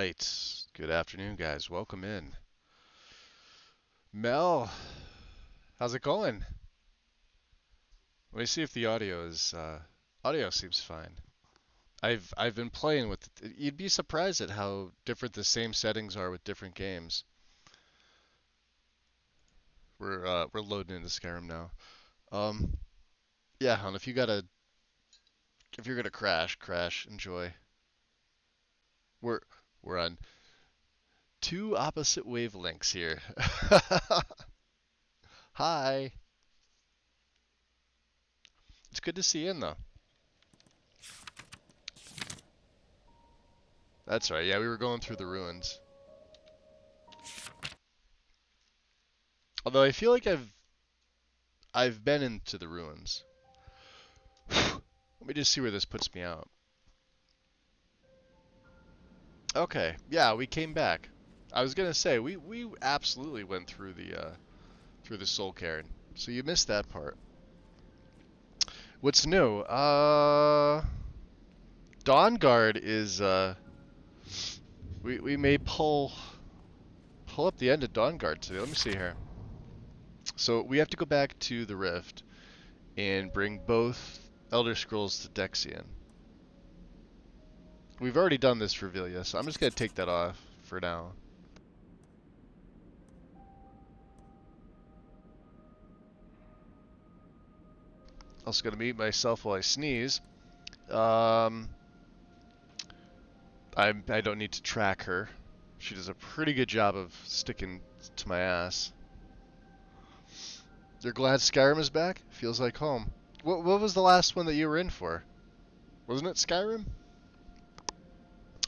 right. Good afternoon, guys. Welcome in. Mel, how's it going? Let me see if the audio is audio seems fine. I've been playing with it. You'd be surprised at how different the same settings are with different games. We're loading into Skyrim now. Um yeah, hon, if you're gonna crash, enjoy. We're we're on two opposite wavelengths here. Hi. It's good to see you in though. That's right. Yeah, we were going through the ruins. Although I feel like I've been into the ruins. Let me just see where this puts me out. Okay, yeah, we came back. I was gonna say we absolutely went through the Soul Cairn, so you missed that part. What's new? Dawn Guard is we may pull up the end of Dawn Guard today. Let me see here. So we have to go back to the Rift and bring both Elder Scrolls to Dexian. We've already done this for Villia, so I'm just gonna take that off for now. Also gonna mute myself while I sneeze. Um, I don't need to track her. She does a pretty good job of sticking to my ass. You're glad Skyrim is back? Feels like home. What was the last one that you were in for? Wasn't it Skyrim?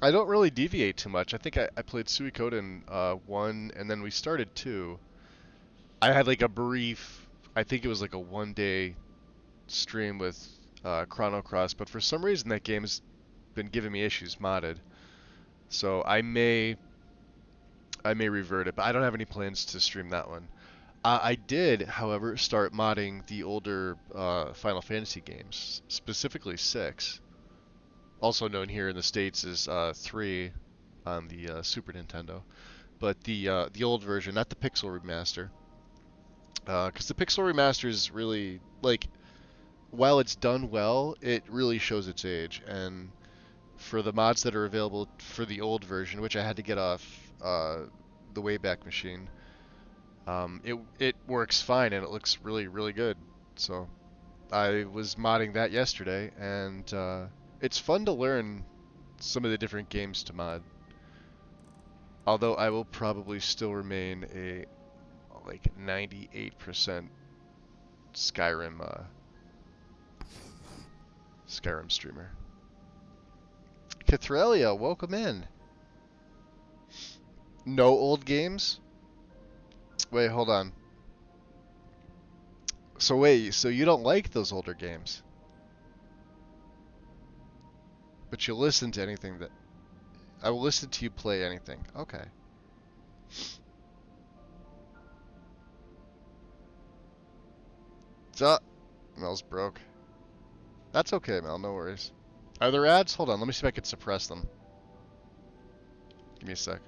I don't really deviate too much. I think I played Suikoden 1, and then we started 2. I had like a brief, I think it was like a 1 day stream with Chrono Cross, but for some reason that game has been giving me issues modded. So I may revert it, but I don't have any plans to stream that one. I did, however, start modding the older Final Fantasy games, specifically 6, also known here in the States as 3 on the Super Nintendo, but the old version, not the Pixel remaster, because the Pixel remaster is really like, while it's done well, it really shows its age, and for the mods that are available for the old version, which I had to get off the Wayback Machine. It works fine and it looks really good. So I was modding that yesterday, and it's fun to learn some of the different games to mod. Although I will probably still remain a like 98% Skyrim Skyrim streamer. Cathrelia, welcome in. No old games? Wait, hold on. So wait, so you don't like those older games? But you listen to anything that... I will listen to you play anything. Okay. So, Mel's broke. That's okay, Mel, no worries. Are there ads? Hold on, let me see if I can suppress them. Give me a sec.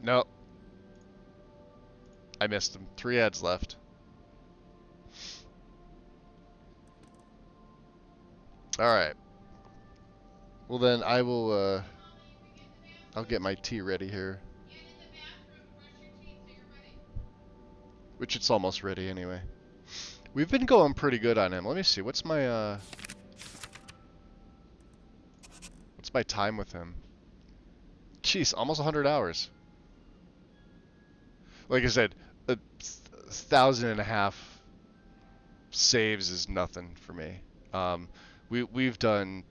No. I missed them. 3 ads left. Alright. Well then, I'll get my tea ready here. Which it's almost ready anyway. We've been going pretty good on him. Let me see, what's my time with him? Jeez, almost 100 hours. Like I said, 1,500 saves is nothing for me. We've done,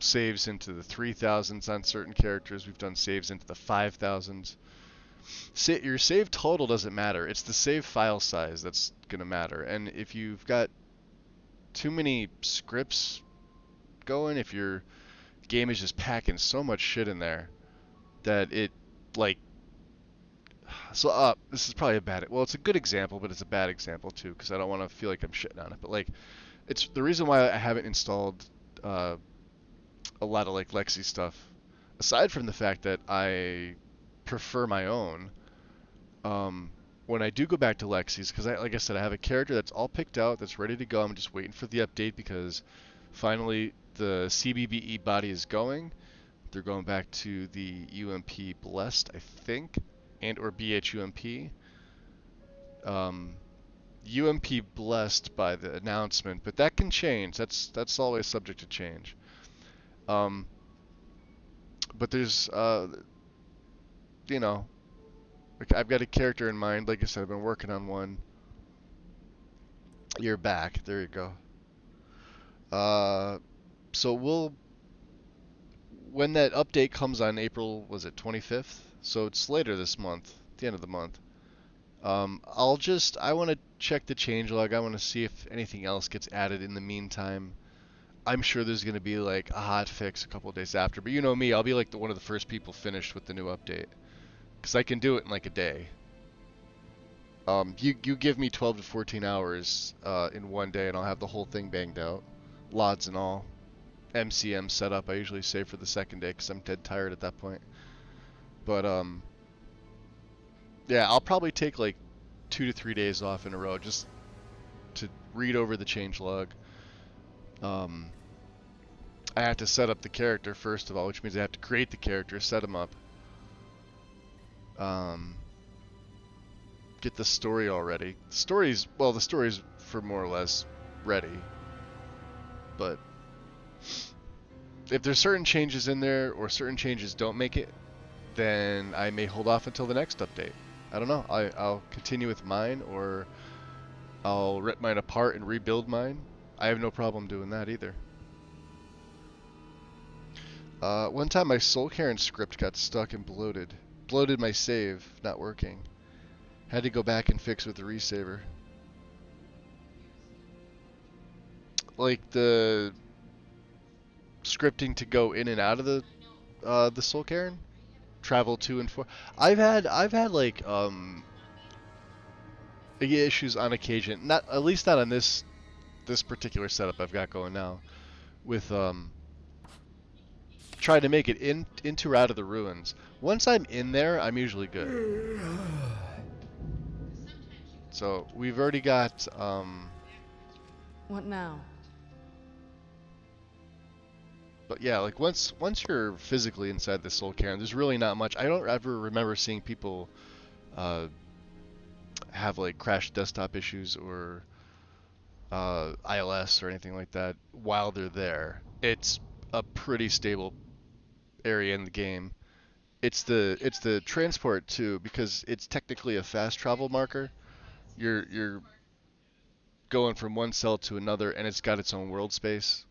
saves into the 3,000s on certain characters. We've done saves into the 5,000s. Your save total doesn't matter. It's the save file size that's gonna matter. And if you've got too many scripts going, if your game is just packing so much shit in there that it like this is probably it's a good example, but it's a bad example too, because I don't want to feel like I'm shitting on it. But like, it's the reason why I haven't installed a lot of like Lexi stuff. Aside from the fact that I prefer my own, um, when I do go back to Lexi's, because like I said, I have a character that's all picked out, that's ready to go. I'm just waiting for the update because finally the CBBE body is going. They're going back to the UMP Blessed, I think, and or BHUMP. UMP Blessed by the announcement, but that can change. That's always subject to change. Um, but there's, you know, like I've got a character in mind. Like I said, I've been working on one. You're back. There you go. So when that update comes on April, was it 25th? So it's later this month, the end of the month. I want to check the changelog. I want to see if anything else gets added in the meantime. I'm sure there's going to be like a hot fix a couple of days after, but you know me, I'll be like one of the first people finished with the new update. Because I can do it in like a day. You give me 12 to 14 hours in one day and I'll have the whole thing banged out. LODs and all. MCM set up, I usually save for the second day because I'm dead tired at that point. But yeah, I'll probably take like 2 to 3 days off in a row just to read over the changelog. I have to set up the character first of all, which means I have to create the character, set him up. Get the story all ready. The story's for more or less ready. But if there's certain changes in there or certain changes don't make it, then I may hold off until the next update. I don't know. I'll continue with mine or I'll rip mine apart and rebuild mine. I have no problem doing that either. One time my Soul Cairn script got stuck and bloated. Bloated my save, not working. Had to go back and fix with the resaver. Like the scripting to go in and out of the Soul Cairn, travel to and for. I've had like issues on occasion. Not at least not on this particular setup I've got going now, with trying to make it into or out of the ruins. Once I'm in there, I'm usually good. So we've already got What now? But yeah, like once you're physically inside the Soul Cairn, there's really not much. I don't ever remember seeing people have like crashed desktop issues or ILS or anything like that while they're there. It's a pretty stable area in the game. It's the transport too, because it's technically a fast travel marker. You're going from one cell to another, and it's got its own world space.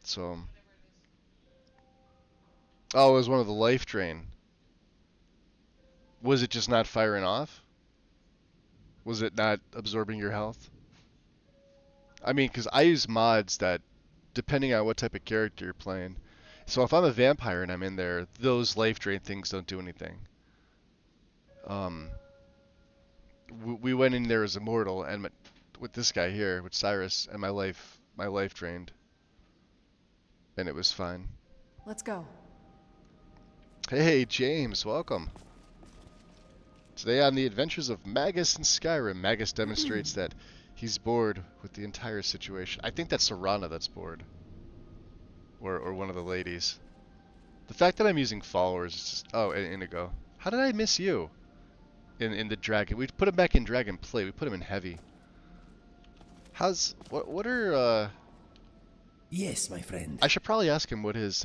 So, oh, it was one of the life drain. Was it just not firing off? Was it not absorbing your health? I mean, because I use mods that, depending on what type of character you're playing. So if I'm a vampire and I'm in there, those life drain things don't do anything. We went in there as immortal, and with this guy here, with Cyrus, and my life drained, and it was fine. Let's go. Hey, James, welcome. Today on the adventures of Magus in Skyrim, Magus demonstrates that he's bored with the entire situation. I think that's Serana that's bored. Or one of the ladies. The fact that I'm using followers is just... Oh, and Indigo. How did I miss you? In the Dragon. We put him back in Dragon Plate. We put him in Heavy. What are, Yes, my friend. I should probably ask him what his,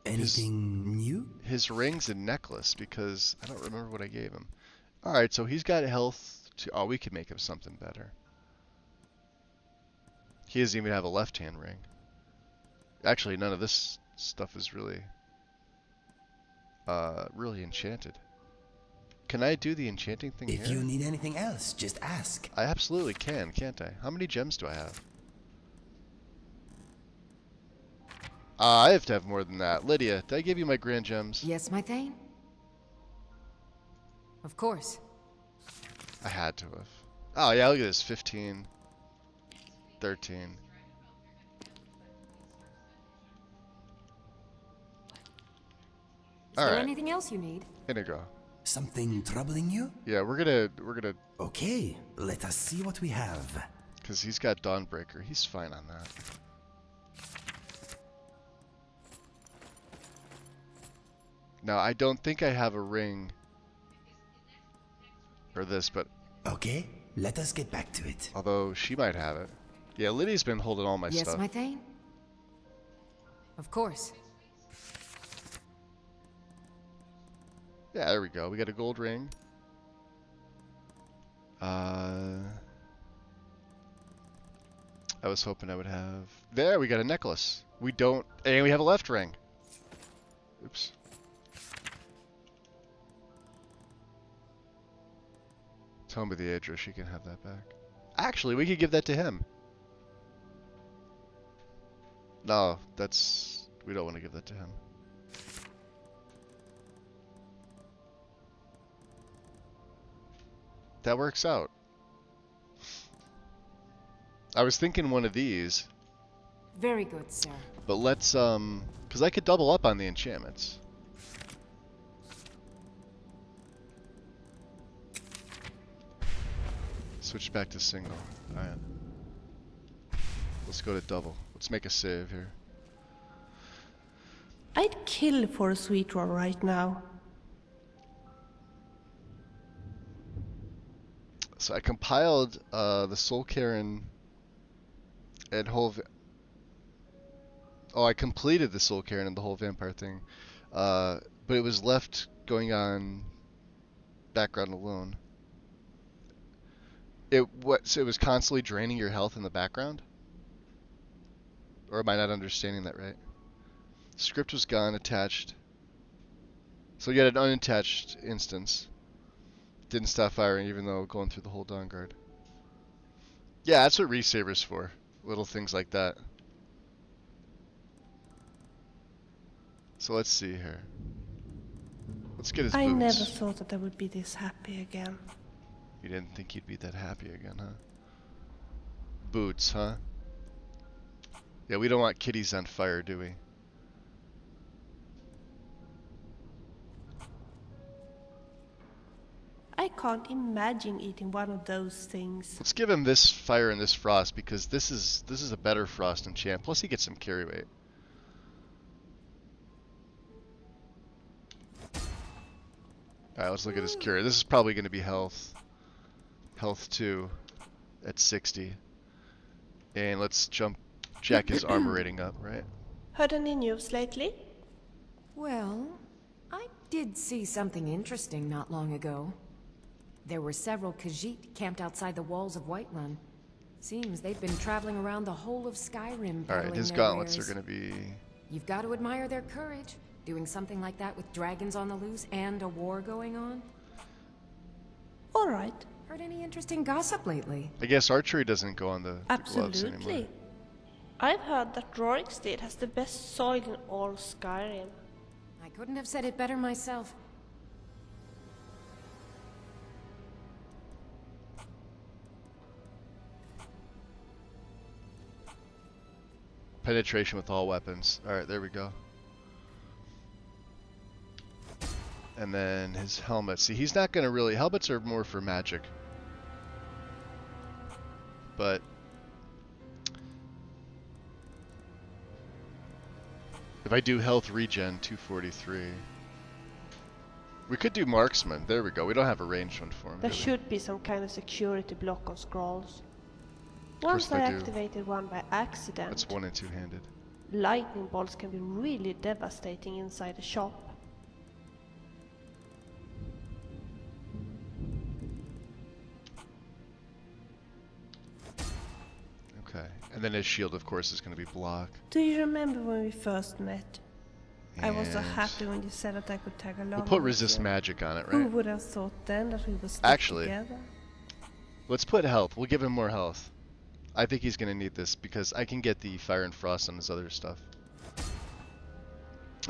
Anything new? His rings and necklace, because I don't remember what I gave him. Alright, so he's got health to... Oh, we could make him something better. He doesn't even have a left-hand ring. Actually, none of this stuff is really... really enchanted. Can I do the enchanting thing here? If you need anything else, just ask. I absolutely can, can't I? How many gems do I have? I have to have more than that. Lydia, did I give you my grand gems? Yes, my Thane? Of course. I had to have. Oh yeah, look at this. 15. 13. Is there Alright, anything else you need? Inigo. Something troubling you? Yeah, we're gonna, Okay, let us see what we have. because he's got Dawnbreaker. He's fine on that. Now, I don't think I have a ring or this, but Okay, let us get back to it. although she might have it. Yeah, Lydia's been holding all my Yes, stuff. my Thane? Of course. Yeah, there we go. We got a gold ring. I was hoping I would have... There, we got a necklace. We don't... And we have a left ring. Oops. Tell me the Aedra, she can have that back. Actually, we could give that to him. No, that's... We don't want to give that to him. That works out. I was thinking one of these, Very good, sir. but let's, because I could double up on the enchantments. Switch back to single. Alright. Let's go to double. Let's make a save here. I'd kill for a sweet roll right now. So I compiled the Soul Cairn and whole... I completed the Soul Cairn and the whole vampire thing. But it was left going on background alone. So it was constantly draining your health in the background? Or am I not understanding that right? Script was gone, attached. So you had an unattached instance. Didn't stop firing even though going through the whole Dawn Guard. Yeah, that's what Resaver's for. Little things like that. So let's see here. Let's get his I boots. never thought that I would be this happy again. You didn't think you'd be that happy again, huh? Boots, huh? Yeah, we don't want kitties on fire, do we? I can't imagine eating one of those things. Let's give him this fire and this frost because this is a better frost enchant. Plus he gets some carry weight. Alright, let's look at his cure. This is probably going to be health. Health 2 at 60. And let's jack his armor rating up, right? Heard any news lately? Well, I did see something interesting not long ago. There were several Khajiit camped outside the walls of Whiterun. Seems they've been traveling around the whole of Skyrim. Alright, his their gauntlets wares. are going to be... You've got to admire their courage, doing something like that with dragons on the loose and a war going on. Alright, Heard any interesting gossip lately? I guess archery doesn't go on the gloves anymore. absolutely. I've heard that Rorikstead has the best soil in all Skyrim. I couldn't have said it better myself. Penetration with all weapons. Alright, there we go. And then his helmet. See, he's not going to really... Helmets are more for magic. But... if I do health regen, 243. We could do marksman. There we go. We don't have a ranged one for him. There do we? should be some kind of security block on scrolls. course Once I they do. activated one by accident, That's one and two-handed. lightning bolts can be really devastating inside a shop. Okay. And then his shield, of course, is going to be block. Do you remember when we first met? I was so And happy when you said that I could tag along. we'll put with resist you. magic on it, Who right? would have thought then that we would stick Actually, together? Let's put health. We'll give him more health. I think he's going to need this because I can get the fire and frost on his other stuff.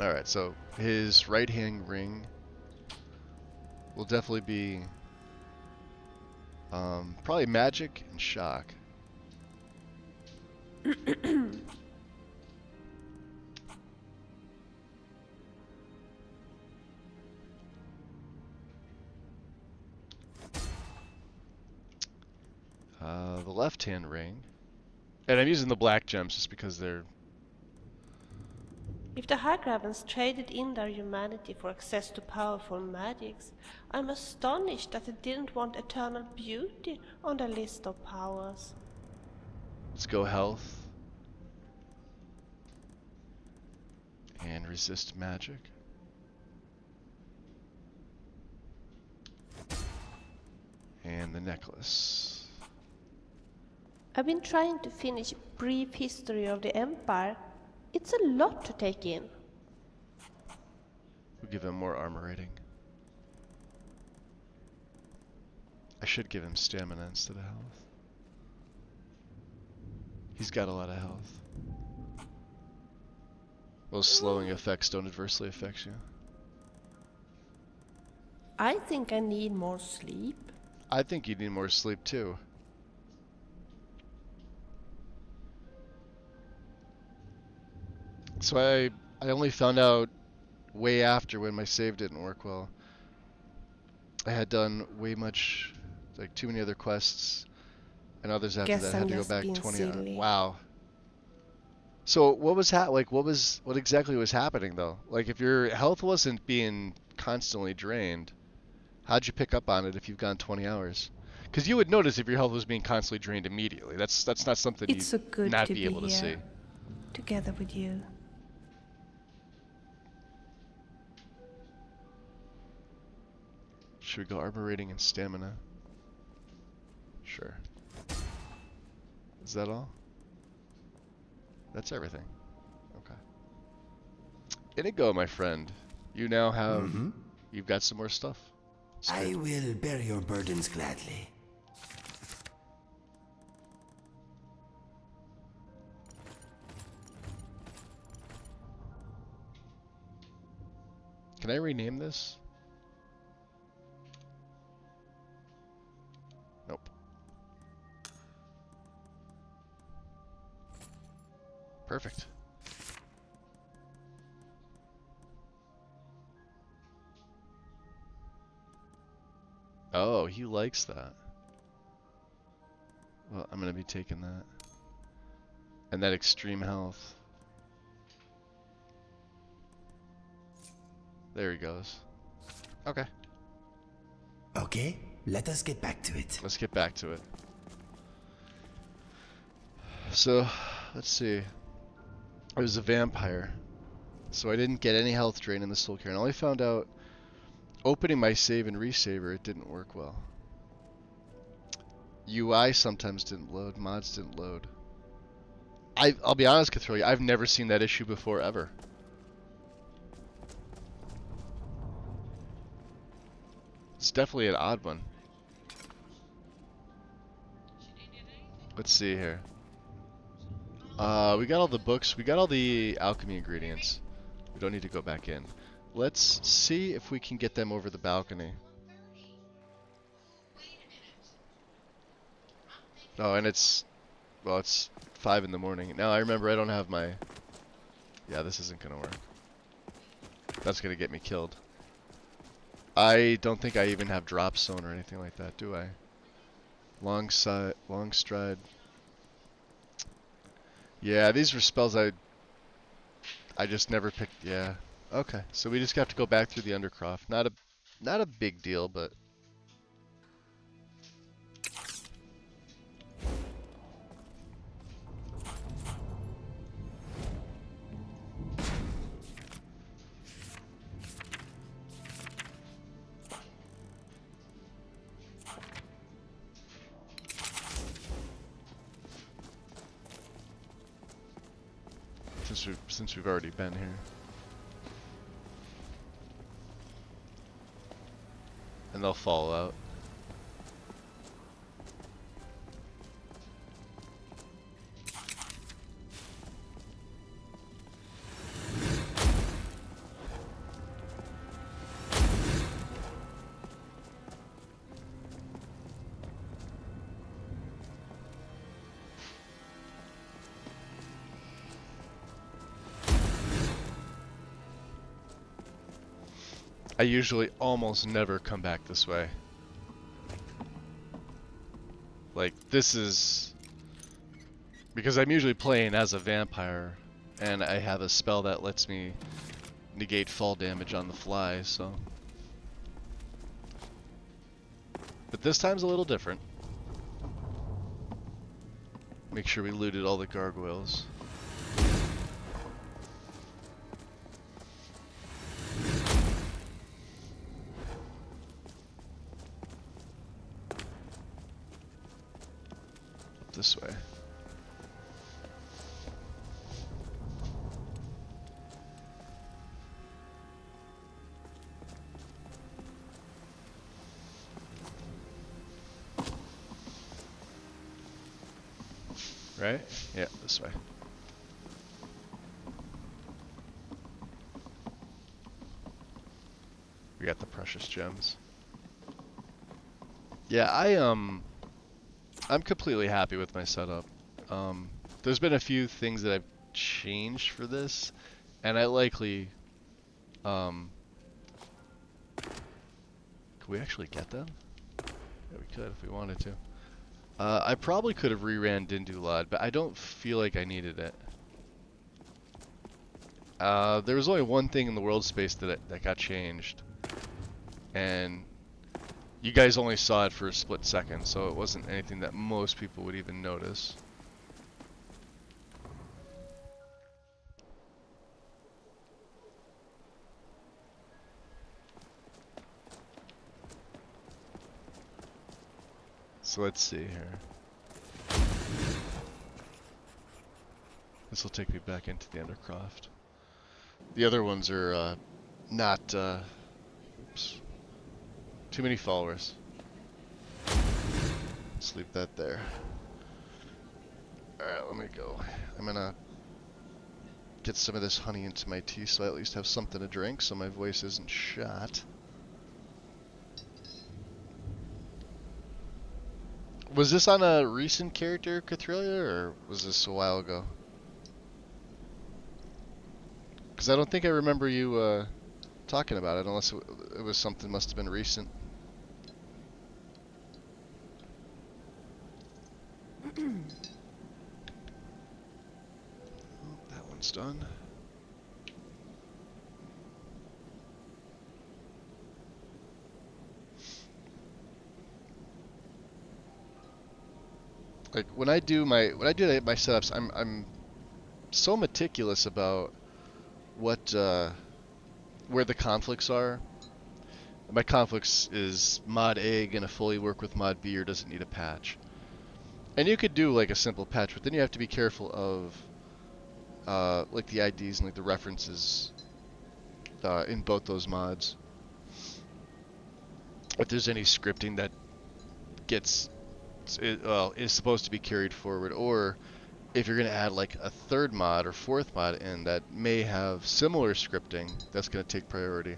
Alright, so his right hand ring will definitely be probably magic and shock. The left-hand ring. And I'm using the black gems just because they're... If the High Gravens traded in their humanity for access to powerful magics, I'm astonished that they didn't want eternal beauty on their list of powers. Let's go health. And resist magic. And the necklace. I've been trying to finish Brief History of the Empire. It's a lot to take in. We'll give him more armor rating. I should give him stamina instead of health. He's got a lot of health. Those slowing effects don't adversely affect you. I think I need more sleep. I think you need more sleep too. So I only found out way after when my save didn't work well. I had done way much, like too many other quests, and others after Guess that I'm had to go just back being 20 hours. silly. Wow. So what was what exactly was happening though? Like if your health wasn't being constantly drained, how'd you pick up on it if you've gone 20 hours? Because you would notice if your health was being constantly drained immediately. That's not something It's so you'd good not to be be able to see. here, together with you. Should we go armor rating and stamina? Sure. Is that all? That's everything. Okay. In it go, my friend. You now have... You've got some more stuff. It's I good. will bear your burdens gladly. Can I rename this? Nope. Perfect. Oh, he likes that. Well, I'm gonna be taking that. And that extreme health. There he goes. Okay. Okay, let us get back to it. Let's get back to it. So, let's see. I was a vampire. So I didn't get any health drain in the soul care. And I only found out opening my save and resaver, it didn't work well. UI sometimes didn't load, mods didn't load. I'll be honest, Cathrolia, I've never seen that issue before, ever. It's definitely an odd one. Let's see here. We got all the books, we got all the alchemy ingredients. We don't need to go back in. Let's see if we can get them over the balcony. Oh, and it's... Well, it's 5 in the morning. Now I remember I don't have my... Yeah, this isn't gonna work. That's gonna get me killed. I don't think I even have drop zone or anything like that, do I? Long stride. Yeah, these were spells I just never picked. Yeah. Okay. So we just have to go back through the Undercroft. Not a big deal, but since we've already been here. And they'll fall out. I usually almost never come back this way. Like, this is because I'm usually playing as a vampire, and I have a spell that lets me negate fall damage on the fly, so. But this time's a little different. Make sure we looted all the gargoyles. Up this way. Right? Yeah, this way. We got the precious gems. Yeah, I'm completely happy with my setup. There's been a few things that I've changed for this, and I likely could we actually get them? Yeah, we could if we wanted to. I probably could have reran Dindulad, but I don't feel like I needed it. There was only one thing in the world space that got changed, and you guys only saw it for a split second, so it wasn't anything that most people would even notice. So let's see here. This will take me back into the Undercroft. The other ones are not oops, too many followers. Let's leave that there. Alright, let me go. I'm gonna get some of this honey into my tea so I at least have something to drink so my voice isn't shot. Was this on a recent character, Cathrelia, or was this a while ago? Because I don't think I remember you talking about it, unless it was something must have been recent. Oh, that one's done. Like when I do my setups, I'm so meticulous about what where the conflicts are. My conflicts is mod A gonna fully work with mod B or does it need a patch? And you could do like a simple patch, but then you have to be careful of like the IDs and like the references in both those mods. If there's any scripting that gets is supposed to be carried forward, or if you're going to add like a third mod or fourth mod in that may have similar scripting, that's going to take priority.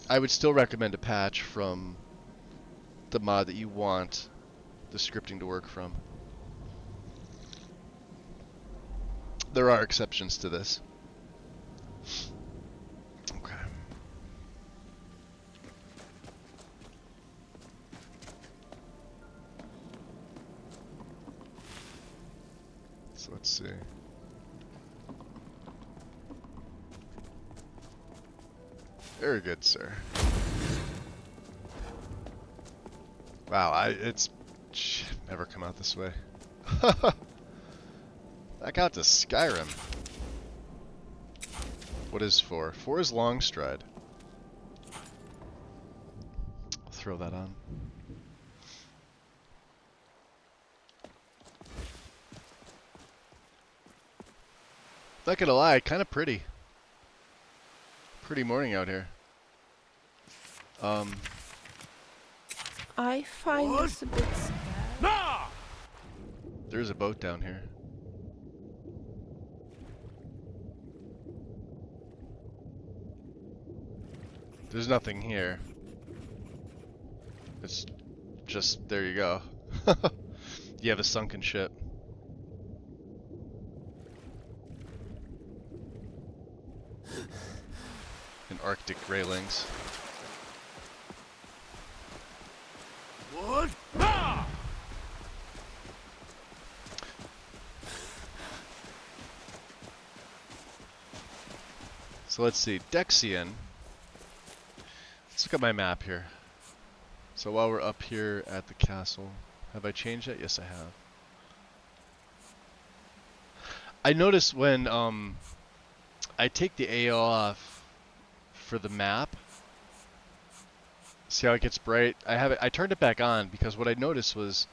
I would still recommend a patch from the mod that you want the scripting to work from. There are exceptions to this. Okay. So let's see. Very good, sir. Wow, it's never come out this way. Back out to Skyrim. What is 4? 4 is long stride. I'll throw that on. Not gonna lie, kind of pretty. Pretty morning out here. I find this a bit sad. There's a boat down here. There's nothing here. It's just, there you go. You have a sunken ship. And Arctic railings. What? So let's see, Dexian. Let's look at my map here. So while we're up here at the castle, have I changed it? Yes, I have. I noticed when I take the AO off for the map, see how it gets bright? I turned it back on because what I noticed was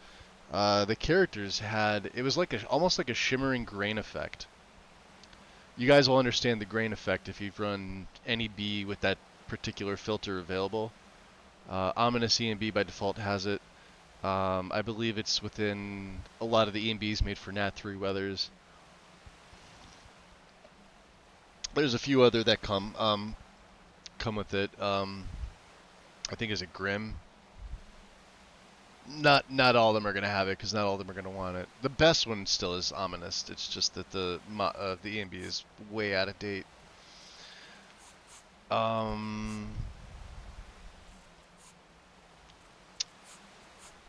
the characters had, it was like almost like a shimmering grain effect. You guys will understand the grain effect if you've run any B with that particular filter available. Ominous E&B by default has it. I believe it's within a lot of the E&Bs made for Nat 3 weathers. There's a few other that come with it. I think is it Grim. Not all of them are gonna have it because not all of them are gonna want it. The best one still is Ominous. It's just that the E&B is way out of date.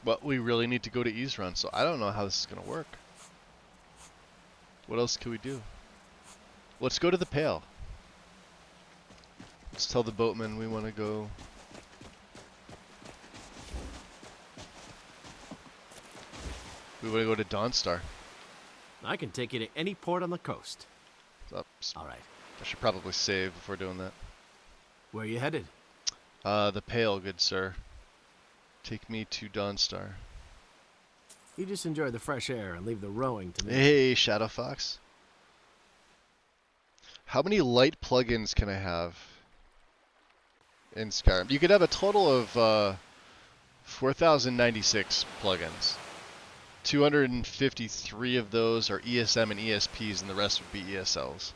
But we really need to go to Ease Run, so I don't know how this is gonna work. What else can we do? Let's go to the Pale. Let's tell the boatman we want to go. We want to go to Dawnstar. I can take you to any port on the coast. Oops. All right. I should probably save before doing that. Where are you headed? The Pale, good sir. Take me to Dawnstar. You just enjoy the fresh air and leave the rowing to me. Hey, Shadow Fox. How many light plugins can I have in Skyrim? You could have a total of 4,096 plugins. 253 of those are ESM and ESPs, and the rest would be ESLs.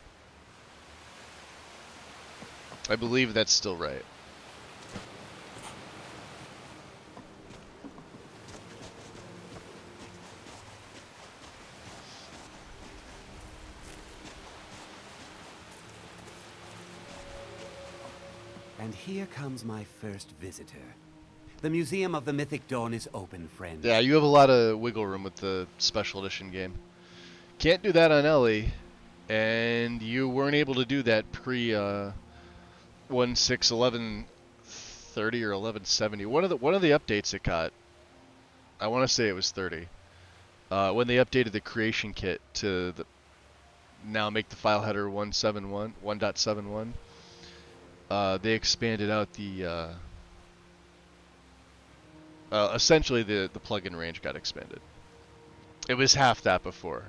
I believe that's still right. And here comes my first visitor. The Museum of the Mythic Dawn is open, friend. Yeah, you have a lot of wiggle room with the special edition game. Can't do that on Ellie, and you weren't able to do that pre 1.6.11.30 or 11.70. One of the updates it got, I want to say it was 30. When they updated the creation kit to now make the file header 1.71, they expanded out the essentially the plugin range got expanded. It was half that before.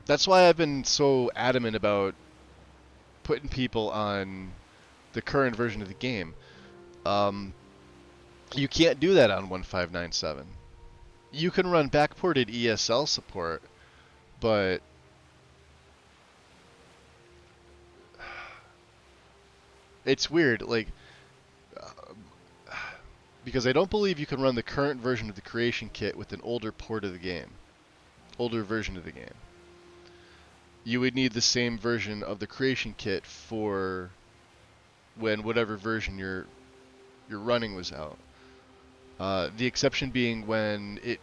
That's why I've been so adamant about putting people on the current version of the game. You can't do that on 1.5.9.7. You can run backported ESL support, but it's weird, like, because I don't believe you can run the current version of the creation kit with an older port of the game, older version of the game. You would need the same version of the creation kit for when whatever version you're running was out. The exception being when it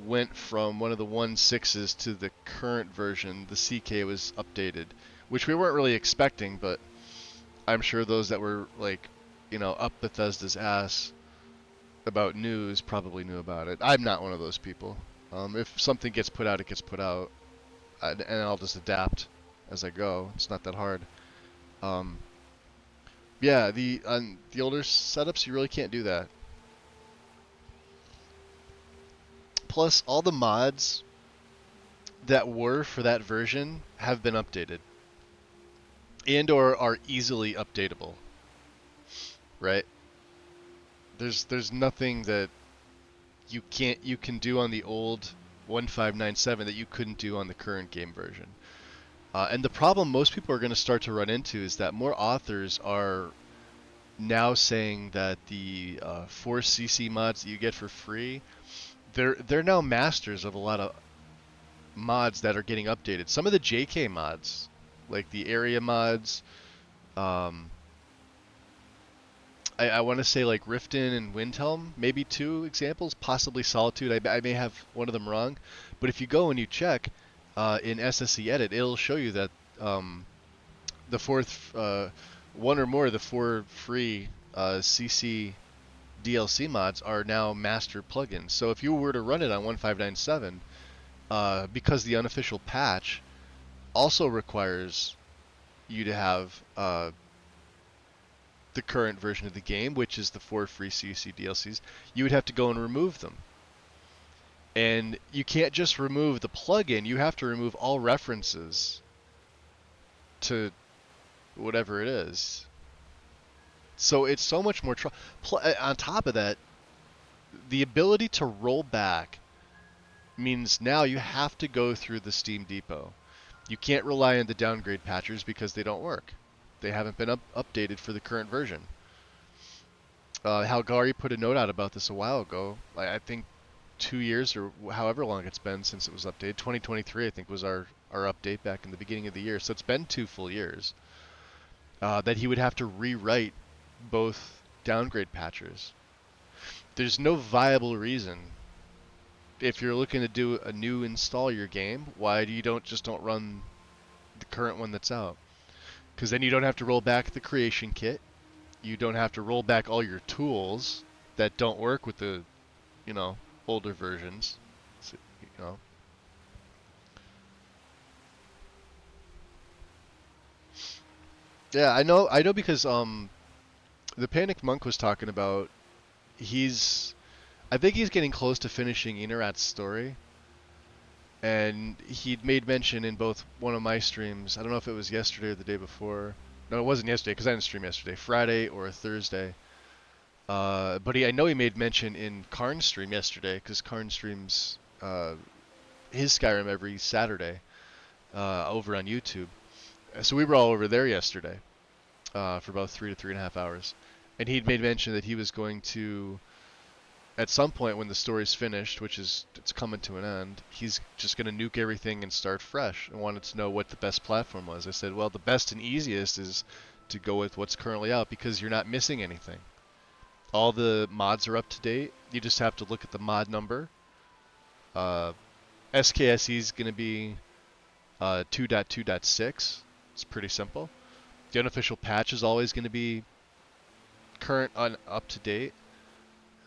went from one of the 1.6s to the current version, the CK was updated, which we weren't really expecting, but I'm sure those that were, like, you know, up Bethesda's ass about news probably knew about it. I'm not one of those people. If something gets put out, it gets put out, and I'll just adapt as I go. It's not that hard. Yeah, the older setups, you really can't do that. Plus, all the mods that were for that version have been updated, and or are easily updatable. Right? There's nothing that you can do on the old 1.5.9.7 that you couldn't do on the current game version. And the problem most people are going to start to run into is that more authors are now saying that the 4cc mods that you get for free, they're now masters of a lot of mods that are getting updated. Some of the JK mods, like the area mods, I want to say like Riften and Windhelm, maybe two examples, possibly Solitude. I may have one of them wrong, but if you go and you check in SSE Edit, it'll show you that the fourth one or more of the 4 free CC DLC mods are now master plugins. So if you were to run it on 1597, because the unofficial patch also requires you to have the current version of the game, which is the 4 free CC DLCs, you would have to go and remove them. And you can't just remove the plugin, you have to remove all references to whatever it is. So it's so much more on top of that, the ability to roll back means now you have to go through the Steam Depot. You can't rely on the downgrade patchers because they don't work. They haven't been updated for the current version. Halgari put a note out about this a while ago. I think 2 years or however long it's been since it was updated. 2023, I think, was our update back in the beginning of the year. So it's been 2 full years. That he would have to rewrite both downgrade patchers. There's no viable reason, if you're looking to do a new install your game, why you don't run the current one that's out? Because then you don't have to roll back the creation kit. You don't have to roll back all your tools that don't work with the, older versions. So, Yeah, I know because the Panic Monk was talking about I think he's getting close to finishing Inarat's story. And he'd made mention in both one of my streams, I don't know if it was yesterday or the day before. No, it wasn't yesterday because I didn't stream yesterday. Friday or Thursday. But I know he made mention in Karn's stream yesterday because Karn streams his Skyrim every Saturday over on YouTube. So we were all over there yesterday for about 3 to 3.5 hours. And he'd made mention that he was going to, at some point when the story's finished, which is it's coming to an end, he's just going to nuke everything and start fresh, and wanted to know what the best platform was. I said, well, the best and easiest is to go with what's currently out because you're not missing anything. All the mods are up to date. You just have to look at the mod number. SKSE is going to be 2.2.6. It's pretty simple. The unofficial patch is always going to be current on up to date.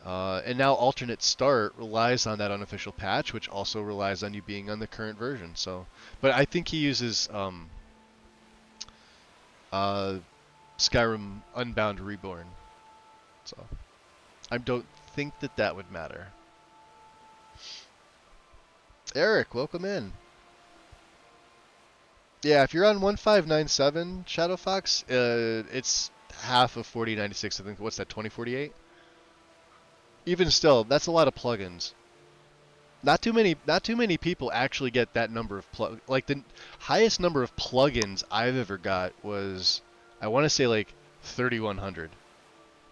And now alternate start relies on that unofficial patch, which also relies on you being on the current version. So, but I think he uses Skyrim Unbound Reborn. So I don't think that would matter. Eric, welcome in. Yeah, if you're on 1597 Shadow Fox, it's half of 4096. I think what's that, 2048? Even still, that's a lot of plugins. Not too many people actually get that number of like the highest number of plugins I've ever got was, I want to say, like 3100.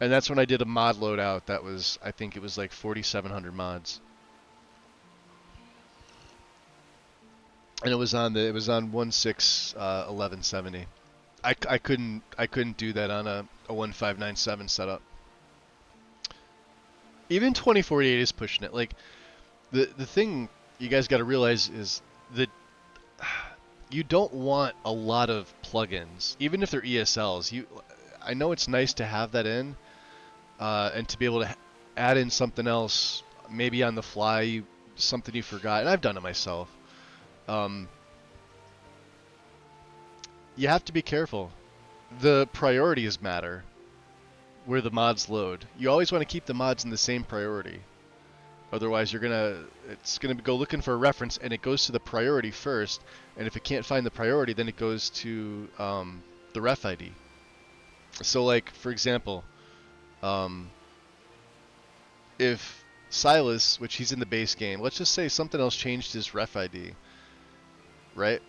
And that's when I did a mod loadout that was, I think it was like 4700 mods. And it was on 1170. I couldn't do that on a 1597 setup. Even 2048 is pushing it. Like the thing you guys got to realize is that you don't want a lot of plugins, even if they're ESLs. I know it's nice to have that in, and to be able to add in something else, maybe on the fly, something you forgot. And I've done it myself. You have to be careful. The priorities matter where the mods load. You always want to keep the mods in the same priority. Otherwise, it's gonna go looking for a reference, and it goes to the priority first. And if it can't find the priority, then it goes to the ref ID. So, like for example, if Silas, which he's in the base game, let's just say something else changed his ref ID, right?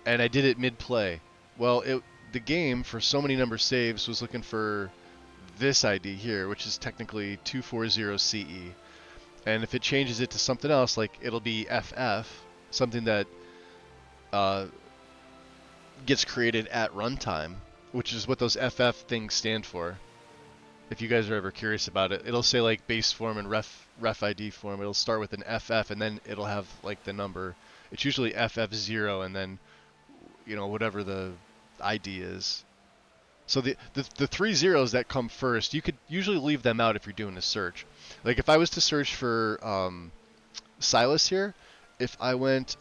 And I did it mid-play. Well, the game, for so many number saves, was looking for this ID here, which is technically 240CE. And if it changes it to something else, like it'll be FF, something that gets created at runtime, which is what those FF things stand for. If you guys are ever curious about it, it'll say like base form and ref ID form. It'll start with an FF, and then it'll have like the number. It's usually FF0, and then you know, whatever the ID is. So the 3 zeros that come first, you could usually leave them out if you're doing a search. Like if I was to search for Silas here, if I went,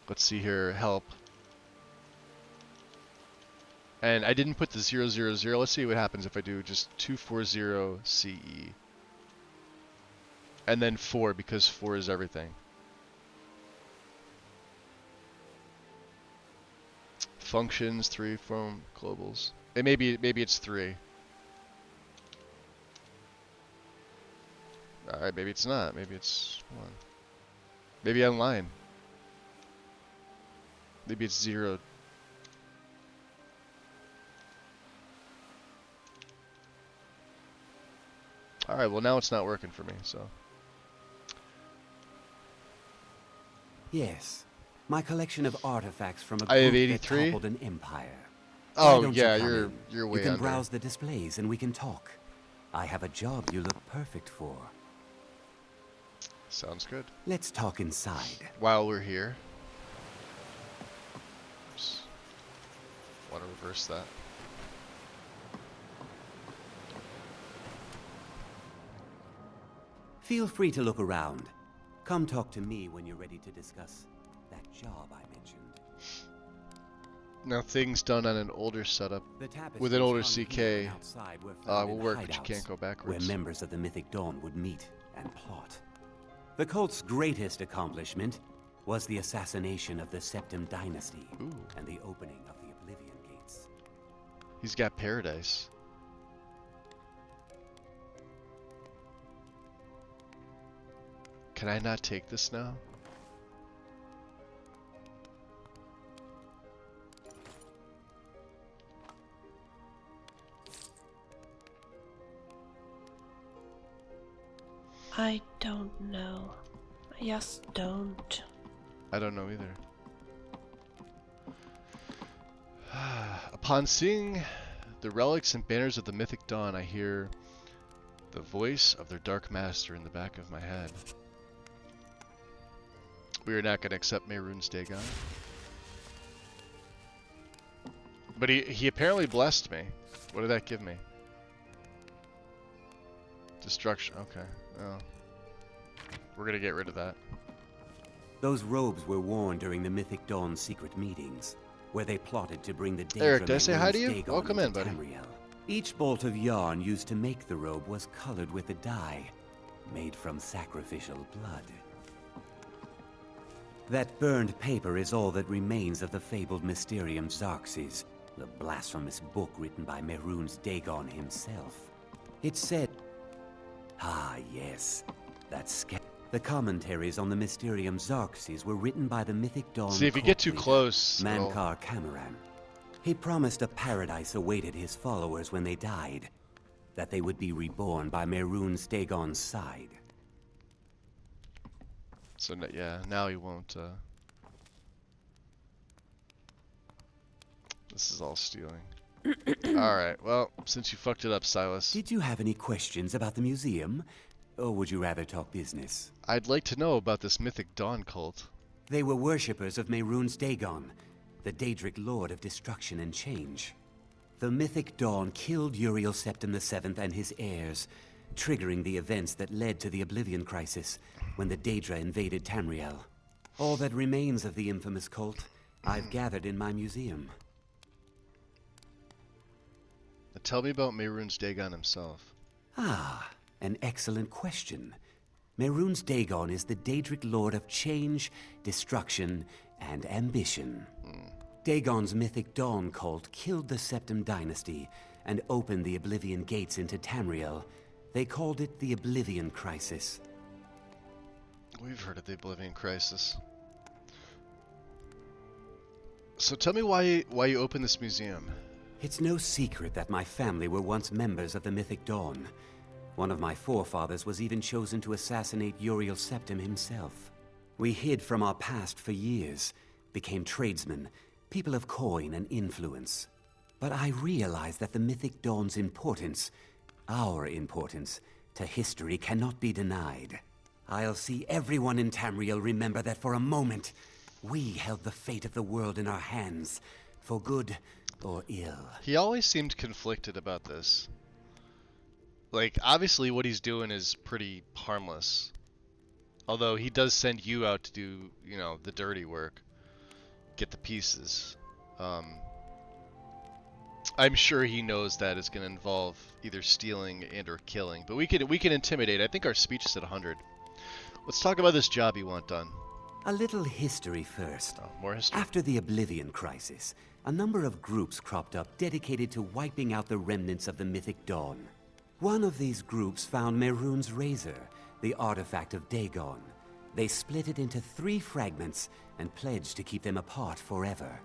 let's see here, help, and I didn't put the 000, let's see what happens if I do just 240 CE. And then 4, because 4 is everything. Functions, 3 from globals. And maybe it's 3. Alright, maybe it's not. Maybe it's 1. Maybe I'm lying. Maybe it's 0. Alright, well now it's not working for me, so. Yes. My collection of artifacts from a I have group that 83. toppled an empire. Why Oh don't you yeah, come you're in? way You can under. browse the displays and we can talk. I have a job you look perfect for. Sounds good. Let's talk inside. While we're here. Oops. Want to reverse that. Feel free to look around. Come talk to me when you're ready to discuss that job I mentioned. Now things done on an older setup The tapestries with an older hung CK here and outside were found will in work, but you hideouts can't go where backwards. members of the Mythic Dawn would meet and plot. The cult's greatest accomplishment was the assassination of the Septim Dynasty Ooh. and the opening of the Oblivion Gates. He's got paradise. Can I not take this now? I don't know. I just don't. I don't know either. Upon seeing the relics and banners of the Mythic Dawn, I hear the voice of their Dark Master in the back of my head. We are not going to accept Mehrunes Dagon. But he apparently blessed me. What did that give me? Destruction. Okay. Oh. We're going to get rid of that. Those robes were worn during the Mythic Dawn's secret meetings, where they plotted to bring the Eric, did I say hi to you? Dagon Welcome in, into buddy. Tamriel. Each bolt of yarn used to make the robe was colored with a dye made from sacrificial blood. That burned paper is all that remains of the fabled Mysterium Xarxes, the blasphemous book written by Mehrunes Dagon himself. It said... Ah, yes. The commentaries on the Mysterium Xarxes were written by the Mythic Dawn See, if you cult get too leader, close, it'll- Mankar Cameron. He promised a paradise awaited his followers when they died, that they would be reborn by Mehrunes Dagon's side. So, yeah, now he won't, This is all stealing. Alright, well, since you fucked it up, Silas, Did you have any questions about the museum? Or would you rather talk business? I'd like to know about this Mythic Dawn cult. They were worshippers of Mehrunes Dagon, the Daedric Lord of Destruction and Change. The Mythic Dawn killed Uriel Septim VII and his heirs, triggering the events that led to the Oblivion Crisis when the Daedra invaded Tamriel. All that remains of the infamous cult, I've gathered in my museum. Now tell me about Mehrunes Dagon himself. Ah, an excellent question. Mehrunes Dagon is the Daedric Lord of Change, Destruction, and Ambition. Dagon's Mythic Dawn cult killed the Septim Dynasty and opened the Oblivion Gates into Tamriel. They called it the Oblivion Crisis. We've heard of the Oblivion Crisis. So tell me why you opened this museum. It's no secret that my family were once members of the Mythic Dawn. One of my forefathers was even chosen to assassinate Uriel Septim himself. We hid from our past for years, became tradesmen, people of coin and influence. But I realized that the Mythic Dawn's importance, our importance, to history cannot be denied. I'll see everyone in Tamriel remember that for a moment, We held the fate of the world in our hands, for good or ill. He always seemed conflicted about this. Like, obviously what he's doing is pretty harmless. Although he does send you out to do, you know, the dirty work. Get the pieces. I'm sure he knows that it's going to involve either stealing and or killing. But we can intimidate. I think our speech is at 100. Let's talk about this job you want done. A little history first. Oh, more history. After the Oblivion Crisis, a number of groups cropped up dedicated to wiping out the remnants of the Mythic Dawn. One of these groups found Mehrunes' razor, the artifact of Dagon. They split it into 3 fragments and pledged to keep them apart forever.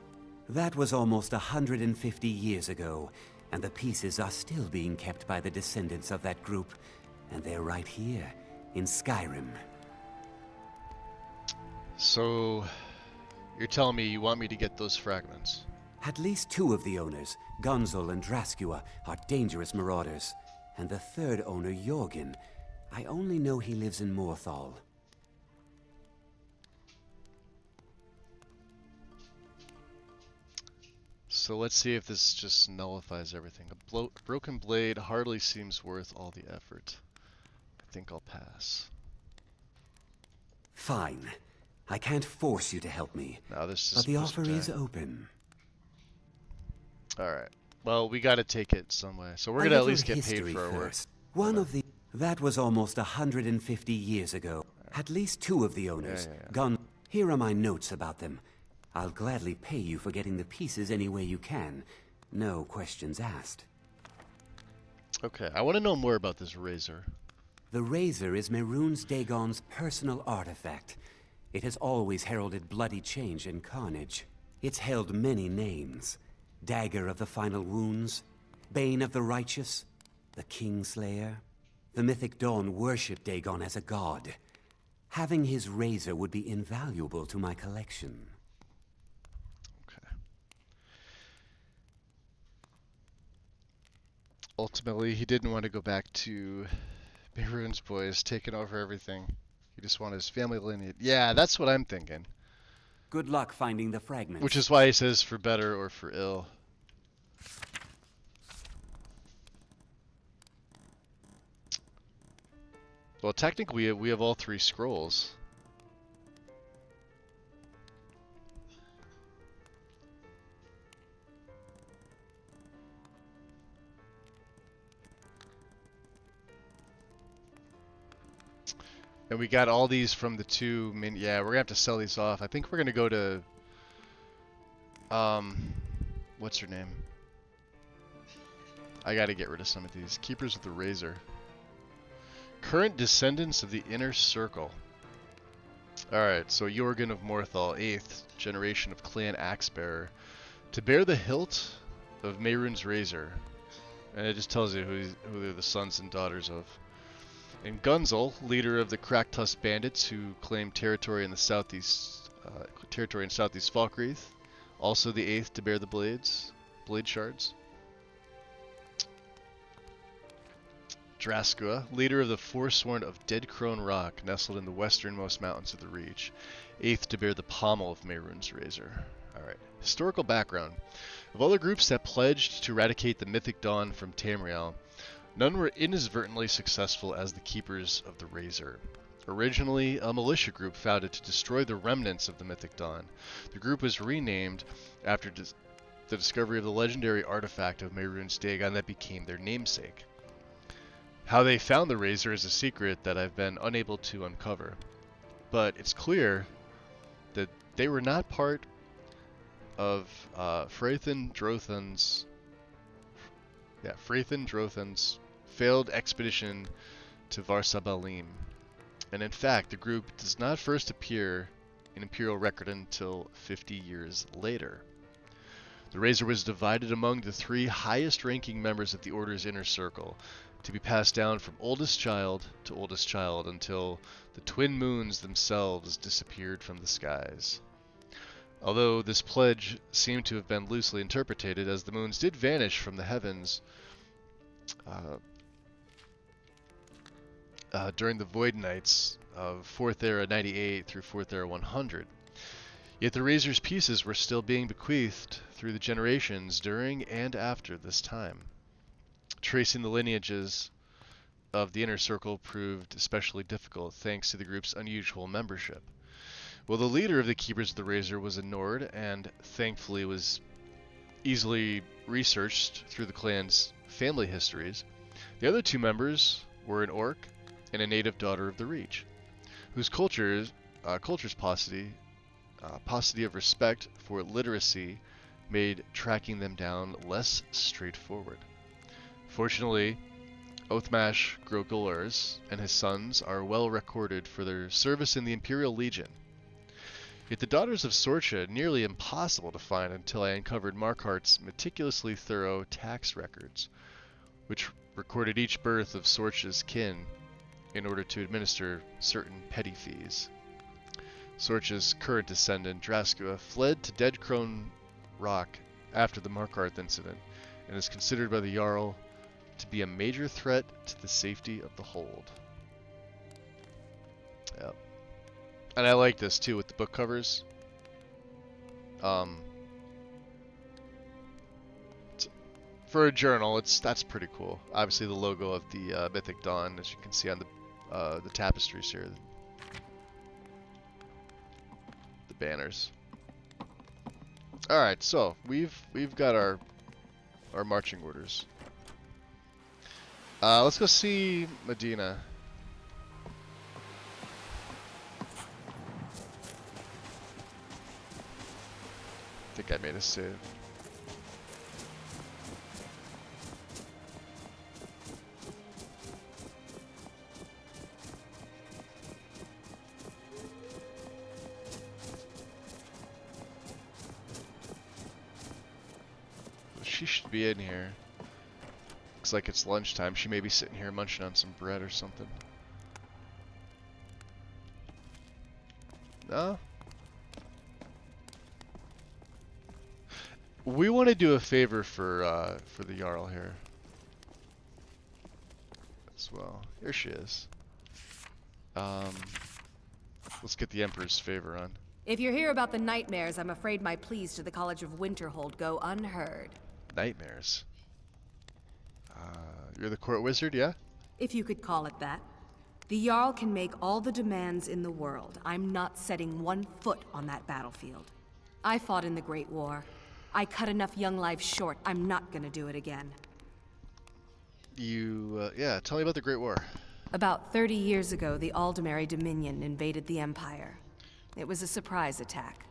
That was almost 150 years ago, and the pieces are still being kept by the descendants of that group, and they're right here, in Skyrim. So, you're telling me you want me to get those fragments? At least 2 of the owners, Gunzel and Draskua, are dangerous marauders. And the 3rd owner, Jorgen, I only know he lives in Morthal. So let's see if this just nullifies everything. A broken blade hardly seems worth all the effort. I think I'll pass. Fine. I can't force you to help me. Now this is but the supposed offer to- is open. Alright. Well, we gotta take it some way. So we're A gonna at little least get paid history for our work. first. One of the... That was almost 150 years ago. At least 2 of the owners, Yeah. Here are my notes about them. I'll gladly pay you for getting the pieces any way you can. No questions asked. Okay, I want to know more about this razor. The razor is Mehrunes Dagon's personal artifact. It has always heralded bloody change and carnage. It's held many names. Dagger of the Final Wounds, Bane of the Righteous, the Kingslayer. The Mythic Dawn worship Dagon as a god. Having his razor would be invaluable to my collection. Okay. Ultimately, he didn't want to go back to Mehrunes' boys, taking over everything. He just wanted his family lineage. Yeah, that's what I'm thinking. Good luck finding the fragments. Which is why he says for better or for ill. Well, technically, we have all 3 scrolls. And we got all these from the 2 yeah, we're gonna have to sell these off. I think we're gonna go to what's her name? I gotta get rid of some of these. Keepers of the Razor. Current descendants of the Inner Circle. Alright, so Jorgen of Morthal, 8th generation of Clan Axebearer. To bear the hilt of Mehrunes' razor. And it just tells you who they're the sons and daughters of. And Gunzel, leader of the Kraktus bandits who claim territory in the southeast Falkreath. Also the 8th to bear the blade shards. Draskua, leader of the Forsworn of Dead Crone Rock, nestled in the westernmost mountains of the Reach. 8th to bear the pommel of Mehrunes' razor. Alright. Historical background. Of all the groups that pledged to eradicate the Mythic Dawn from Tamriel, none were inadvertently successful as the Keepers of the Razor. Originally a militia group founded to destroy the remnants of the Mythic Dawn, the group was renamed after the discovery of the legendary artifact of Mehrunes Dagon that became their namesake. How they found the razor is a secret that I've been unable to uncover, but it's clear that they were not part of Freithen Drothan's failed expedition to Varsabalim. And in fact, the group does not first appear in Imperial record until 50 years later. The razor was divided among the 3 highest-ranking members of the Order's Inner Circle, to be passed down from oldest child to oldest child until the twin moons themselves disappeared from the skies. Although this pledge seemed to have been loosely interpreted, as the moons did vanish from the heavens during the Void Nights of 4th Era 98 through 4th Era 100. Yet the Razor's pieces were still being bequeathed through the generations during and after this time. Tracing the lineages of the inner circle proved especially difficult thanks to the group's unusual membership. Well, the leader of the Keepers of the Razor was a Nord, and thankfully was easily researched through the clan's family histories. The other two members were an Orc and a native daughter of the Reach, whose culture's paucity of respect for literacy made tracking them down less straightforward. Fortunately, Oathmash Grogolars and his sons are well recorded for their service in the Imperial Legion. Yet the daughters of Sorcha nearly impossible to find until I uncovered Markart's meticulously thorough tax records, which recorded each birth of Sorcha's kin in order to administer certain petty fees. Sorcha's current descendant, Draskua, fled to Dead Crone Rock after the Markart incident, and is considered by the Jarl to be a major threat to the safety of the hold. Yep. And I like this too with the book covers. For a journal, that's pretty cool. Obviously, the logo of the Mythic Dawn, as you can see on the tapestries here, the banners. All right, so we've got our marching orders. Let's go see Medina. I think I made a save. She should be in here. Looks like it's lunchtime. She may be sitting here munching on some bread or something. No? We want to do a favor for the Jarl here as well. Here she is. Let's get the Emperor's favor on. If you're here about the nightmares, I'm afraid my pleas to the College of Winterhold go unheard. Nightmares? You're the court wizard, yeah? If you could call it that. The Jarl can make all the demands in the world. I'm not setting one foot on that battlefield. I fought in the Great War. I cut enough young lives short. I'm not gonna do it again. Yeah, tell me about the Great War. About 30 years ago, the Aldemary Dominion invaded the Empire. It was a surprise attack.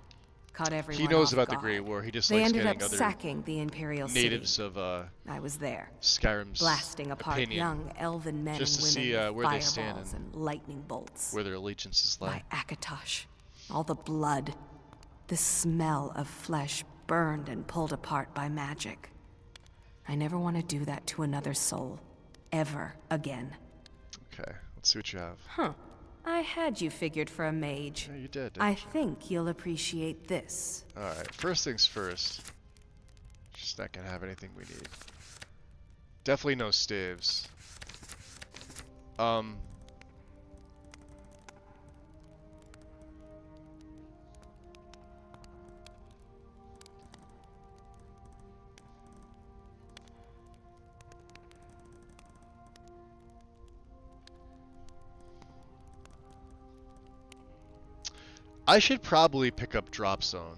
Caught everyone He knows off about the guard. Great War. He just They likes ended getting up other sacking the Imperial natives city. of I was there, Skyrim's blasting apart opinion, young elven men just and to women see with where they stand fireballs and and lightning bolts. where their allegiances lie. By Akatosh, all the blood, the smell of flesh burned and pulled apart by magic. I never want to do that to another soul, ever again. Okay, let's see what you have. Huh. I had you figured for a mage. Yeah, you did. I think you'll appreciate this. Alright, first things first. Just not gonna have anything we need. Definitely no staves. I should probably pick up Drop Zone.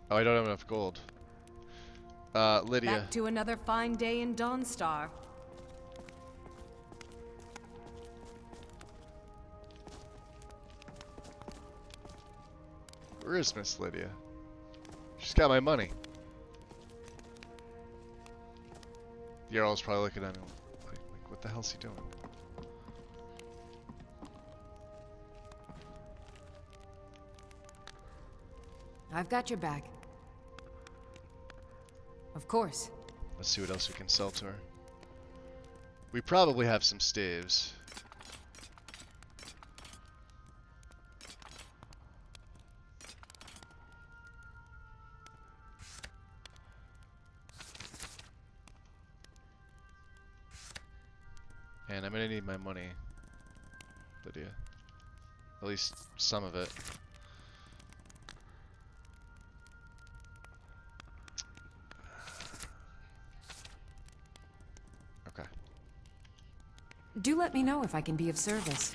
Oh, I don't have enough gold. Lydia. Back to another fine day in Dawnstar. Where is Miss Lydia? She's got my money. The Jarl's probably looking at me like, what the hell's he doing? I've got your back. Of course. Let's see what else we can sell to her. We probably have some staves. And I'm gonna need my money, Lydia. At least some of it. Okay. Do let me know if I can be of service.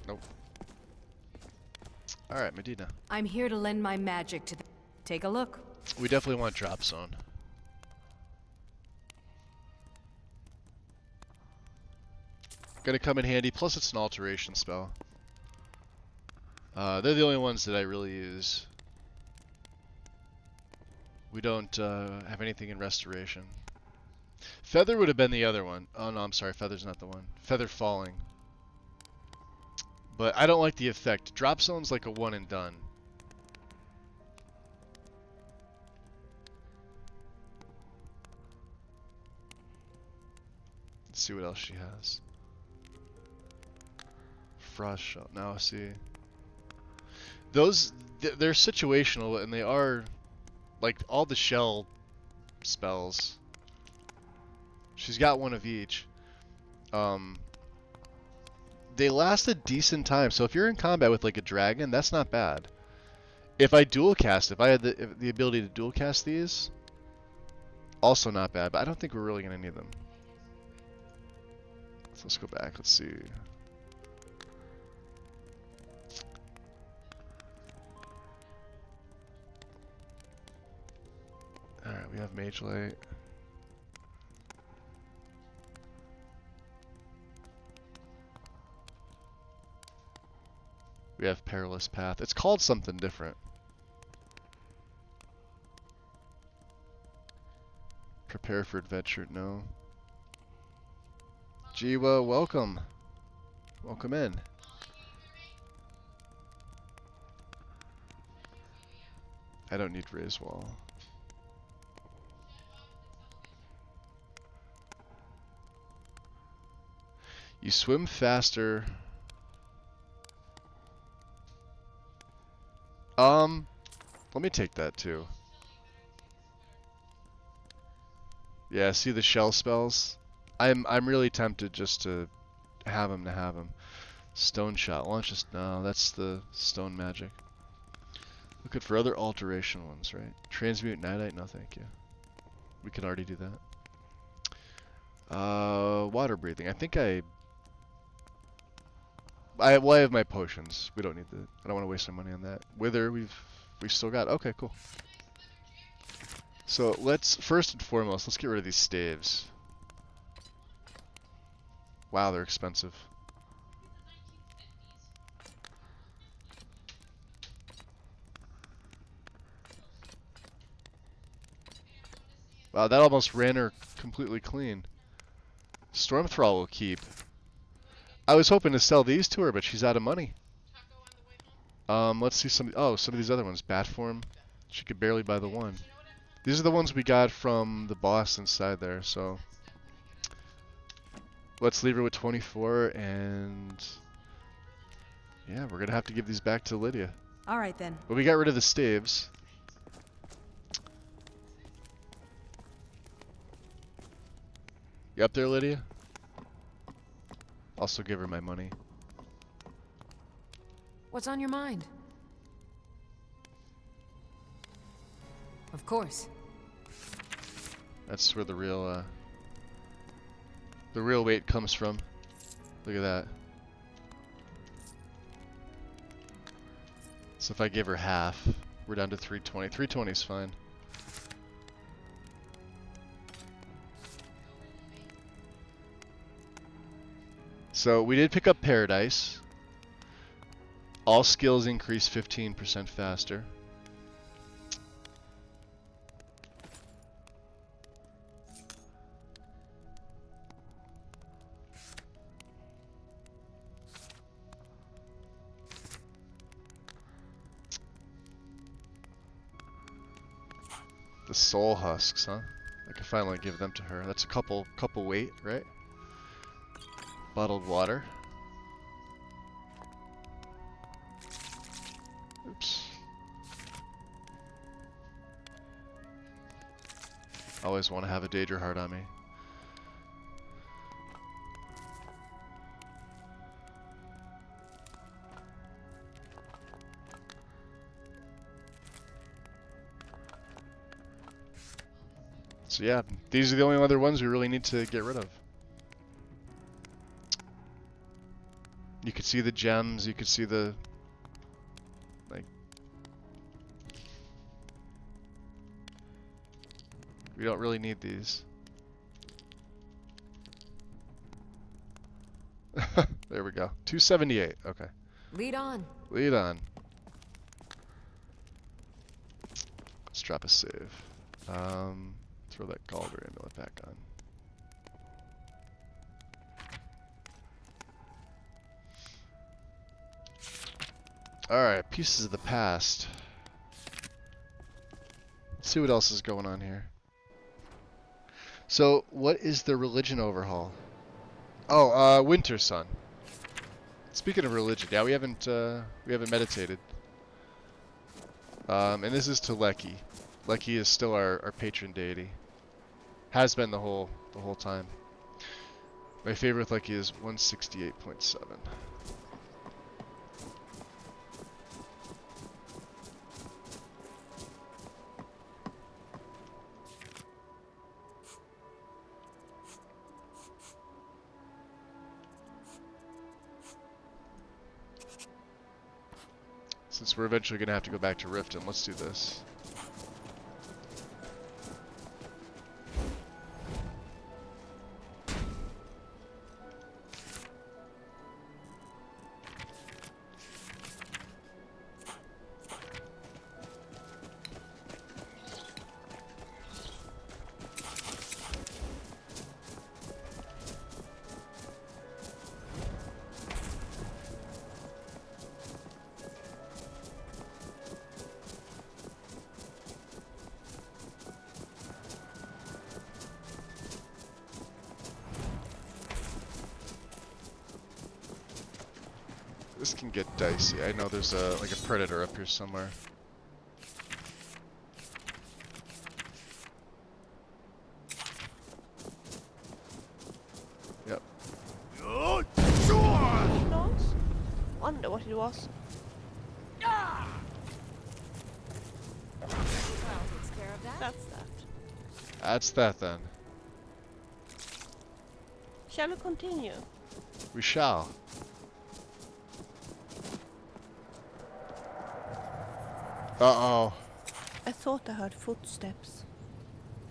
Nope. Alright, Medina. I'm here to lend my magic to the... Take a look. We definitely want drop zone. Gonna come in handy, plus it's an alteration spell. They're the only ones that I really use. We don't have anything in restoration. Feather would have been the other one. Oh no, I'm sorry, Feather's not the one. Feather falling. But I don't like the effect. Drop zone's like a one and done. Let's see what else she has. Frost shell. Now see. Those they're situational and they are like all the shell spells. She's got one of each. They last a decent time, so if you're in combat with like a dragon, that's not bad. If I dual cast, if I had the ability to dual cast these, also not bad, but I don't think we're really gonna need them. So let's go back, let's see. Alright, we have Mage Light. We have Perilous Path. It's called something different. Prepare for Adventure, no. Jiwa, welcome. Welcome in. I don't need Raise Wall. You swim faster. Let me take that too. Yeah, see the shell spells? I'm really tempted just to have him. Stone shot launches. No, that's the stone magic. Looking for other alteration ones, right? Transmute nightite. No, thank you. We can already do that. Water breathing. I think I have my potions. We don't need the. I don't want to waste our money on that. Wither, we've still got. Okay, cool. So let's first and foremost, let's get rid of these staves. Wow, they're expensive. Wow, that almost ran her completely clean. Storm Thrall will keep. I was hoping to sell these to her, but she's out of money. Let's see some of these other ones. Bat form. She could barely buy the one. These are the ones we got from the boss inside there, so let's leave her with 24, and yeah, we're gonna have to give these back to Lydia. All right then. But we got rid of the staves. You up there, Lydia? Also give her my money. What's on your mind? Of course. That's where the real weight comes from. Look at that. So if I give her half, we're down to 320. 320 is fine. So we did pick up Paradise. All skills increase 15% faster. The soul husks, huh? I can finally give them to her. That's a couple weight, right? Bottled water. Oops. Always want to have a Daedra heart on me. So yeah, these are the only other ones we really need to get rid of. You could see the gems, you could see the, like, we don't really need these. There we go. 278, okay. Lead on. Lead on. Let's drop a save. Throw that Galder amulet back on. Alright, pieces of the past. Let's see what else is going on here. So, what is the religion overhaul? Oh, Winter Sun. Speaking of religion, yeah, we haven't meditated. And this is to Leki. Leki is still our patron deity. Has been the whole time. My favorite Leki is 168.7. Since we're eventually going to have to go back to Riften, let's do this. This can get dicey. I know there's like a predator up here somewhere. Yep. Wonder what it was. Well, takes care of that. That's that. That's that then. Shall we continue? We shall. Uh-oh. I thought I heard footsteps.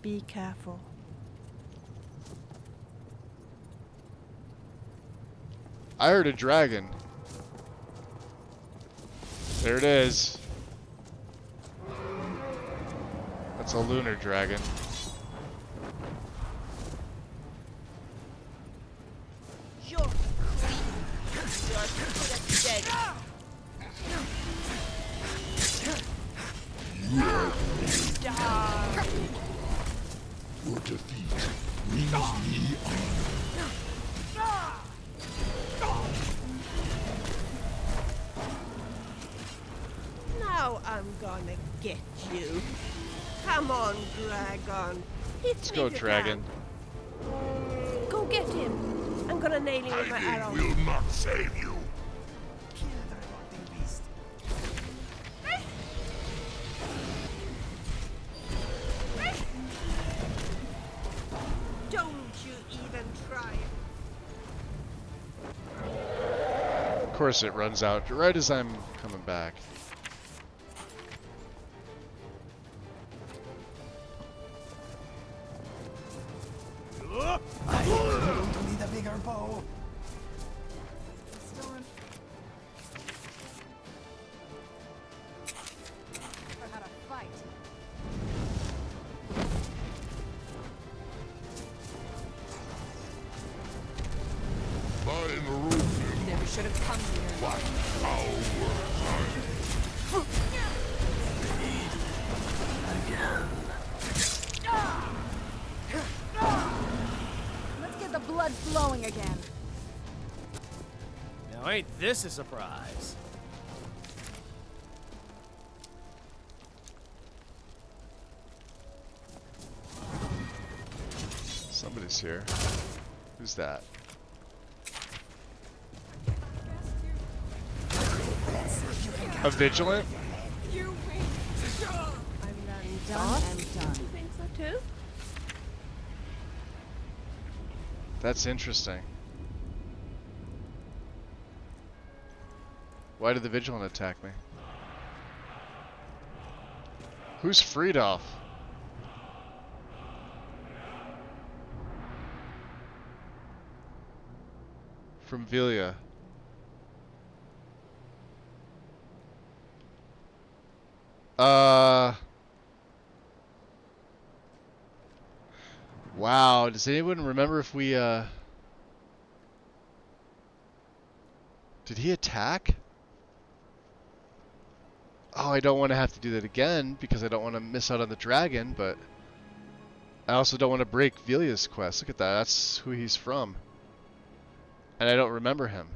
Be careful. I heard a dragon. There it is. That's a lunar dragon. You're clean. You're as good as dead. Your defeat brings me honor. Now I'm gonna get you. Come on, dragon. Hit Let's me go, if you dragon. can. Go get him. I'm gonna nail him with my arrow. Hiding will not save you. Don't you even try. Of course it runs out right as I'm coming back. I don't need a bigger bow. Storm. For how to fight. Fine roofing. Never should have come here. What Let's get the blood flowing again. Now ain't this a surprise? Somebody's here. Who's that? A vigilant? I'm done and done. You think so too? That's interesting. Why did the Vigilant attack me? Who's Friedolf? From Velia. Wow, does anyone remember if we, did he attack? Oh, I don't want to have to do that again because I don't want to miss out on the dragon, but I also don't want to break Velia's quest. Look at that, that's who he's from. And I don't remember him.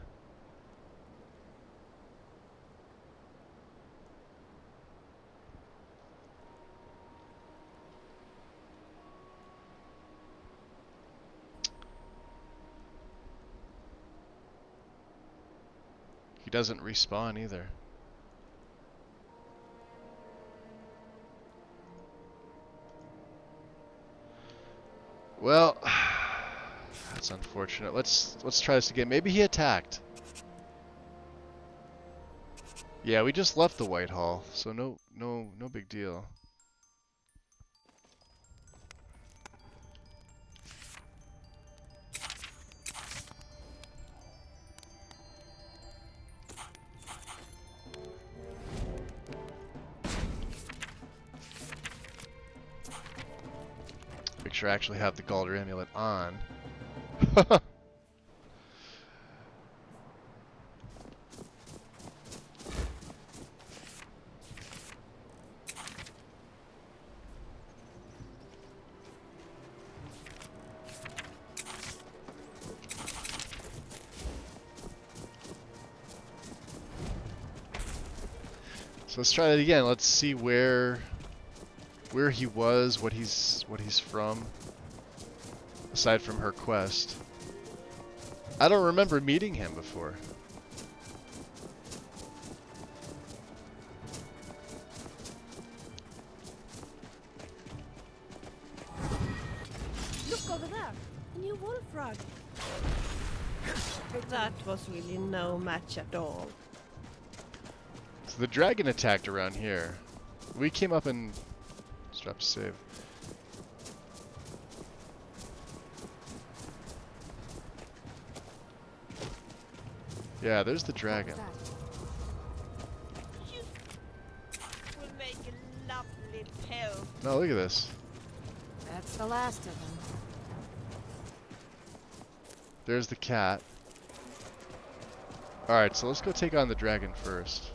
He doesn't respawn either. Well, that's unfortunate. Let's try this again. Maybe he attacked. Yeah, we just left the Whitehall, so no big deal. Make sure I actually have the Galder amulet on. So let's try that again. Let's see where he was, what he's from, aside from her quest. I don't remember meeting him before. Look over there, a new wolf rug. That was really no match at all. So the dragon attacked around here. We came up and drop to save. Yeah, there's the dragon. You will make a lovely pill. No, look at this. That's the last of them. There's the cat. Alright, so let's go take on the dragon first.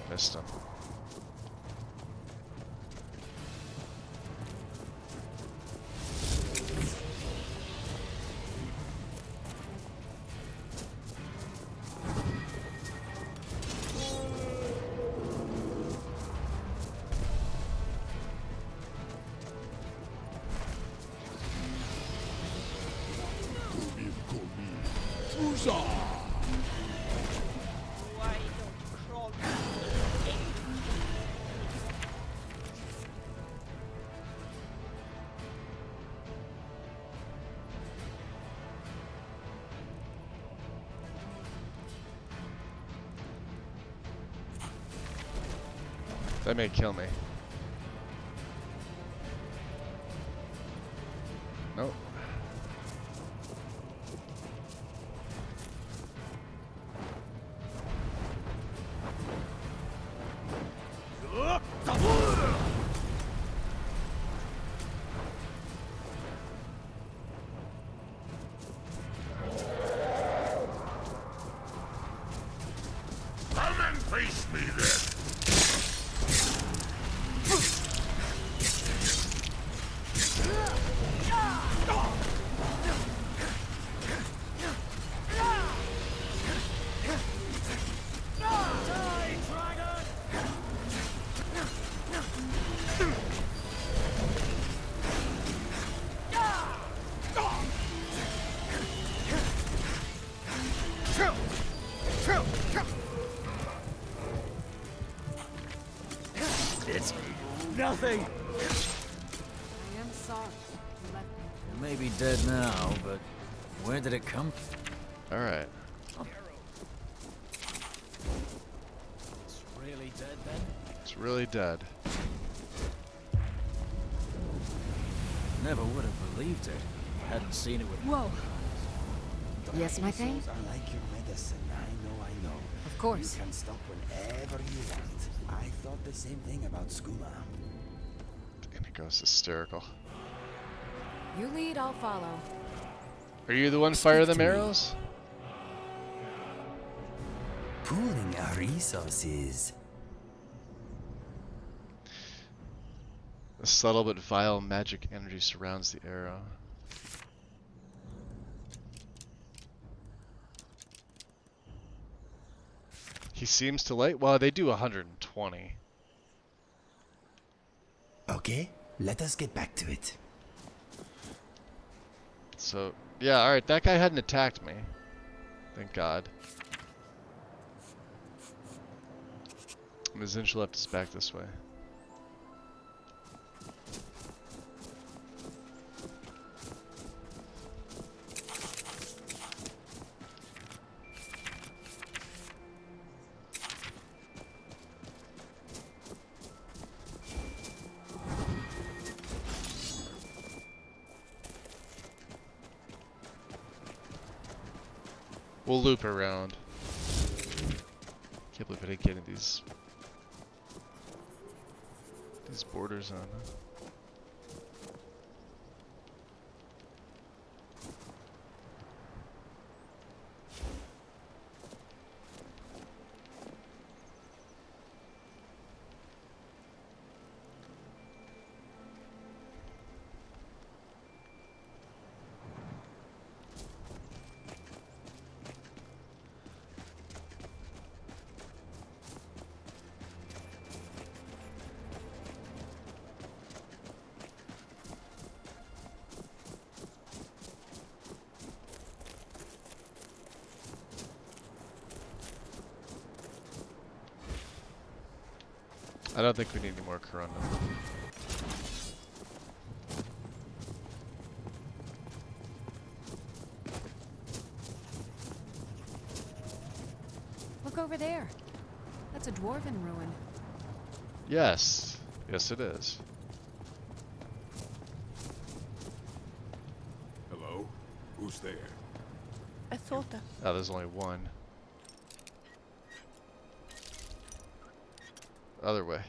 Missed him. Why don't you crawl back? That may kill me. Nope. Come and face me then. nothing! I am sorry you left me. It may be dead now, but where did it come from? Alright. It's really dead then? It's really dead. Never would have believed it. Hadn't seen it with. Whoa. Yes, my thing? Dinosaurs are like your medicine. I know. Of course. You can stop whenever you want. I thought the same thing about skooma. Inigo's hysterical. You lead, I'll follow. Are you the one fire them to me. arrows? Pooling our resources. A subtle but vile magic energy surrounds the arrow. He seems to like. Well, they do 120. Okay, let us get back to it. So, yeah, alright, that guy hadn't attacked me. Thank God. Mazinch left us back this way. We'll loop around. Can't believe I didn't get into these borders on. I don't think we need any more Corona. Look over there. That's a dwarven ruin. Yes. Yes, it is. Hello? Who's there? I thought that. Oh, there's only one. Other way.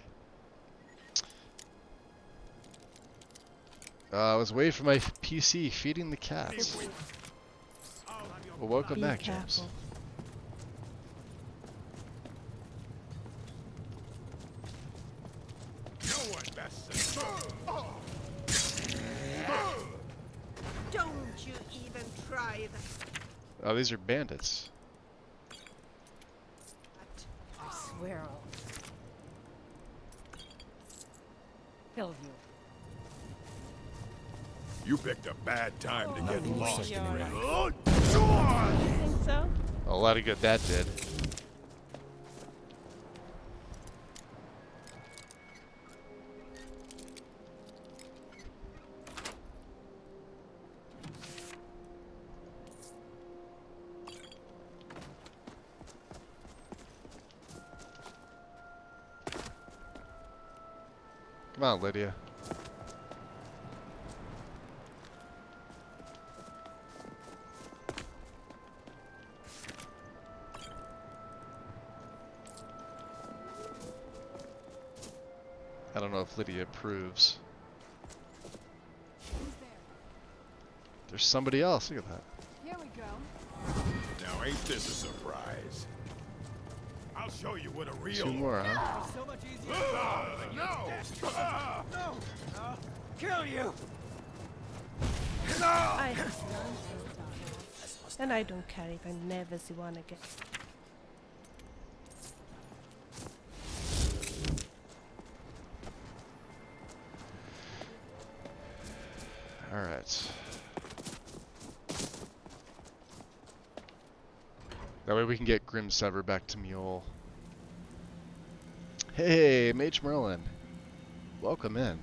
I was waiting for my PC feeding the cats. Well, welcome Be back, James. careful. No one messes. Don't you even try that. Oh, these are bandits. I swear I'll kill you. You picked a bad time to get Nothing is lost. certain in life. Oh, George! You think so? A lot of good that did. Come on, Lydia. I don't know if Lydia approves. There's somebody else. Look at that. Here we go. Now ain't this a surprise? I'll show you what a real... Two more, huh? So much easier. No! Kill you! I and I don't care if I never see one again. Alright. That way we can get Grim Sever back to Mule. Hey, Mage Merlin. Welcome in.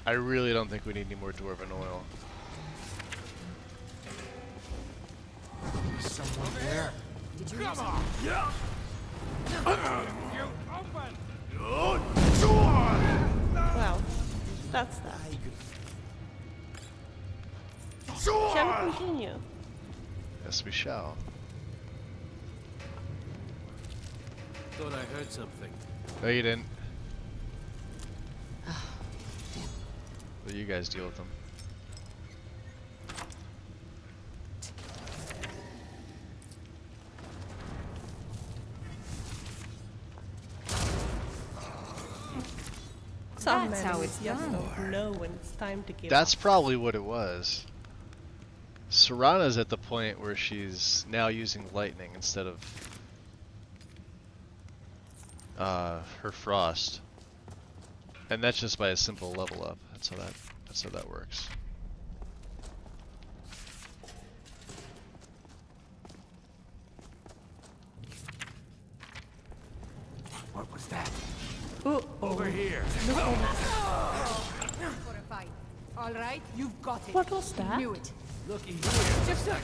I really don't think we need any more dwarven oil. There's someone there. Did you hear Come something? on! Yeah! You open! Well, that's that. Shall we continue? Yes, we shall. Thought I heard something. No, you didn't. Well, you guys deal with them. Some That's men how it's just done. don't know when it's time to give That's up. probably what it was. Serana's at the point where she's now using lightning instead of her frost. And that's just by a simple level up. That's how that works. What was that? Ooh, Over here! For a fight. All right, you've got it. what was that? Knew it. Looky here. Just a...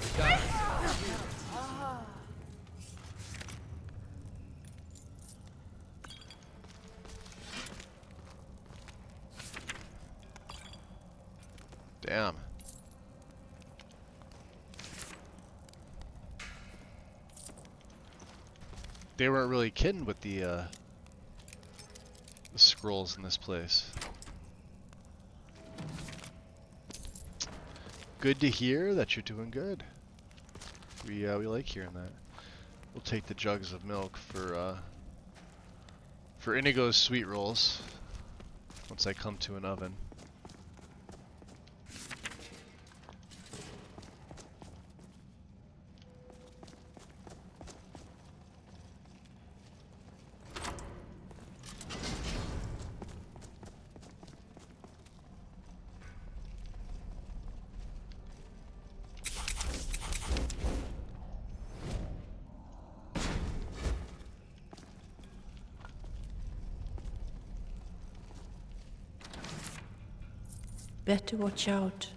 Damn. They weren't really kidding with the scrolls in this place. Good to hear that you're doing good. We like hearing that. We'll take the jugs of milk for Inigo's sweet rolls once I come to an oven. Better watch out.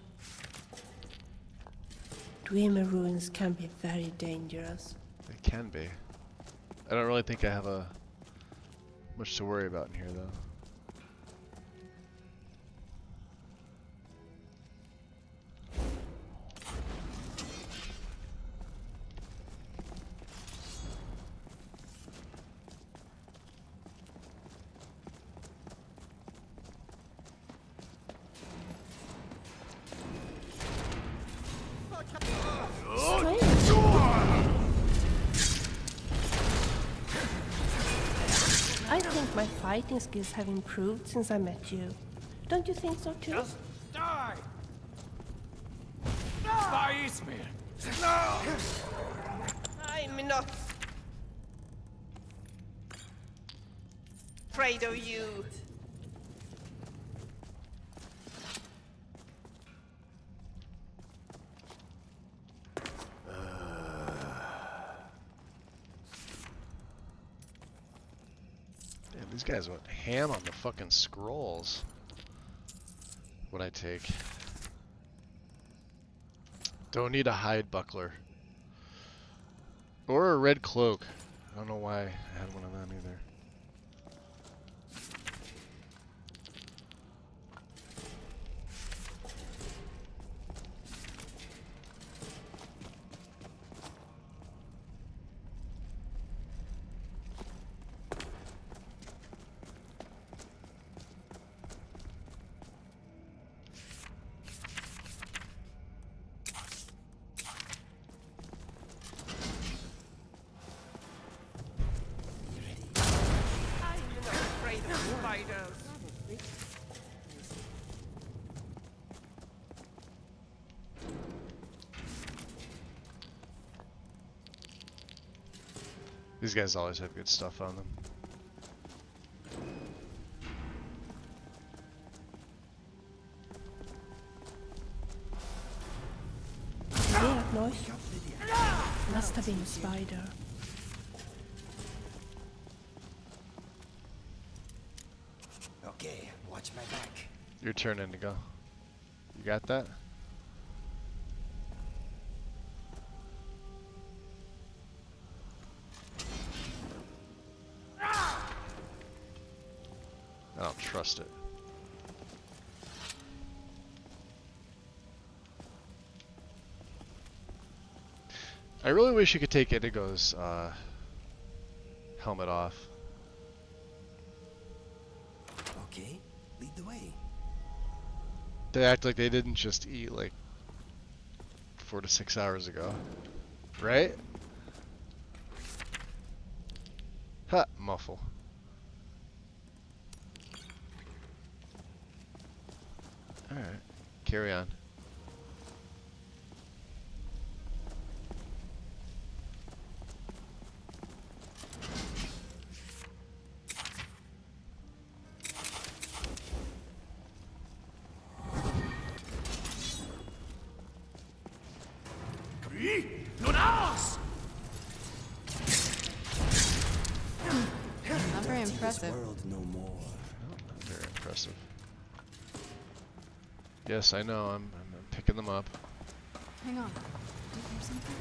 Dreamer ruins can be very dangerous. It can be. I don't really think I have much to worry about in here though. Strange. I think my fighting skills have improved since I met you. Don't you think so too? Just die! Spice me! No! I'm not afraid of you. Damn, these guys went ham on the fucking scrolls. What I take? Don't need a hide buckler. Or a red cloak. I don't know why I had one of them either. I'm not afraid of spiders. These guys always have good stuff on them. Must have been a spider. Okay, watch my back. Your turn, Indigo. You got that? I don't trust it. I really wish you could take Indigo's helmet off. Okay, lead the way. They act like they didn't just eat like 4 to 6 hours ago. Right? Ha! Muffle. Alright. Carry on. Not very impressive. World no more. Not very impressive. Yes, I know. I'm picking them up. Hang on. Did you hear something?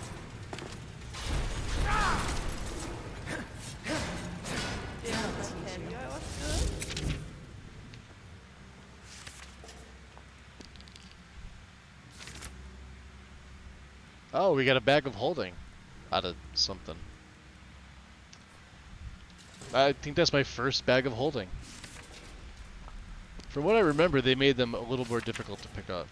Oh, we got a bag of holding out of something. I think that's my first bag of holding. From what I remember, they made them a little more difficult to pick up.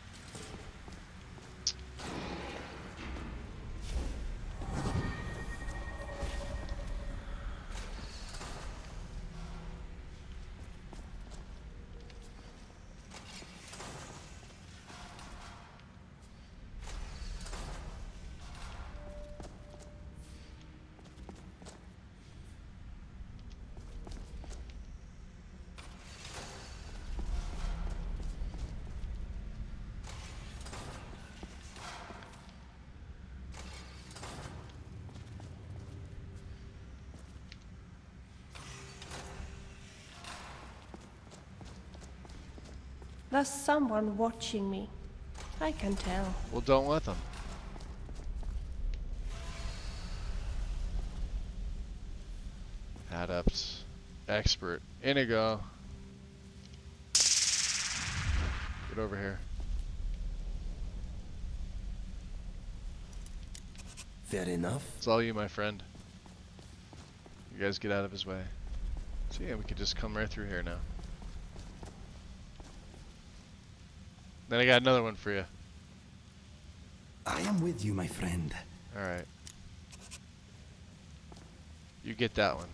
There's someone watching me. I can tell. Well, don't let them. Adept. Expert. Inigo. Get over here. Fair enough. It's all you, my friend. You guys get out of his way. So yeah, we could just come right through here now. Then I got another one for you. I am with you, my friend. Alright. You get that one.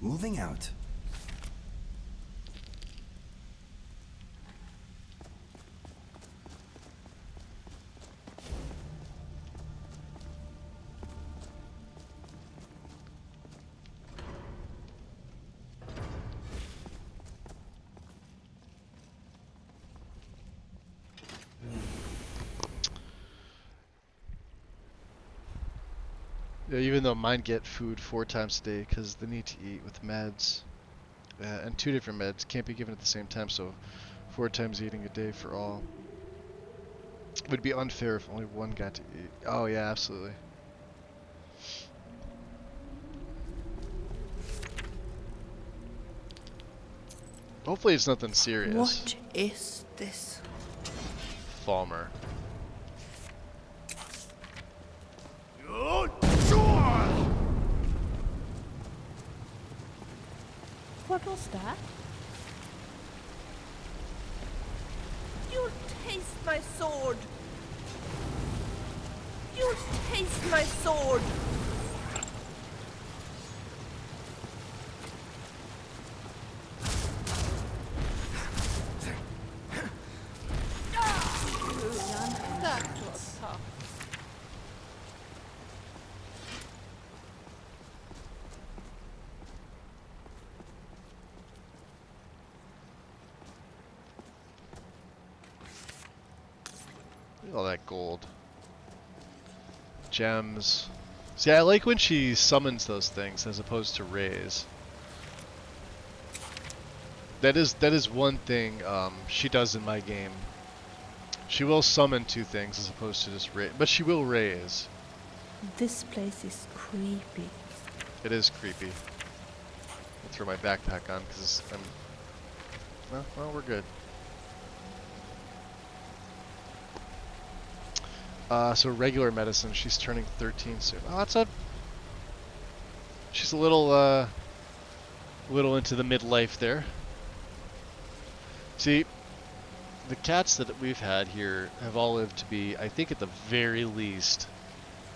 Moving out. Yeah, even though mine get food 4 times a day because they need to eat with meds. And 2 different meds can't be given at the same time, so 4 times eating a day for all. It would be unfair if only one got to eat. Oh yeah, absolutely. Hopefully it's nothing serious. What is this? Falmer. What was that? You'll taste my sword! You'll taste my sword! Look at all that gold. Gems. See, I like when she summons those things as opposed to raise. That is one thing she does in my game. She will summon two things as opposed to just raise, but she will raise. This place is creepy. It is creepy. I'll throw my backpack on because I'm. Well, we're good. So regular medicine. She's turning 13 soon. Oh, that's a. She's a little into the midlife there. See, the cats that we've had here have all lived to be, I think, at the very least,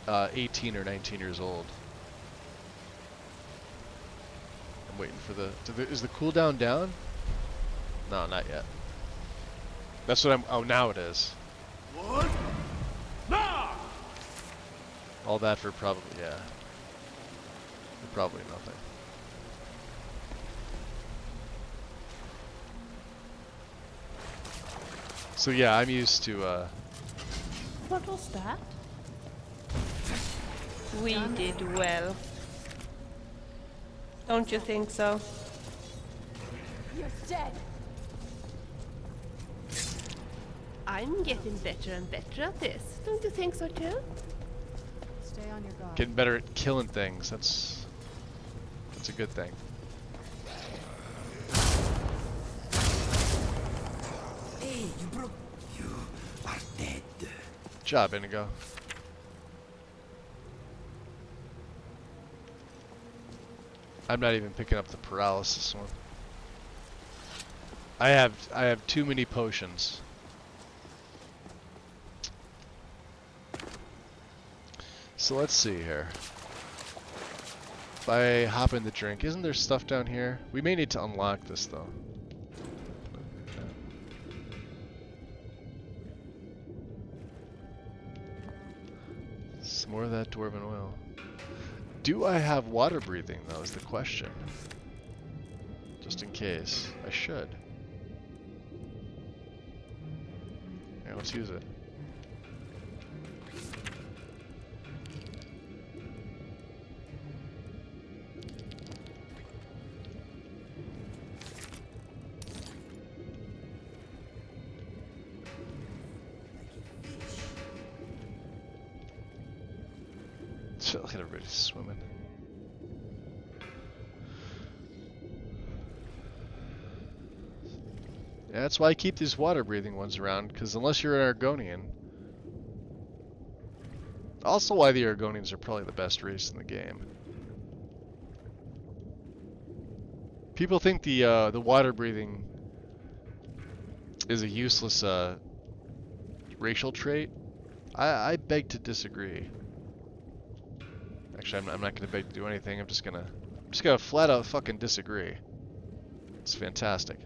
18 or 19 years old. I'm waiting for the. Is the cooldown down? No, not yet. That's what I'm. Oh, now it is. What? Nah! All that for probably, yeah. For probably nothing. So yeah, I'm used to, What was that? We did well. Don't you think so? You're dead. I'm getting better and better at this. Don't you think so too? Stay on your guard. getting better at killing things. That's a good thing. Hey, you broke. You are dead. Good job, Indigo. I'm not even picking up the paralysis one. I have too many potions. So let's see here. If I hop in the drink, isn't there stuff down here? We may need to unlock this though. Some more of that dwarven oil. Do I have water breathing though is the question. Just in case. I should. Yeah, let's use it. Look at everybody swimming. Yeah, that's why I keep these water breathing ones around, because unless you're an Argonian. Also why the Argonians are probably the best race in the game. People think the water breathing is a useless racial trait. I beg to disagree. Actually, I'm not gonna beg to do anything. I'm just gonna flat out fucking disagree. It's fantastic.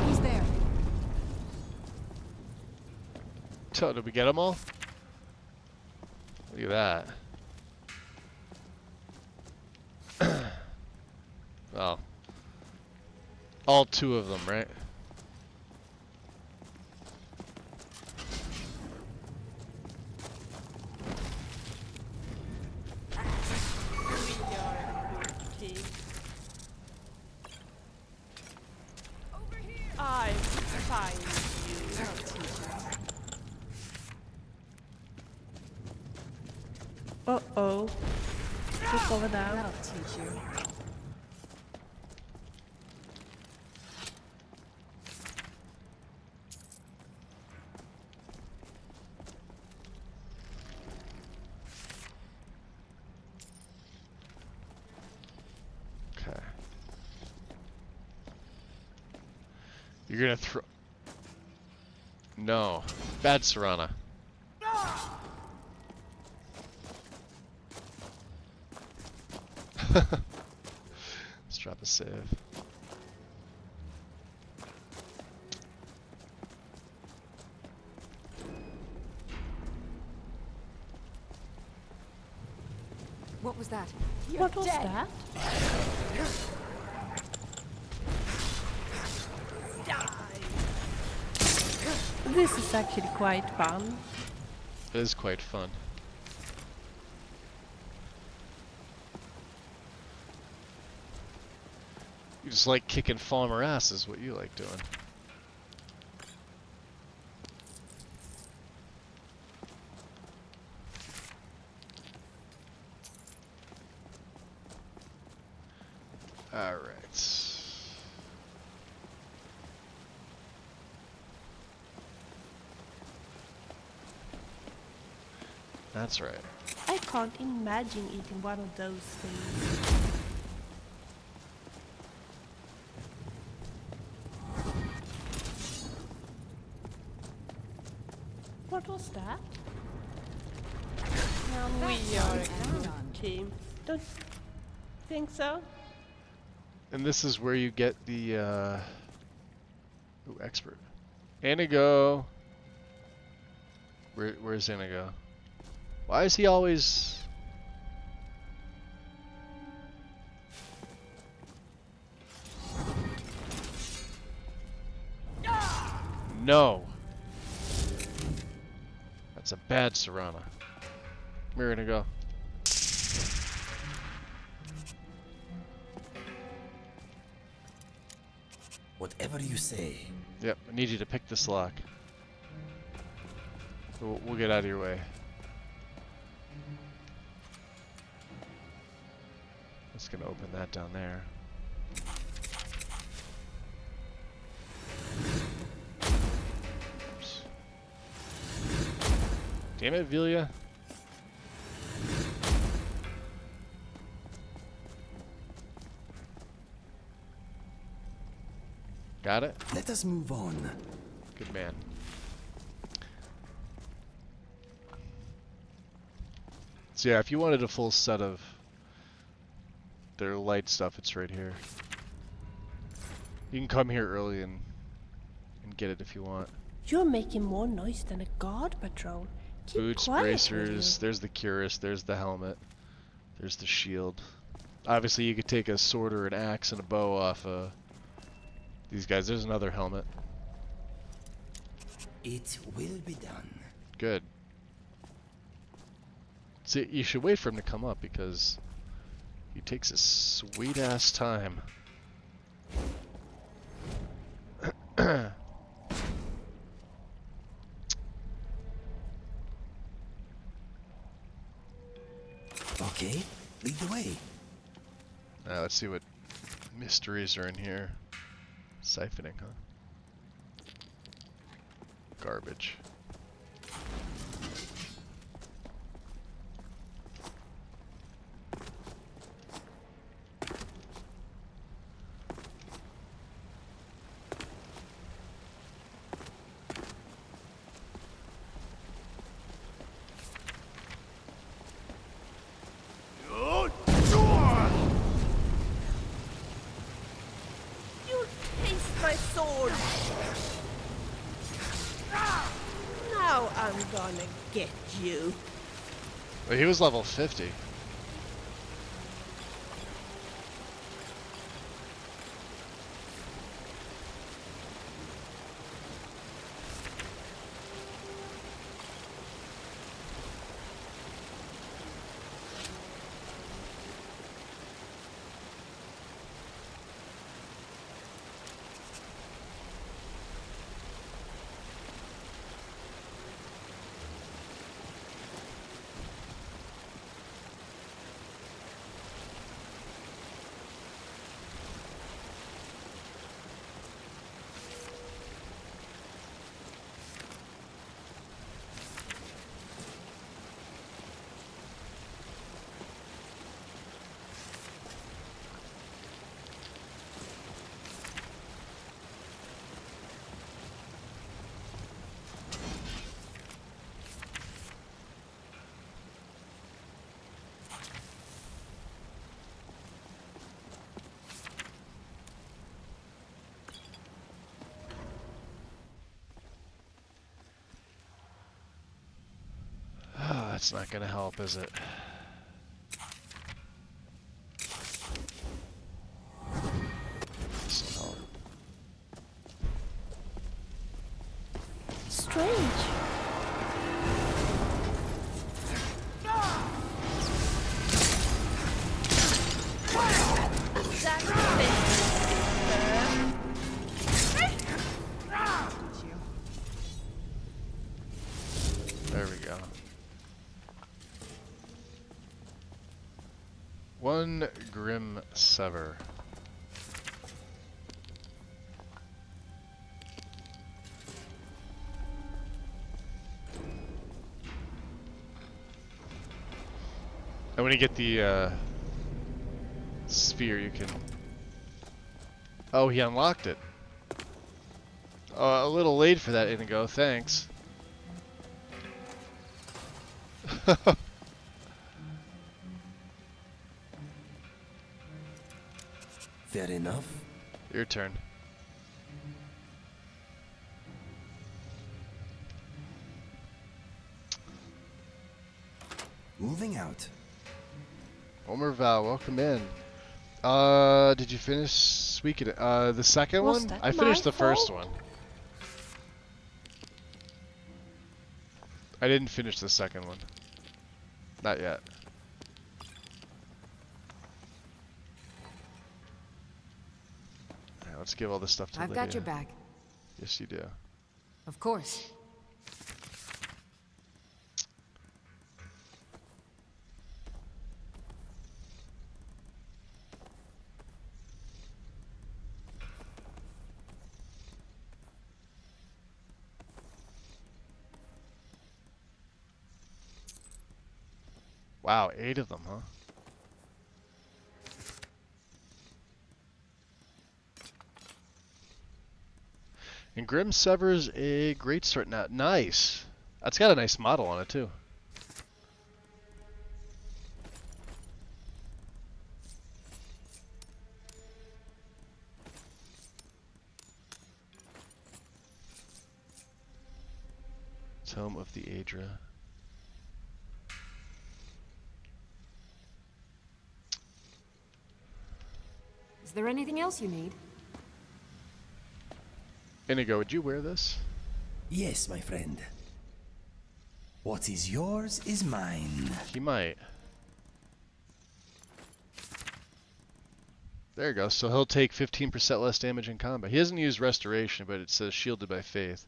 He's there. So, did we get them all? Look at that. Well, all two of them, right? I'm fine with you. Uh-oh. Look over there. That'll teach you. Okay. You're gonna throw. No. Bad Serana. drop a save. What was that? What was that? This is actually quite fun. It is quite fun. You just like kicking farmer ass is what you like doing. Alright. That's right. I can't imagine eating one of those things. What was that? We are a good team. Don't think so? And this is where you get the ooh, expert. Inigo. Where's Inigo? Why is he always... No. That's a bad Serana. Come here, Inigo. Whatever you say. Yep, I need you to pick this lock. We'll get out of your way. Just gonna open that down there. Oops. Damn it, Velia. Got it? Let us move on. Good man. So yeah, if you wanted a full set of their light stuff, it's right here. You can come here early and get it if you want. You're making more noise than a guard patrol. Keep Boots, quiet, bracers, there's the cuirass, there's the helmet, there's the shield. Obviously you could take a sword or an axe and a bow off these guys. There's another helmet. It will be done. Good. See, you should wait for him to come up because he takes his sweet ass time. Okay, lead the way. Now let's see what mysteries are in here. Siphoning, huh? Garbage. You taste my sword! Now I'm gonna get you. Well, he was level 50. That's not gonna help, is it? This'll help. Strange. There we go. One Grim Sever. And when you get the sphere, you can... Oh, he unlocked it. A little late for that, Inigo. Thanks. Fair enough. Your turn. Moving out. Omer Val, welcome in. Did you finish Suikoden? The second Was one? that I finished my the first fault? one. I didn't finish the second one. Not yet. Alright, let's give all this stuff to I've Lydia. got your back. Yes, you do. Of course. Wow, 8 of them, huh? And Grim Sever's a great start now. Nice. That's got a nice model on it too. Tome of the Aedra. Is there anything else you need? Inigo, would you wear this? Yes, my friend. What is yours is mine. He might. There you go. So he'll take 15% less damage in combat. He hasn't used Restoration, but it says Shielded by Faith.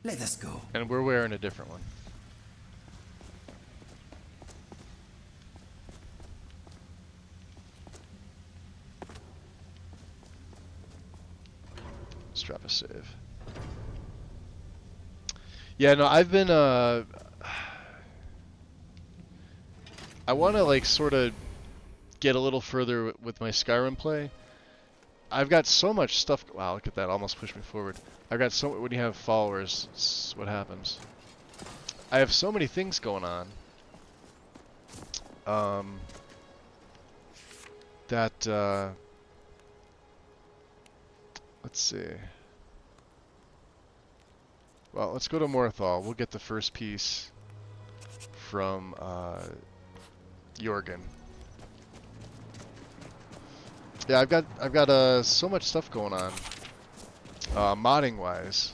Let us go. And we're wearing a different one. Let's drop a save. Yeah, no, I've been, I want to, like, sort of get a little further with my Skyrim play. I've got so much stuff. Wow, look at that. Almost pushed me forward. I've got so... When you have followers, it's what happens. I have so many things going on. Let's see. Well, let's go to Morthal. We'll get the first piece from Jorgen. Yeah, I've got so much stuff going on, modding wise.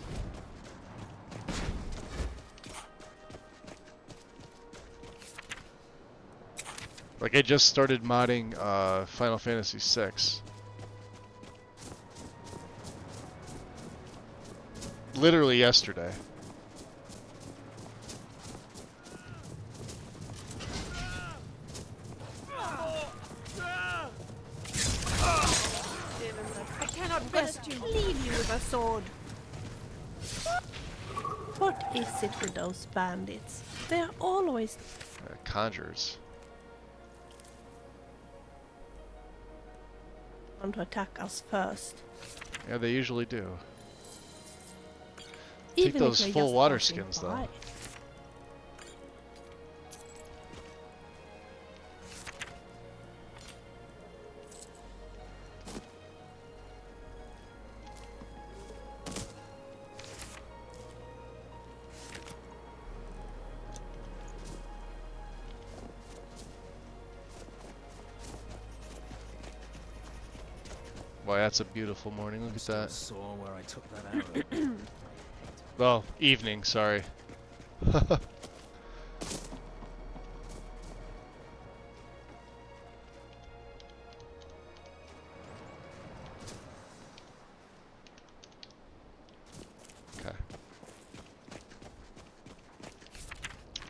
Like I just started modding Final Fantasy VI. Literally yesterday. I cannot rest you. Leave you with a sword. What is it with those bandits? They are always Conjures. want to attack us first. Yeah, they usually do. Even Take those if they're full just water passing skins, though. by. Boy, that's a beautiful morning. Look at Still that. sore where I took that arrow. Well, evening, sorry. Okay.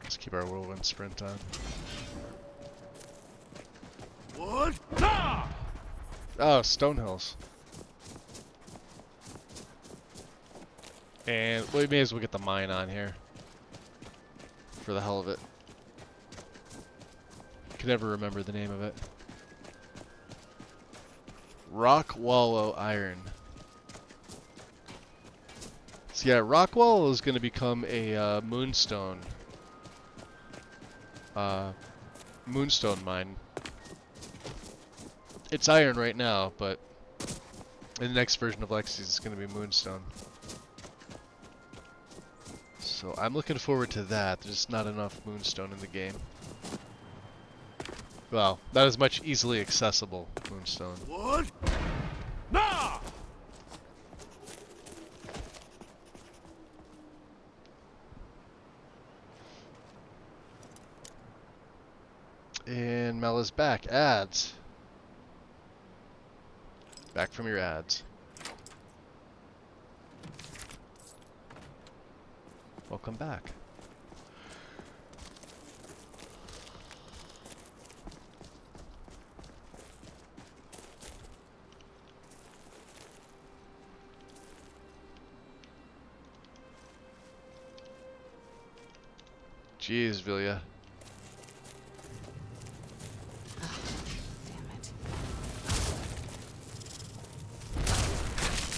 Let's keep our whirlwind sprint on. What? Ah! Oh, Stonehills. And we may as well get the mine on here. For the hell of it. Can never remember the name of it. Rock Wallow Iron. So yeah, Rock Wallow is going to become a moonstone. Moonstone mine. It's iron right now, but in the next version of Lexis, it's going to be moonstone. So I'm looking forward to that. There's not enough moonstone in the game. Well, not as much easily accessible moonstone. What? Nah! And Mel is back. Ads. Back from your ads. Welcome back. Jeez, Vilya.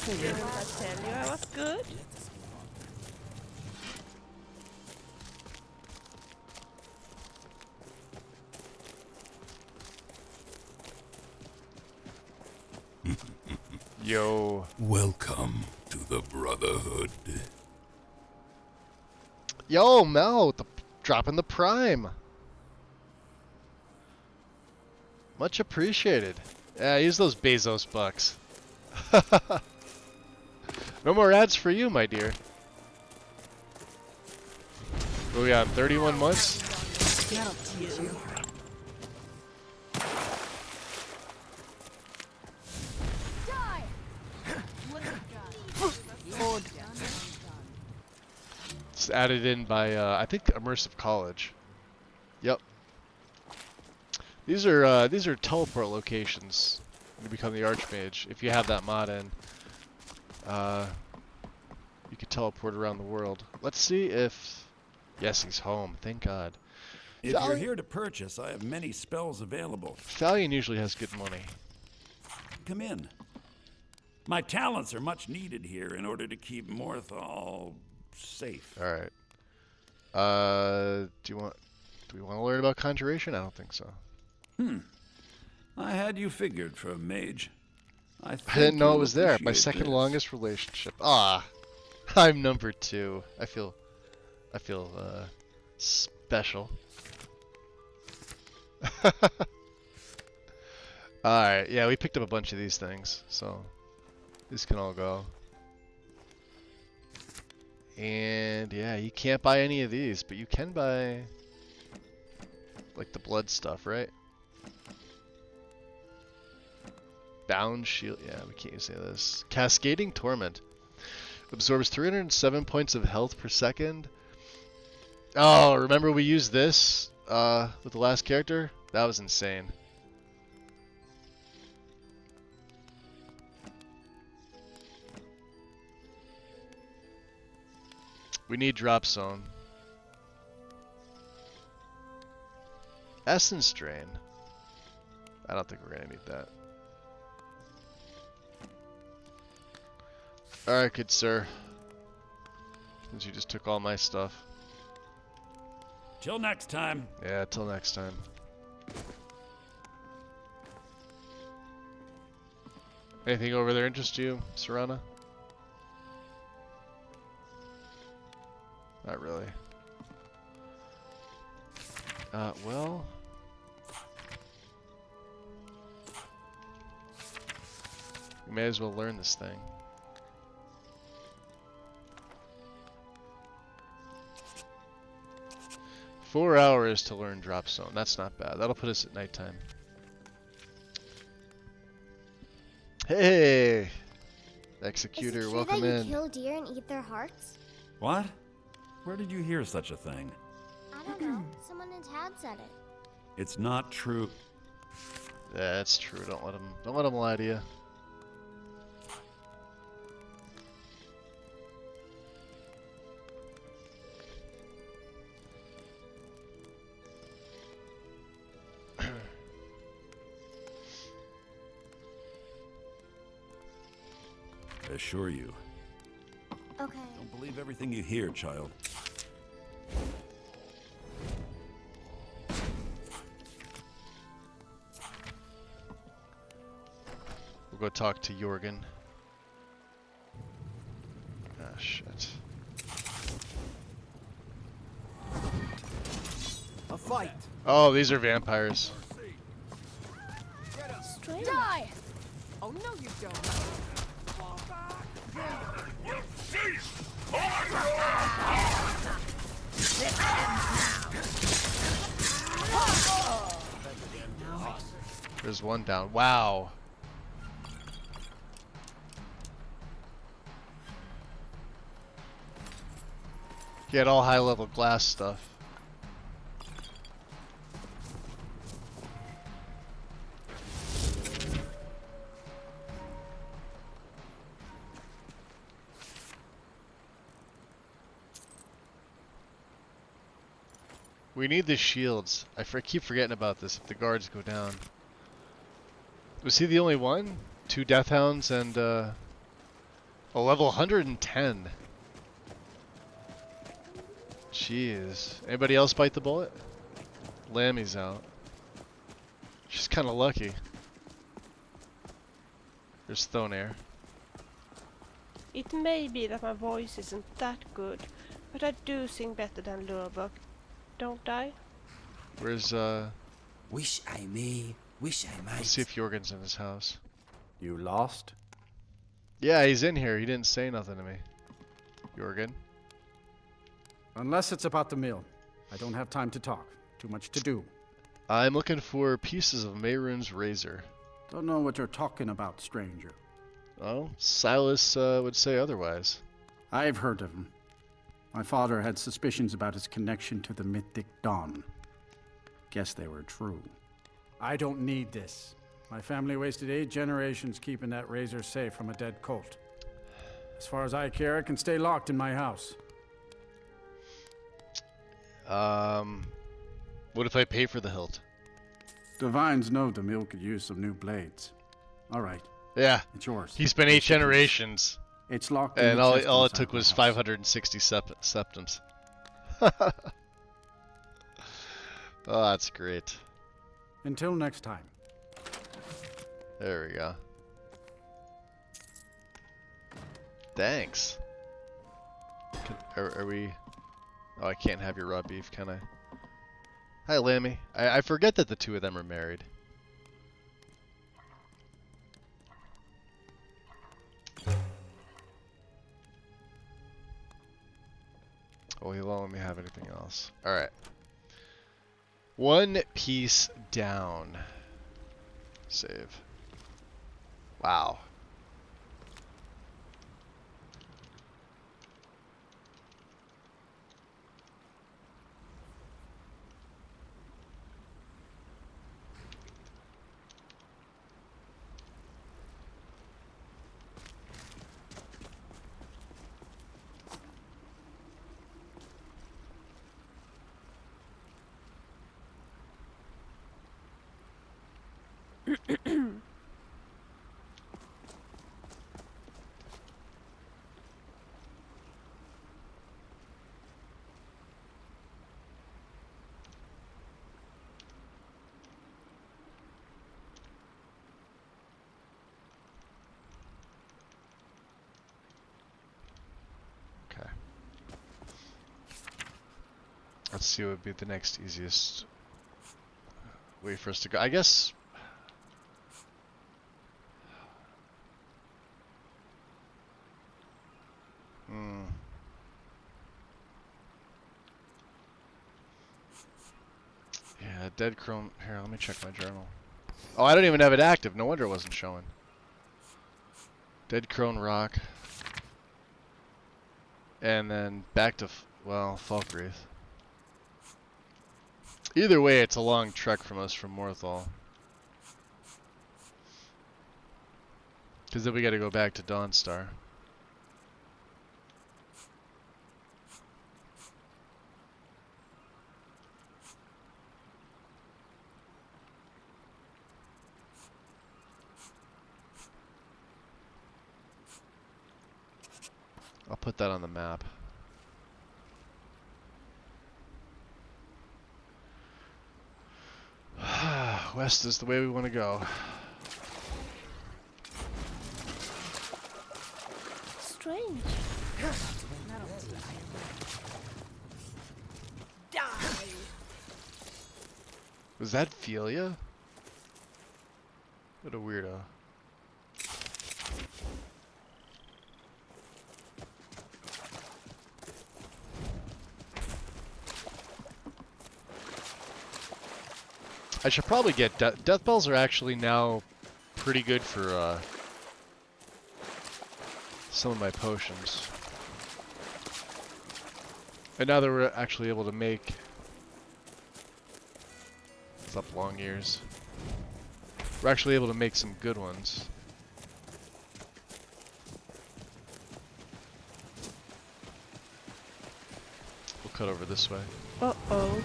Didn't I tell you I was good? Yo. Welcome to the Brotherhood. Yo, Mel, dropping the prime. Much appreciated. Yeah, use those Bezos bucks. No more ads for you, my dear. What we got, 31 months? That'll teach you. It's added in by, I think, Immersive College. Yep. These are teleport locations to become the Archmage. If you have that mod in, you can teleport around the world. Let's see if... Yes, he's home. Thank God. If you're here to purchase, I have many spells available. Thalion usually has good money. Come in. My talents are much needed here in order to keep Morthal safe. All right. Do we want to learn about conjuration? I don't think so. I had you figured for a mage. I didn't know it was there. My appreciate second this. longest relationship. Ah, I'm number 2. I feel special. Alright, yeah, we picked up a bunch of these things, so these can all go. And yeah, you can't buy any of these, but you can buy like the blood stuff, right? Bound shield, yeah, we can't use any of this. Cascading Torment. Absorbs 307 points of health per second. Oh, remember we used this with the last character? That was insane. We need Drop Zone. Essence Drain. I don't think we're gonna need that. Alright, good sir. Since you just took all my stuff. Till next time. Yeah, till next time. Anything over there interest you, Serana? Not really. Well... We may as well learn this thing. Four hours to learn drop zone. That's not bad. That'll put us at nighttime. Hey! Executor, Is it true welcome that you in. kill deer and eat their hearts? What? Where did you hear such a thing? I don't know. Someone in town said it. It's not true. Yeah, that's true. Don't let him lie to you. I assure you. Okay. Don't believe everything you hear, child. We'll go talk to Jorgen. Ah, shit. A fight. Oh, these are vampires. Strange. Die! Oh, no, you don't. There's one down. Wow. Get all high-level glass stuff. We need the shields. I keep forgetting about this if the guards go down. Was he the only one? 2 death hounds and a level 110. Jeez. Anybody else bite the bullet? Lammy's out. She's kind of lucky. There's Thonair. It may be that my voice isn't that good, but I do sing better than Lurbuck, don't I? Where's Wish I may, wish I might. let's see if Jorgen's in his house. You lost? Yeah, he's in here. He didn't say nothing to me. Jorgen. Unless it's about the mill. I don't have time to talk. Too much to do. I'm looking for pieces of Mehrunes razor. Don't know what you're talking about, stranger. Oh, Cyrus would say otherwise. I've heard of him. My father had suspicions about his connection to the mythic Dawn. Guess they were true. I don't need this. My family wasted 8 generations keeping that razor safe from a dead cult. As far as I care, it can stay locked in my house. What if I pay for the hilt? Divines know the mill could use some new blades. All right, Yeah. it's yours. He spent 8 generations, It's locked in and the all chest it inside took my was house. 560 septums. Oh, that's great. Until next time. There we go. Thanks. Are we... Oh, I can't have your raw beef, can I? Hi, Lammy. I forget that the two of them are married. Oh, he won't let me have anything else. Alright. 1 piece down. Save. Wow. Okay. Let's see what would be the next easiest way for us to go. I guess Dead Chrome. Here, let me check my journal. Oh, I don't even have it active. No wonder it wasn't showing. Dead Crone Rock. And then back to, well, Falkreath. Either way, it's a long trek from us from Morthal. Because then we gotta go back to Dawnstar. I'll put that on the map. West is the way we want to go. Strange. Was that Felia? What a weirdo. I should probably get death bells are actually now pretty good for some of my potions. And now that we're actually able to make, what's up, long ears? We're actually able to make some good ones. We'll cut over this way. Uh-oh.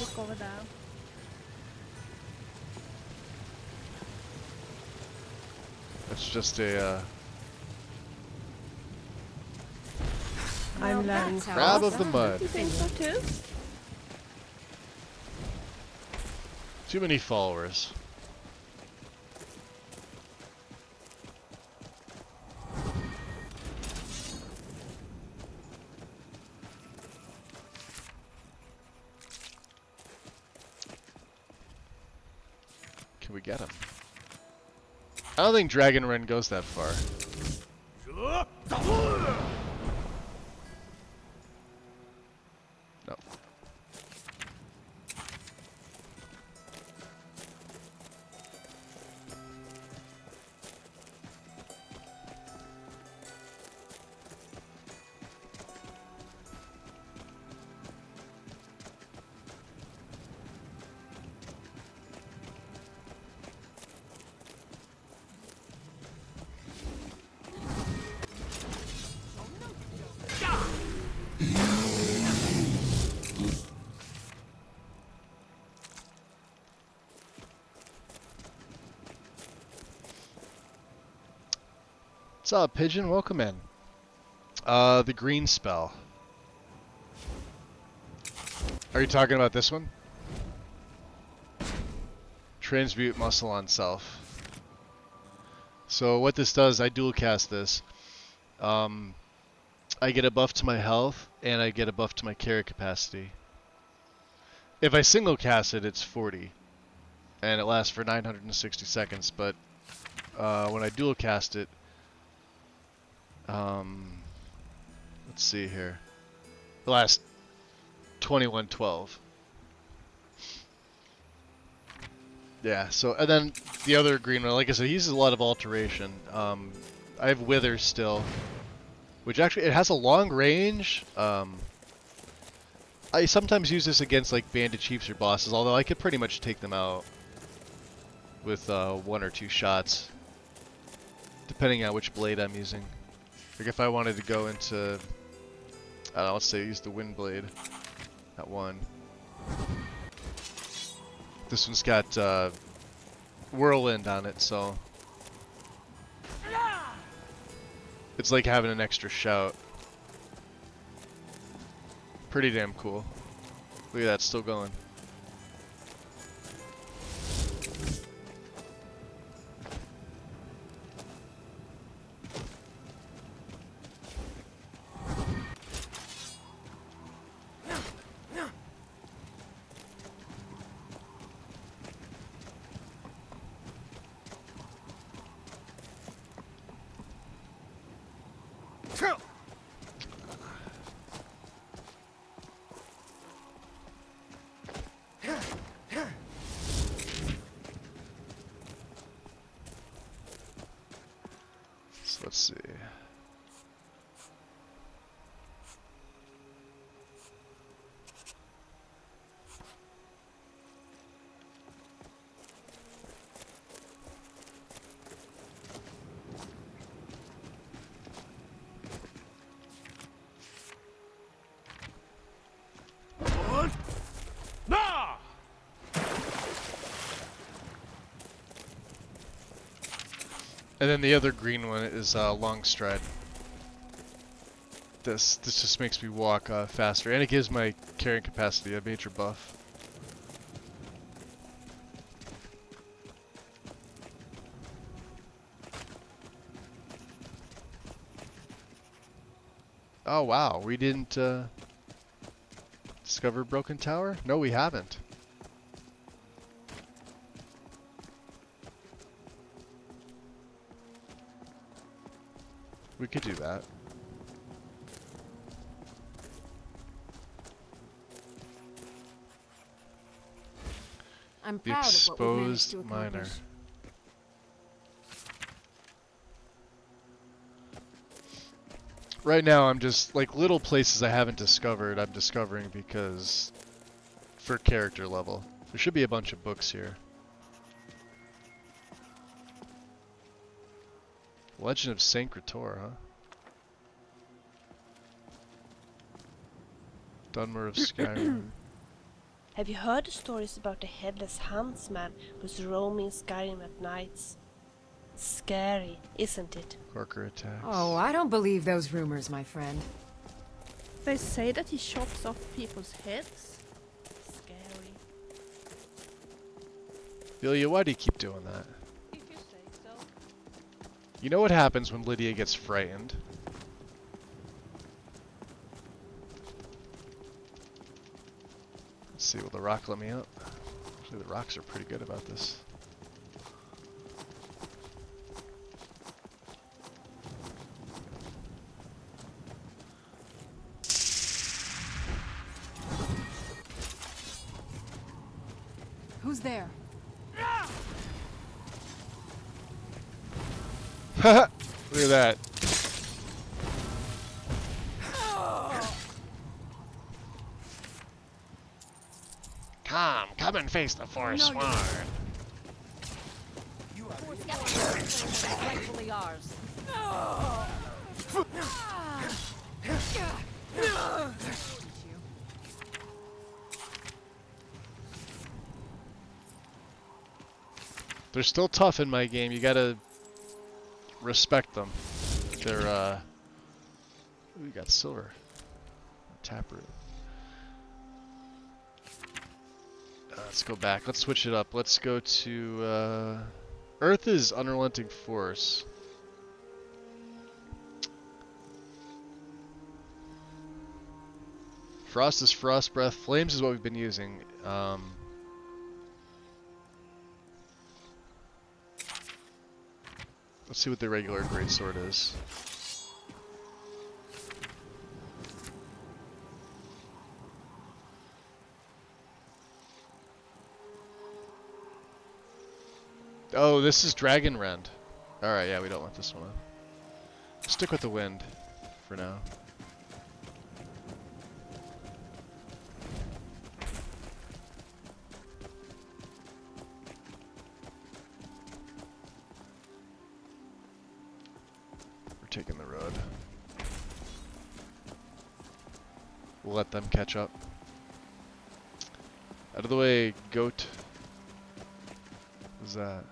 Look over there. That's just a I'm learning crab of the mud. You think so too? Too many followers. Can we get him? I don't think Dragon Run goes that far. No. What's up, Pigeon? Welcome in. The green spell. Are you talking about this one? Transmute muscle on self. So what this does, I dual cast this. I get a buff to my health, and I get a buff to my carry capacity. If I single cast it, it's 40. And it lasts for 960 seconds, but when I dual cast it, let's see here. The last 2112. Yeah, so, and then the other green one, like I said, he uses a lot of alteration. I have Wither still, which actually, it has a long range. I sometimes use this against like bandit chiefs or bosses, although I could pretty much take them out with 1 or 2 shots, depending on which blade I'm using. Like if I wanted to go into, I don't know, let's say use the wind blade at 1. This one's got whirlwind on it, so it's like having an extra shout. Pretty damn cool. Look at that, still going. Let's see. And then the other green one is long stride. This just makes me walk faster, and it gives my carrying capacity a major buff. Oh wow, we didn't discover Broken Tower? No, we haven't. We could do that. I'm The proud of what we've managed to exposed miner. accomplish. Right now I'm just, like, little places I haven't discovered, I'm discovering because for character level. There should be a bunch of books here. Legend of Saint Krator, huh? Dunmer of Skyrim. Have you heard the stories about the headless huntsman who's roaming Skyrim at nights? Scary, isn't it? Corker attacks. Oh, I don't believe those rumors, my friend. They say that he chops off people's heads. Scary. Delia, why do you keep doing that? If you say so. You know what happens when Lydia gets frightened? Let's see, will the rock let me out? Actually, the rocks are pretty good about this. Who's there? Haha! Look at that. Come and face the Forsworn. Rightfully ours. They're still tough in my game. You gotta respect them. They're we got silver. Taproot. Let's go back. Let's switch it up. Let's go to Earth is Unrelenting Force. Frost is Frost Breath. Flames is what we've been using. Let's see what the regular greatsword is. Oh, this is Dragon Rend. Alright, yeah, we don't want this one. Stick with the wind for now. We're taking the road. We'll let them catch up. Out of the way, goat. What's that?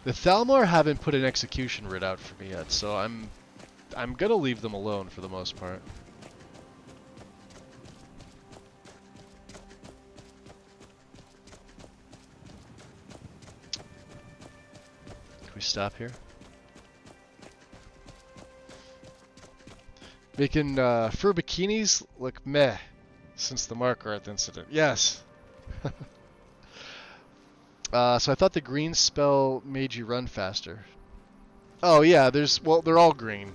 The Thalmor haven't put an execution writ out for me yet, so I'm gonna leave them alone for the most part. Can we stop here? Making fur bikinis look meh since the Markarth incident. Yes. So I thought the green spell made you run faster. Oh yeah, well, they're all green.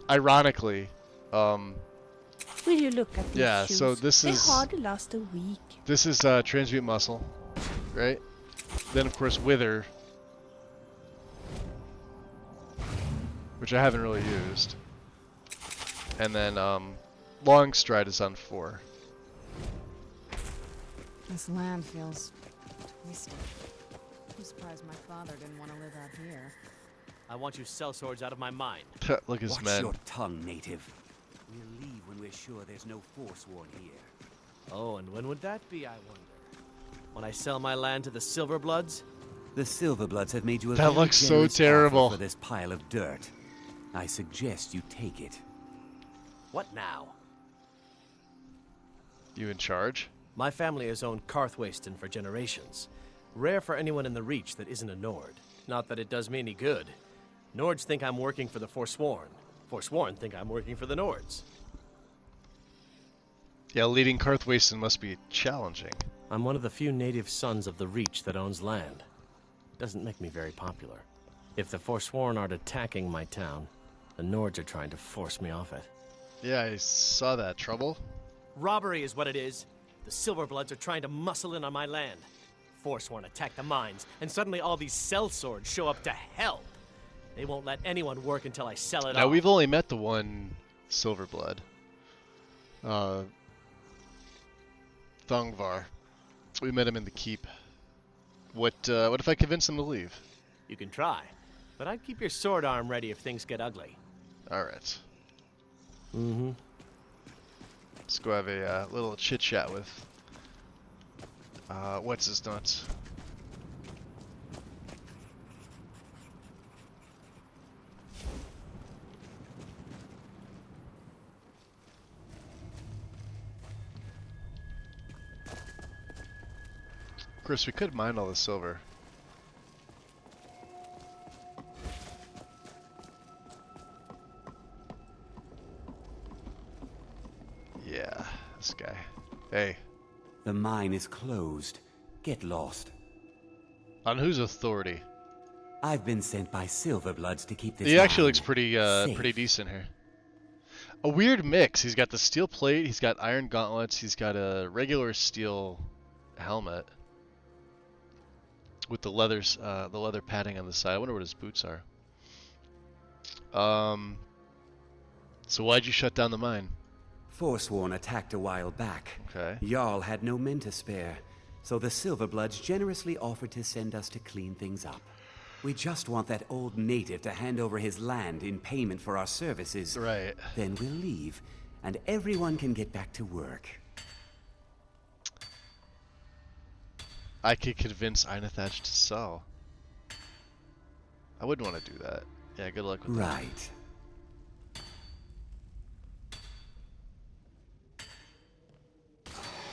Ironically, Will you look at these Yeah, shoes? so this They is hardly last a week. this is transmute muscle, right? Then of course wither, which I haven't really used, and then long stride is on 4. This land feels twisted. I'm surprised my father didn't want to live out here. I want you sellswords out of my mind. Look at his Watch men. your tongue, native. We'll leave when we're sure there's no Forsworn here. Oh, and when would that be, I wonder? When I sell my land to the Silverbloods? The Silverbloods have made you a That very looks so generous offer terrible. for this pile of dirt. I suggest you take it. What now? You in charge? My family has owned Karthwasten for generations. Rare for anyone in the Reach that isn't a Nord. Not that it does me any good. Nords think I'm working for the Forsworn. Forsworn think I'm working for the Nords. Yeah, leading Karthwasten must be challenging. I'm one of the few native sons of the Reach that owns land. Doesn't make me very popular. If the Forsworn aren't attacking my town, the Nords are trying to force me off it. Yeah, I saw that. Trouble? Robbery is what it is. The Silverbloods are trying to muscle in on my land. Forsworn attack the mines, and suddenly all these sellswords show up to help. They won't let anyone work until I sell it Now off. we've only met the one Silverblood. Thongvar. We met him in the keep. What if I convince him to leave? You can try, but I'd keep your sword arm ready if things get ugly. Alright. Mm-hmm. Let's go have a little chit chat with what's his nuts. Of course, we could mine all the silver. Yeah, this guy. Hey. The mine is closed. Get lost. On whose authority? I've been sent by Silverbloods to keep this He actually mine looks pretty safe. pretty decent here. A weird mix. He's got the steel plate, he's got iron gauntlets, he's got a regular steel helmet with the leather padding on the side. I wonder what his boots are. So why'd you shut down the mine? Forsworn attacked a while back. Okay. Jarl had no men to spare, so the Silverbloods generously offered to send us to clean things up. We just want that old native to hand over his land in payment for our services. Right. Then we'll leave, and everyone can get back to work. I could convince Einathach to sell. I wouldn't want to do that. Yeah, good luck with that. Right.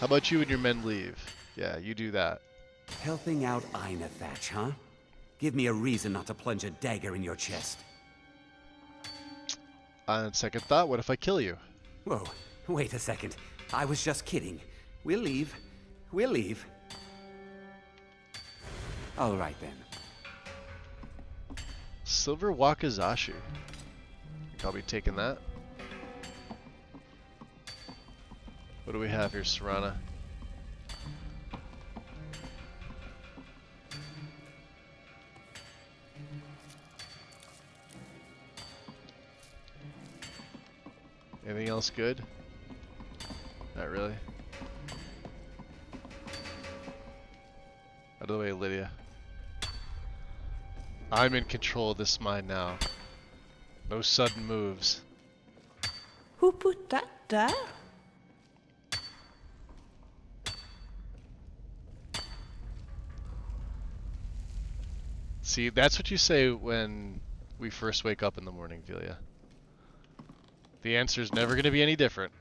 How about you and your men leave? Yeah, you do that. Helping out Einathach, huh? Give me a reason not to plunge a dagger in your chest. On second thought, what if I kill you? Whoa, wait a second. I was just kidding. We'll leave. We'll leave. All right then. Silver Wakazashu. I'll be taking that. What do we have here, Serana? Anything else good? Not really. Out of the way, Lydia. I'm in control of this mine now. No sudden moves. Who put that there? See, that's what you say when we first wake up in the morning, Delia. The answer's never going to be any different.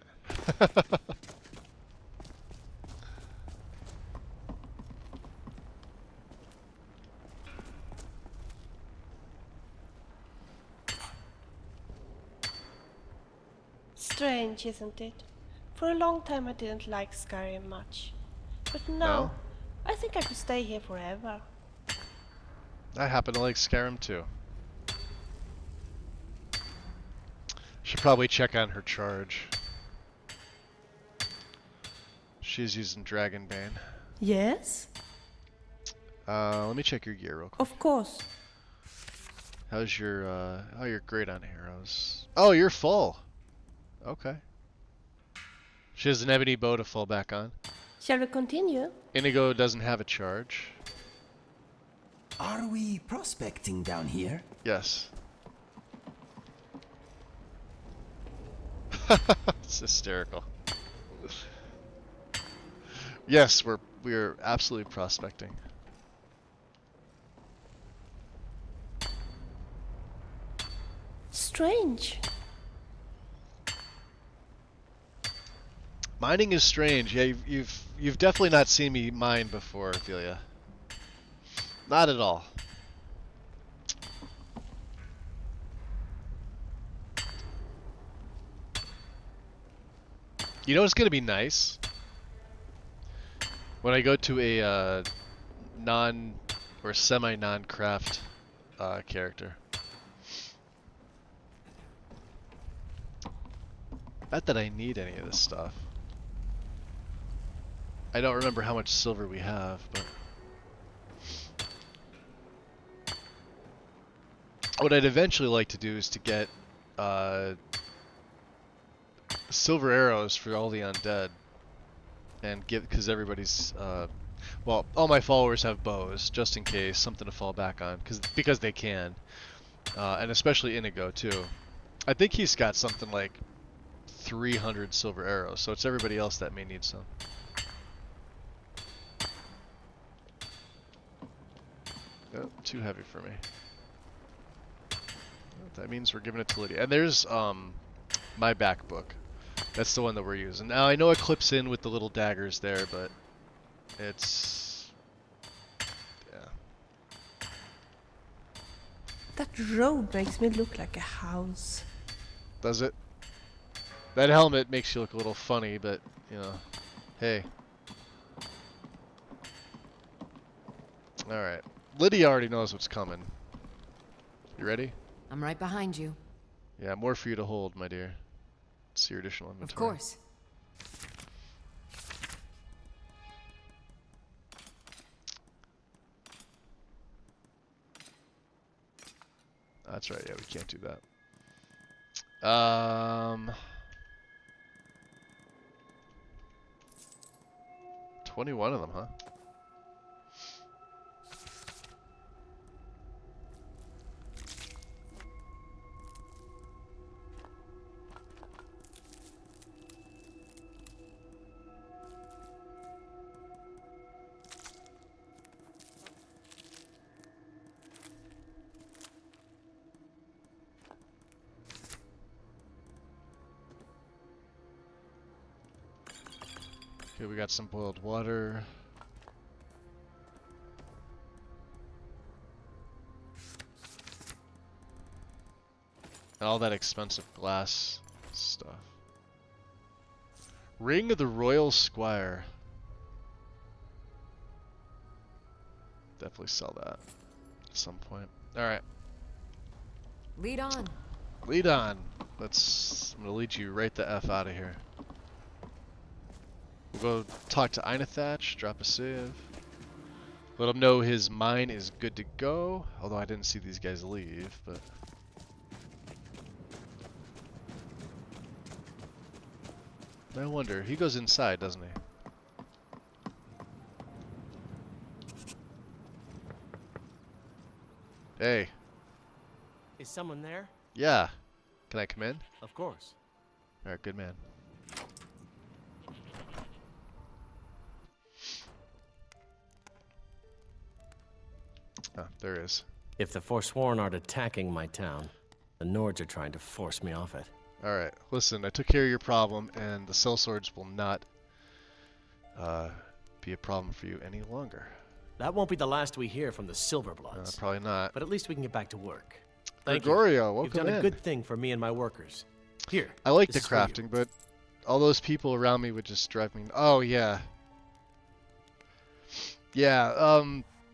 Strange, isn't it? For a long time I didn't like Skyrim much. But now, No? I think I could stay here forever. I happen to like Skyrim too. Should probably check on her charge. She's using Dragonbane. Yes? Let me check your gear real quick. Of course. How's your, oh, you're great on arrows. Oh, you're full. Okay. She doesn't have any bow to fall back on. Shall we continue? Inigo doesn't have a charge. Are we prospecting down here? Yes. It's hysterical. Yes, we're absolutely prospecting. Strange. Mining is strange. Yeah, you've definitely not seen me mine before, Ophelia. Not at all. You know what's gonna be nice? When I go to a non or semi non-craft character. Not that I need any of this stuff. I don't remember how much silver we have, but what I'd eventually like to do is to get silver arrows for all the undead, and give, because everybody's well, all my followers have bows just in case, something to fall back on, because they can, and especially Inigo too. I think he's got something like 300 silver arrows, so it's everybody else that may need some. Oh, too heavy for me. That means we're giving it to Lydia. And there's my back book. That's the one that we're using. Now I know it clips in with the little daggers there, but it's yeah. That robe makes me look like a house. Does it? That helmet makes you look a little funny, but you know, hey. All right. Lydia already knows what's coming. You ready? I'm right behind you. Yeah, more for you to hold, my dear. It's your additional inventory. Of course. That's right, yeah, we can't do that. 21 of them, huh? Okay, we got some boiled water. And all that expensive glass stuff. Ring of the Royal Squire. Definitely sell that at some point. Alright. Lead on. Lead on. I'm gonna lead you right the F out of here. We'll go talk to Einathatch, drop a save. Let him know his mine is good to go. Although I didn't see these guys leave, but... I wonder. He goes inside, doesn't he? Hey. Is someone there? Yeah. Can I come in? Of course. Alright, good man. Ah, there is. If the Forsworn aren't attacking my town, the Nords are trying to force me off it. Alright, listen, I took care of your problem, and the sellswords will not be a problem for you any longer. That won't be the last we hear from the Silverbloods. Probably not. But at least we can get back to work. Thank Gregorio, you. welcome You've done in. a good thing for me and my workers. Here. I like the this is for you. crafting, but all those people around me would just drive me... Oh, yeah. Yeah,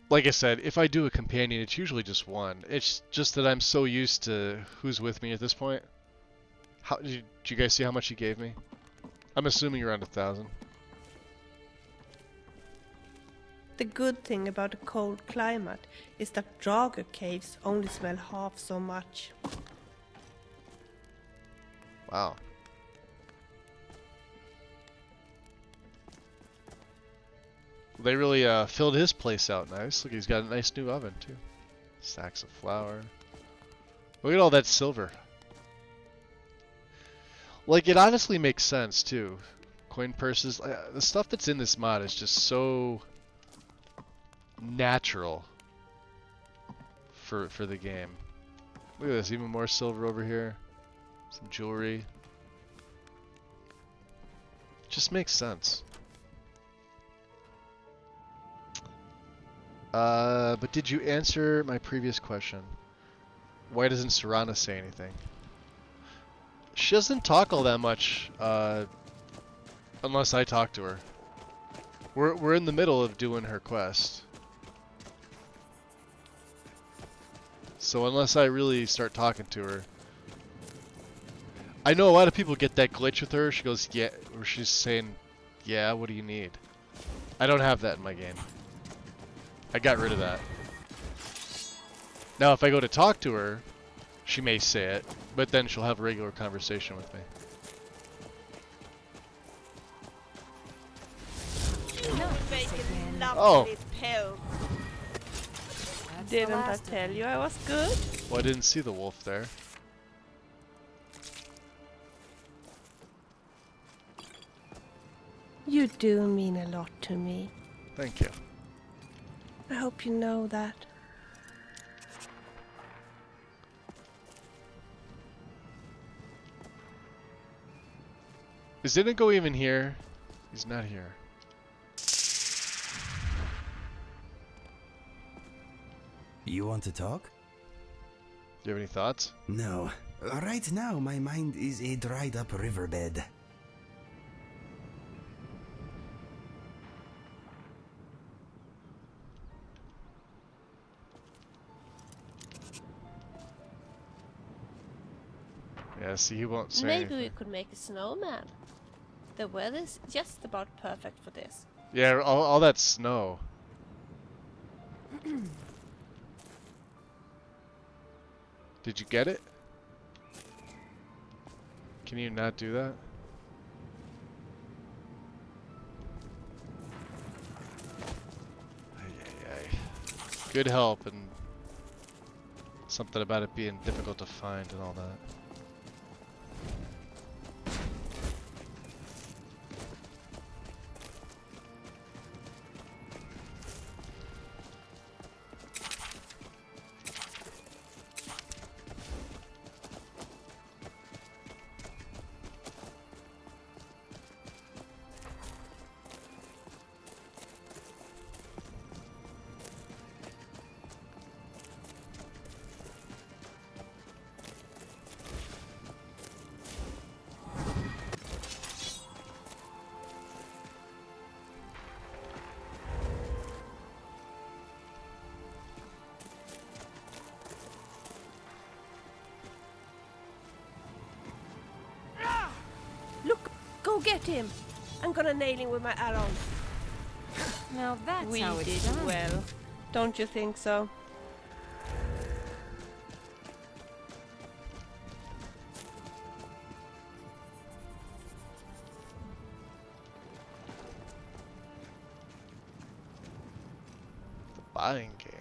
like I said, if I do a companion, it's usually just one. It's just that I'm so used to who's with me at this point. How did you guys see how much he gave me? I'm assuming around 1,000. The good thing about a cold climate is that Draugr caves only smell half so much. Wow. They really filled his place out nice. Look, he's got a nice new oven too. Sacks of flour. Look at all that silver. Like, it honestly makes sense too. Coin purses. The stuff that's in this mod is just so natural for the game. Look at this, even more silver over here. Some jewelry. Just makes sense. But did you answer my previous question? Why doesn't Serana say anything? She doesn't talk all that much, unless I talk to her. We're in the middle of doing her quest. So unless I really start talking to her. I know a lot of people get that glitch with her. She goes, yeah, or she's saying, yeah, what do you need? I don't have that in my game. I got rid of that. Now if I go to talk to her, she may say it, but then she'll have a regular conversation with me. Oh. Didn't I tell you I was good? Well, I didn't see the wolf there. You do mean a lot to me. Thank you. I hope you know that. Is Inigo even here? He's not here. You want to talk? Do you have any thoughts? No. Right now, my mind is a dried up riverbed. Yeah, see, he won't say Maybe anything. we could make a snowman. The weather's just about perfect for this. Yeah, all that snow. Did you get it? Can you not do that? Ay. Good help and something about it being difficult to find and all that. Look, go get him. I'm gonna nail him with my arrows. Now that's We how it's did done. well. Don't you think so? The buying game.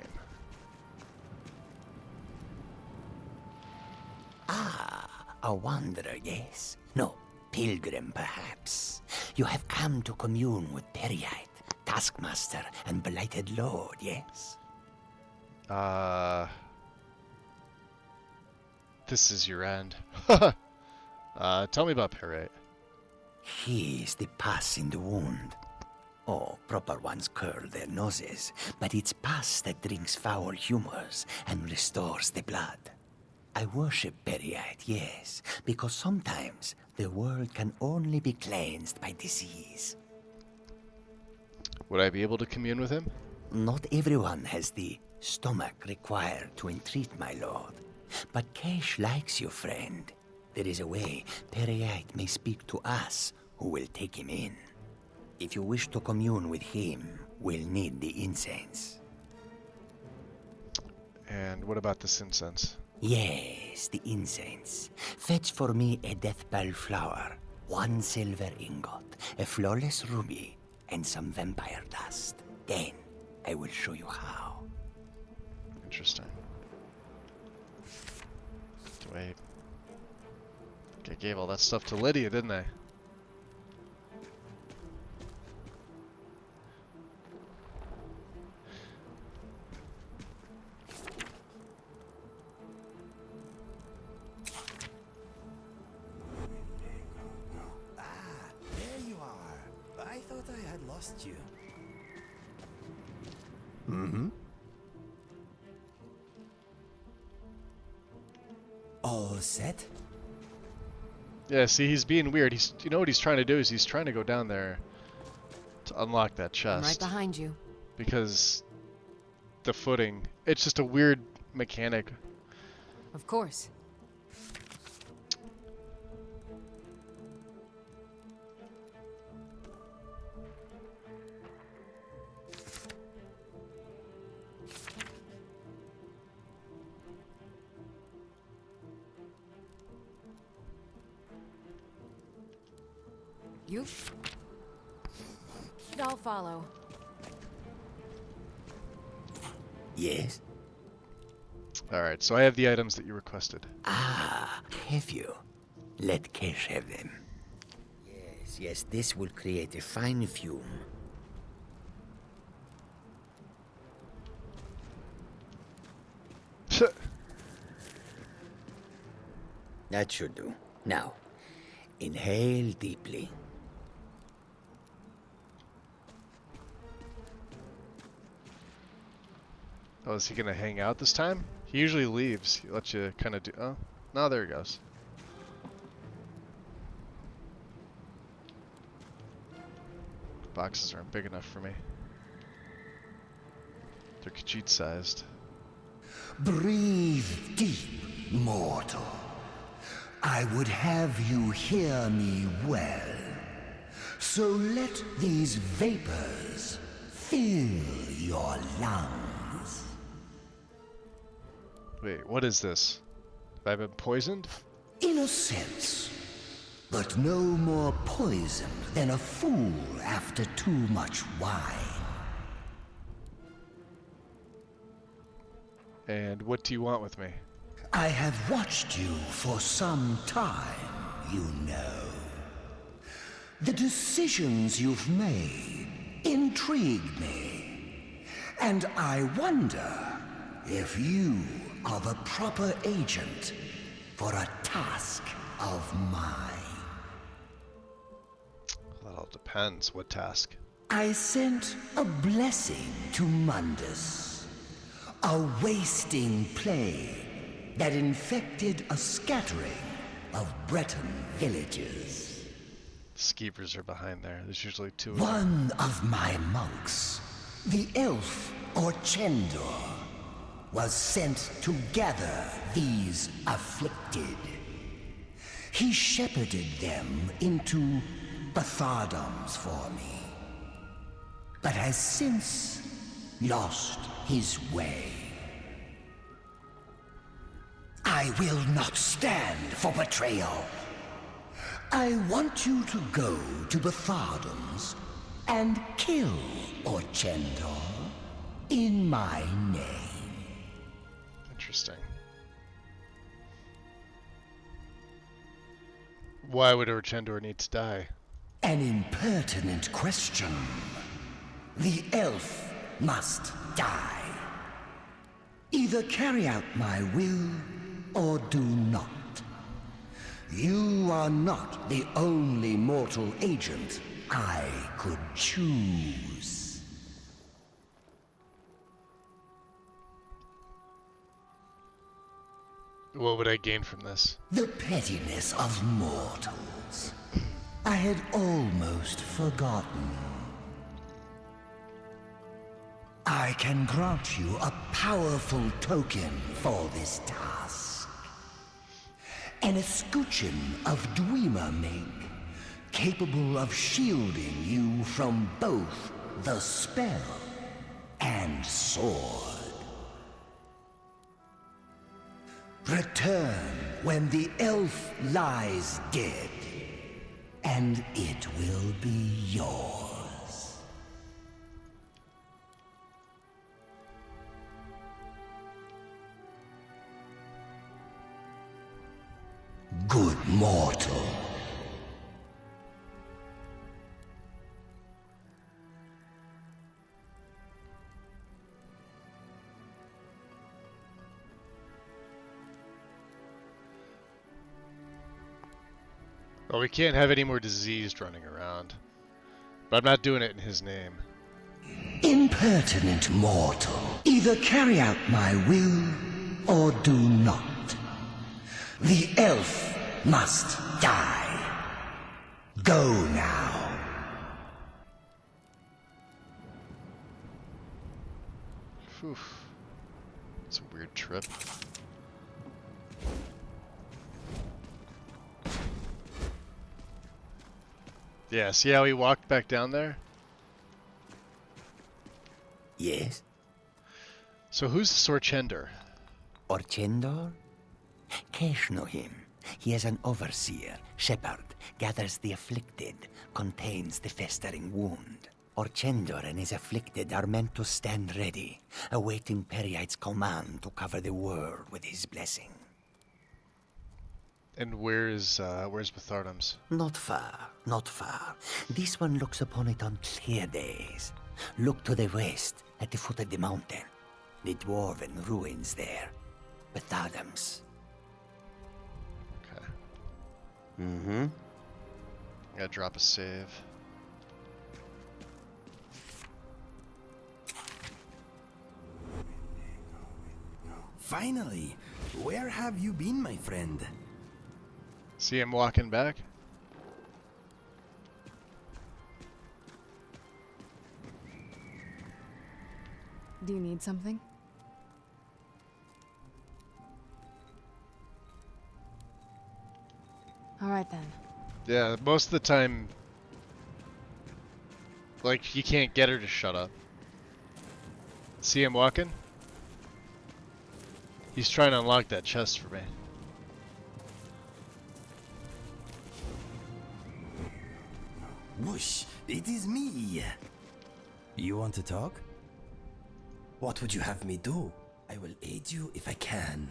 A wanderer, yes. No, pilgrim, perhaps. You have come to commune with Periite, Taskmaster, and Blighted Lord, yes? This is your end. Tell me about Perrette. He is the pus in the wound. Oh, proper ones curl their noses, but it's pus that drinks foul humors and restores the blood. I worship Periite, yes, because sometimes the world can only be cleansed by disease. Would I be able to commune with him? Not everyone has the stomach required to entreat my lord. But Kesh likes you, friend. There is a way Periite may speak to us who will take him in. If you wish to commune with him, will need the incense. And what about this incense? Yes, the incense. Fetch for me a deathbell flower, 1 silver ingot, a flawless ruby, and some vampire dust. Then I will show you how. Interesting. Wait. I gave all that stuff to Lydia, didn't I? There you are. I thought I had lost you. Mm-hmm. All set? Yeah, see, he's being weird. You know what he's trying to do is he's trying to go down there to unlock that chest. I'm right behind you. Because the footing, it's just a weird mechanic. Of course. You? I'll follow. Yes? Alright, so I have the items that you requested. Ah, have you? Let Kesh have them. Yes, this will create a fine fume. That should do. Now, inhale deeply. Oh, is he gonna hang out this time? He usually leaves. He lets you kind of do. Oh, no, there he goes. Boxes aren't big enough for me. They're Khajiit sized. Breathe deep, mortal. I would have you hear me well. So let these vapors fill your lungs. Wait, what is this? Have I been poisoned? In a sense, but no more poisoned than a fool after too much wine. And what do you want with me? I have watched you for some time, you know. The decisions you've made intrigue me. And I wonder if you are the proper agent for a task of mine. That all depends. What task? I sent a blessing to Mundus. A wasting plague that infected a scattering of Breton villages. Skeepers are behind there. There's usually two of One of my monks, the elf Orchendor, was sent to gather these afflicted. He shepherded them into Bathardoms for me, but has since lost his way. I will not stand for betrayal. I want you to go to Bathardoms and kill Orchendor in my name. Interesting. Why would Orchendor need to die? An impertinent question. The elf must die. Either carry out my will or do not. You are not the only mortal agent I could choose. What would I gain from this? The pettiness of mortals. I had almost forgotten. I can grant you a powerful token for this task. An escutcheon of Dwemer make, capable of shielding you from both the spell, and sword. Return when the elf lies dead, and it will be yours. Good mortal. Well, we can't have any more diseased running around. But I'm not doing it in his name. Impertinent mortal. Either carry out my will, or do not. The elf must die. Go now. Phew. It's a weird trip. Yeah, see how he walked back down there? Yes? So who's Sorchender? Orchendor? Kesh know him. He is an overseer, shepherd, gathers the afflicted, contains the festering wound. Orchendor and his afflicted are meant to stand ready, awaiting Periite's command to cover the world with his blessing. And where's Betharnum's? Not far, not far. This one looks upon it on clear days. Look to the west, at the foot of the mountain. The dwarven ruins there. Betharnum's. Okay. Mm-hmm. Gotta drop a save. Finally! Where have you been, my friend? See him walking back? Do you need something? All right then. Yeah, most of the time, like, you can't get her to shut up. See him walking? He's trying to unlock that chest for me. Whoosh! It is me! You want to talk? What would you have me do? I will aid you if I can.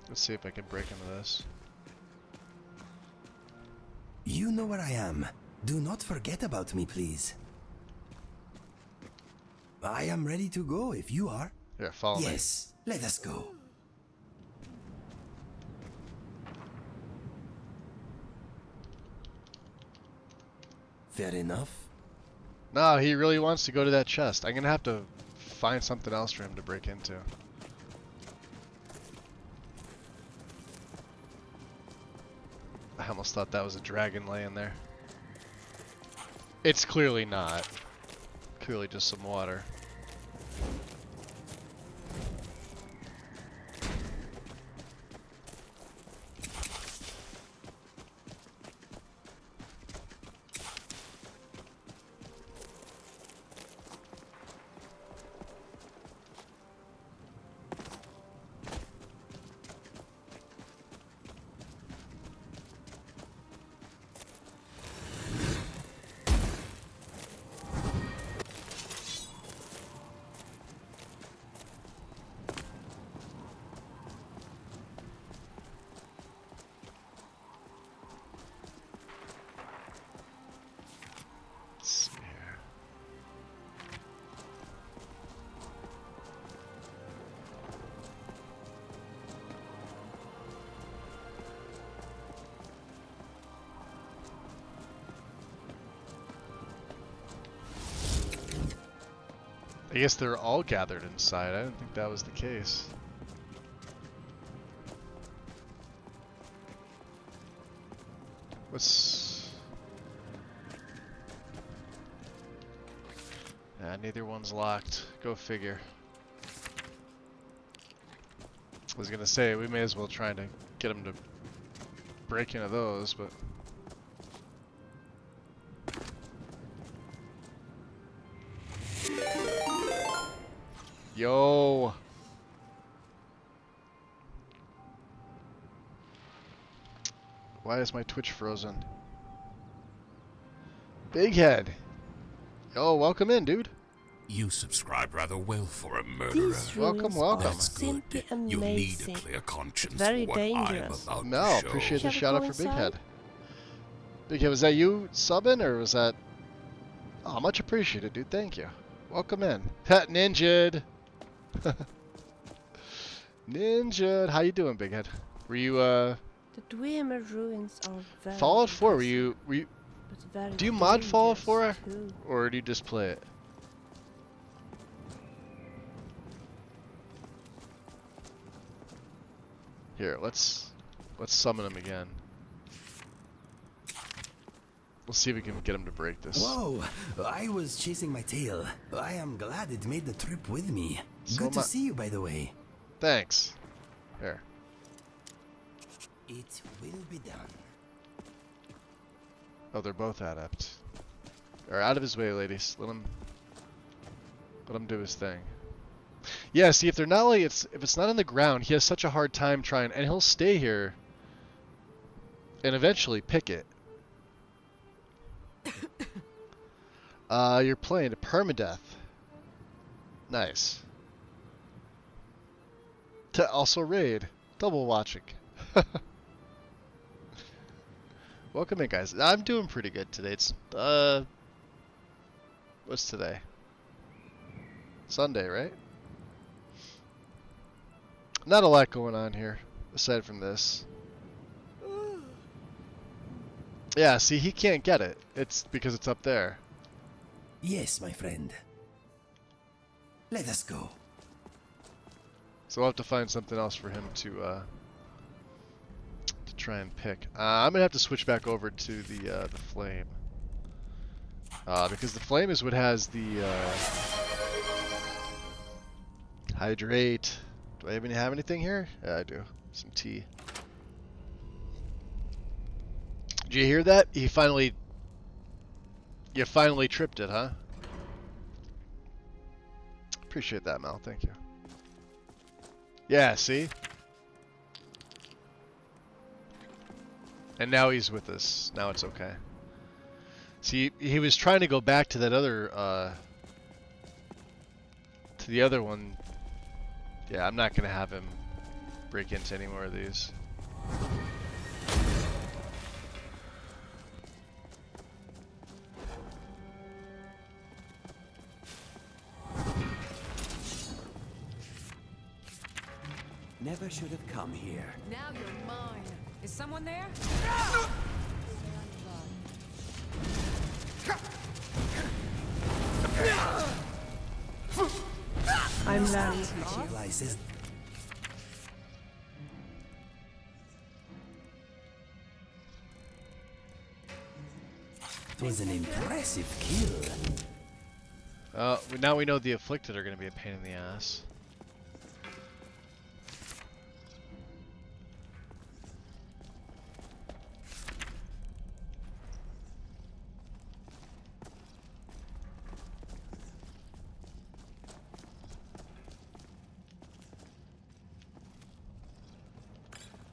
Let's see if I can break into this. You know where I am. Do not forget about me, please. I am ready to go if you are. Yeah, follow me. Yes, let us go. Fair enough. No, he really wants to go to that chest. I'm gonna have to find something else for him to break into. I almost thought that was a dragon laying there. It's clearly not. Clearly just some water. I guess they're all gathered inside. I didn't think that was the case. What's... Nah, neither one's locked. Go figure. I was gonna say, we may as well try to get them to break into those, but... Yo. Why is my Twitch frozen? Big Head. Yo, welcome in, dude. You subscribe rather well for a murderer. These ruins are That's good. simply You'll need a amazing. clear conscience Very for what I'm dangerous. about No, to show. appreciate the Shall we shout go out for Big inside? Head. Big Head, was that you subbing or was that? Oh, much appreciated, dude. Thank you. Welcome in. Pet Ninja'd. Ninja'd. How you doing, Big Head? Were you The Dwemer ruins are very Fallout 4? Were impressive, you? but very Do you mod Fallout dangerous 4, too. or do you just play it? Here, let's summon him again. We'll see if we can get him to break this. Whoa! I was chasing my tail. I am glad it made the trip with me. So Good am to I. see you, by the way. Thanks. Here. It will be done. Oh, they're both adept. Or out of his way, ladies. Let him do his thing. Yeah, see, if they're not like if it's not on the ground, he has such a hard time trying, and he'll stay here and eventually pick it. You're playing a permadeath. Nice. Also raid. Double watching. Welcome in, guys. I'm doing pretty good today. It's what's today? Sunday, right? Not a lot going on here aside from this. Yeah, see, he can't get it. It's because it's up there. Yes, my friend. Let us go. So we'll have to find something else for him to try and pick. I'm gonna have to switch back over to the flame, because the flame is what has the hydrate. Do I even have anything here? Yeah, I do. Some tea. Did you hear that? You finally tripped it, huh? Appreciate that, Mal. Thank you. Yeah, see? And now he's with us. Now it's okay. See, he was trying to go back to that other, to the other one. Yeah, I'm not gonna have him break into any more of these. Never should have come here. Now you're mine. Is someone there? I'm learning. Materializes. It was an impressive kill. Now we know the afflicted are gonna be a pain in the ass.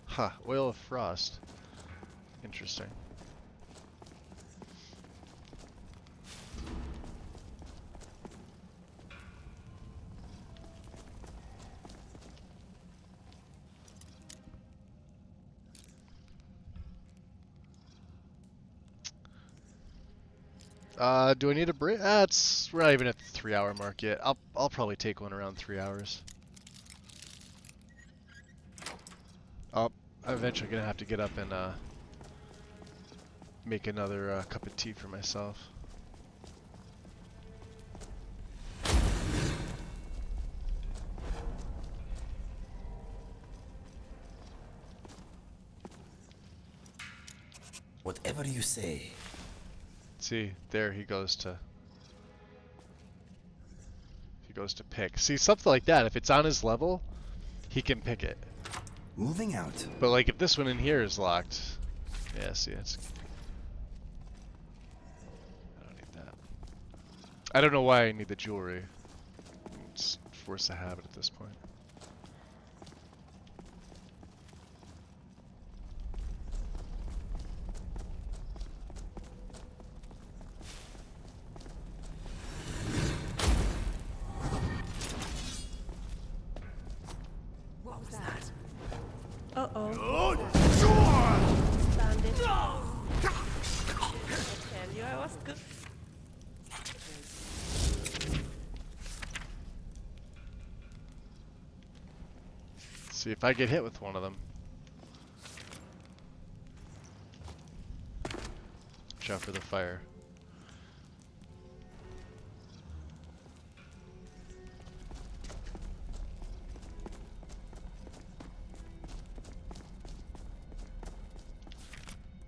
Huh, oil of frost. Interesting. Do I need a break? We're not even at the 3-hour mark yet. I'll probably take one around 3 hours. I'm eventually gonna have to get up and make another cup of tea for myself. Whatever you say. See, there he goes to pick. See, something like that, if it's on his level, he can pick it. Moving out. But like if this one in here is locked, yeah, see, it's I don't need that. I don't know why I need the jewelry. It's force of habit at this point. What was that? Uh-oh. Bandit. I tell you, I was good. See if I get hit with one of them. Watch out for the fire.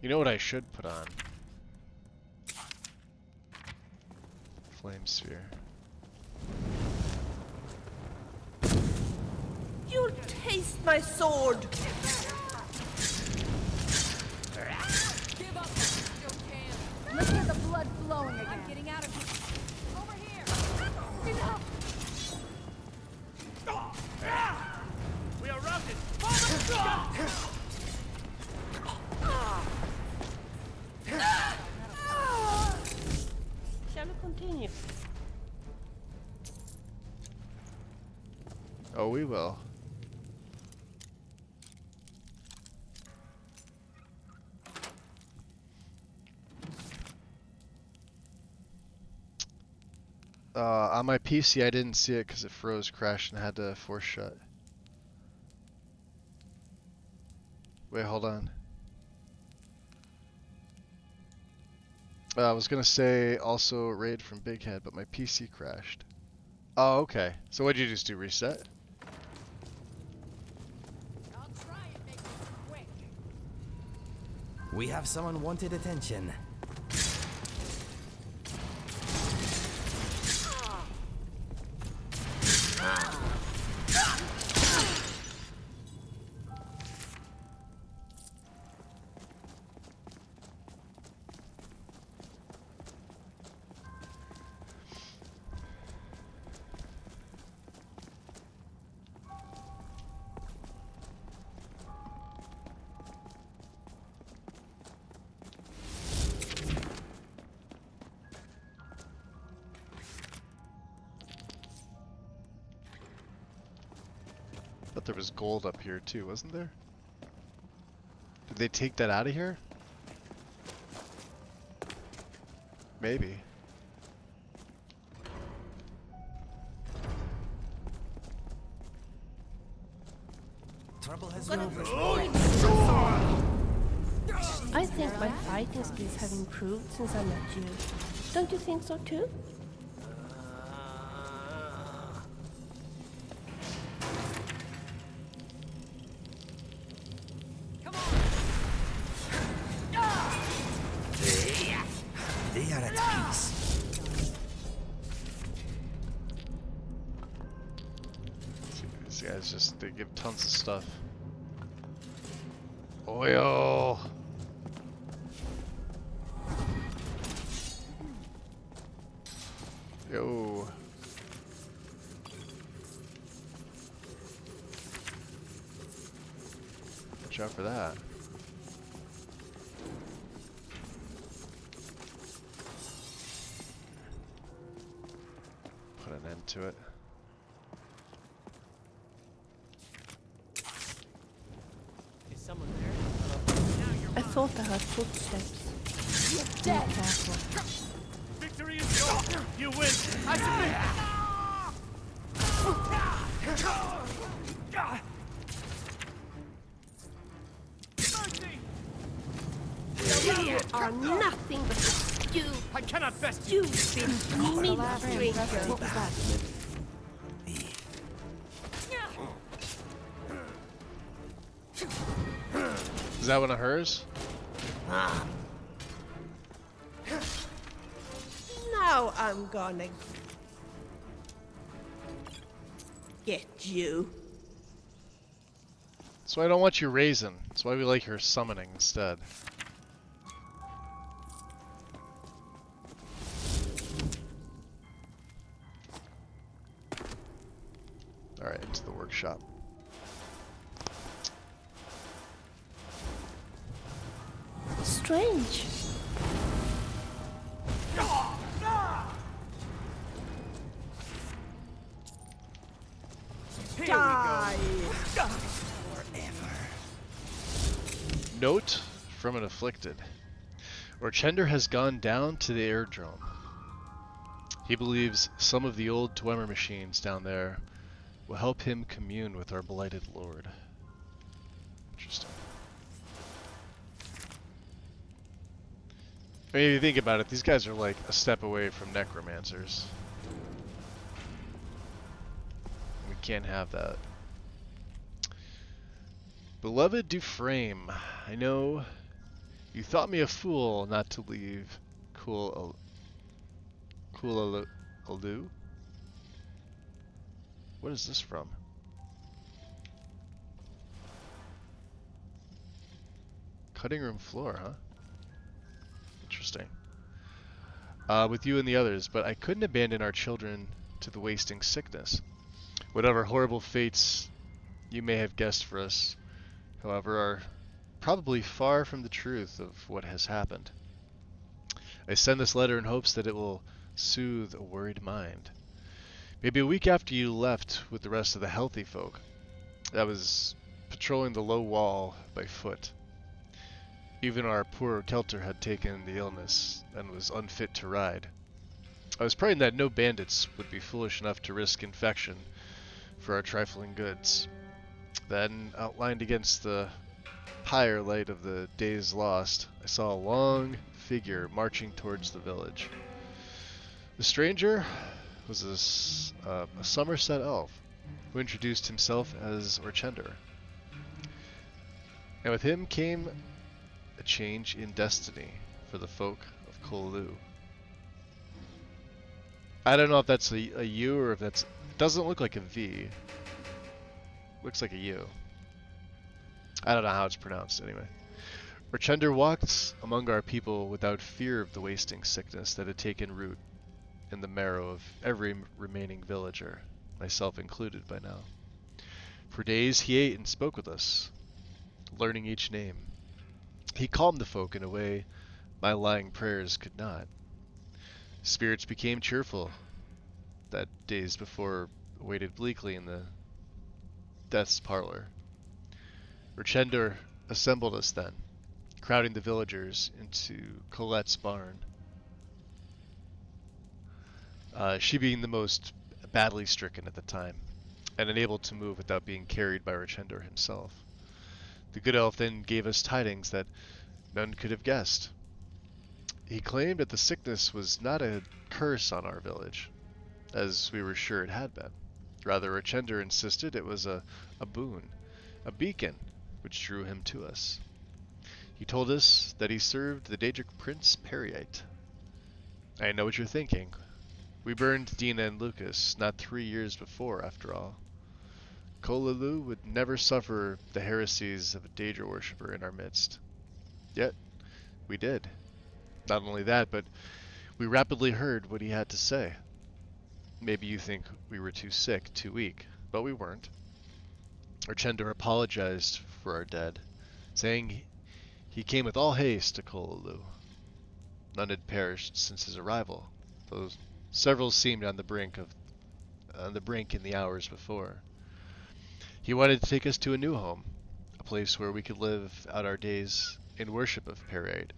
You know what I should put on? Flame sphere. You'll taste my sword. Give up. Still can. Let's hear the blood flowing again. I'm getting out of here. Over here. Enough. We are routed. Shall we continue? Oh, we will. On my PC, I didn't see it because it froze, crashed, and had to force shut. Wait, hold on. I was gonna say also raid from Big Head, but my PC crashed. Oh, okay. So what'd you just do? Reset? I'll try and make this quick. We have someone wanted attention. But there was gold up here too, wasn't there? Did they take that out of here? Maybe. Trouble has Gonna been I think my fighting skills have improved since I met you. Don't you think so too? They are at peace. These guys just, they give tons of stuff. Oil! Yo. Watch out for that. Put an end to it. Is someone there? I thought I heard footsteps. You're dead. Be careful. Victory is yours. You win. I You are nothing but a stew. I cannot best you. Stupid meat drinker. What was that? Is that one of hers? Now I'm gonna get you. That's why I don't want you raising. That's why we like her summoning instead. Alright, into the workshop. Strange. Die! Note from an afflicted. Orchender has gone down to the airdrome. He believes some of the old Dwemer machines down there will help him commune with our blighted lord. Interesting. I mean, if you think about it, these guys are like a step away from necromancers. We can't have that. Beloved Duframe, I know you thought me a fool not to leave Alu? What is this from? Cutting room floor, huh? Interesting. With you and the others, but I couldn't abandon our children to the wasting sickness. Whatever horrible fates you may have guessed for us, however, are probably far from the truth of what has happened. I send this letter in hopes that it will soothe a worried mind. Maybe a week after you left with the rest of the healthy folk, I was patrolling the low wall by foot. Even our poor Kelter had taken the illness and was unfit to ride. I was praying that no bandits would be foolish enough to risk infection for our trifling goods. Then, outlined against the higher light of the days lost, I saw a long figure marching towards the village. The stranger was a Somerset elf who introduced himself as Orchender. And with him came a change in destiny for the folk of Kolu. I don't know if that's a U or if that's... It doesn't look like a V. Looks like a U. I don't know how it's pronounced anyway. Orchender walked among our people without fear of the wasting sickness that had taken root in the marrow of every remaining villager, myself included by now. For days he ate and spoke with us, learning each name. He calmed the folk in a way my lying prayers could not. Spirits became cheerful that days before waited bleakly in the death's parlor. Orchender assembled us then, crowding the villagers into Colette's barn. She being the most badly stricken at the time, and unable to move without being carried by Orchender himself. The good elf then gave us tidings that none could have guessed. He claimed that the sickness was not a curse on our village, as we were sure it had been. Rather, Orchender insisted it was a boon, a beacon, which drew him to us. He told us that he served the Daedric Prince Periite. I know what you're thinking. We burned Dina and Lucas not 3 years before, after all. Kolulu would never suffer the heresies of a Daedra worshipper in our midst. Yet, we did. Not only that, but we rapidly heard what he had to say. Maybe you think we were too sick, too weak, but we weren't. Orchender apologized for our dead, saying he came with all haste to Kolulu. None had perished since his arrival, though several seemed on the brink in the hours before. He wanted to take us to a new home, a place where we could live out our days in worship of Periite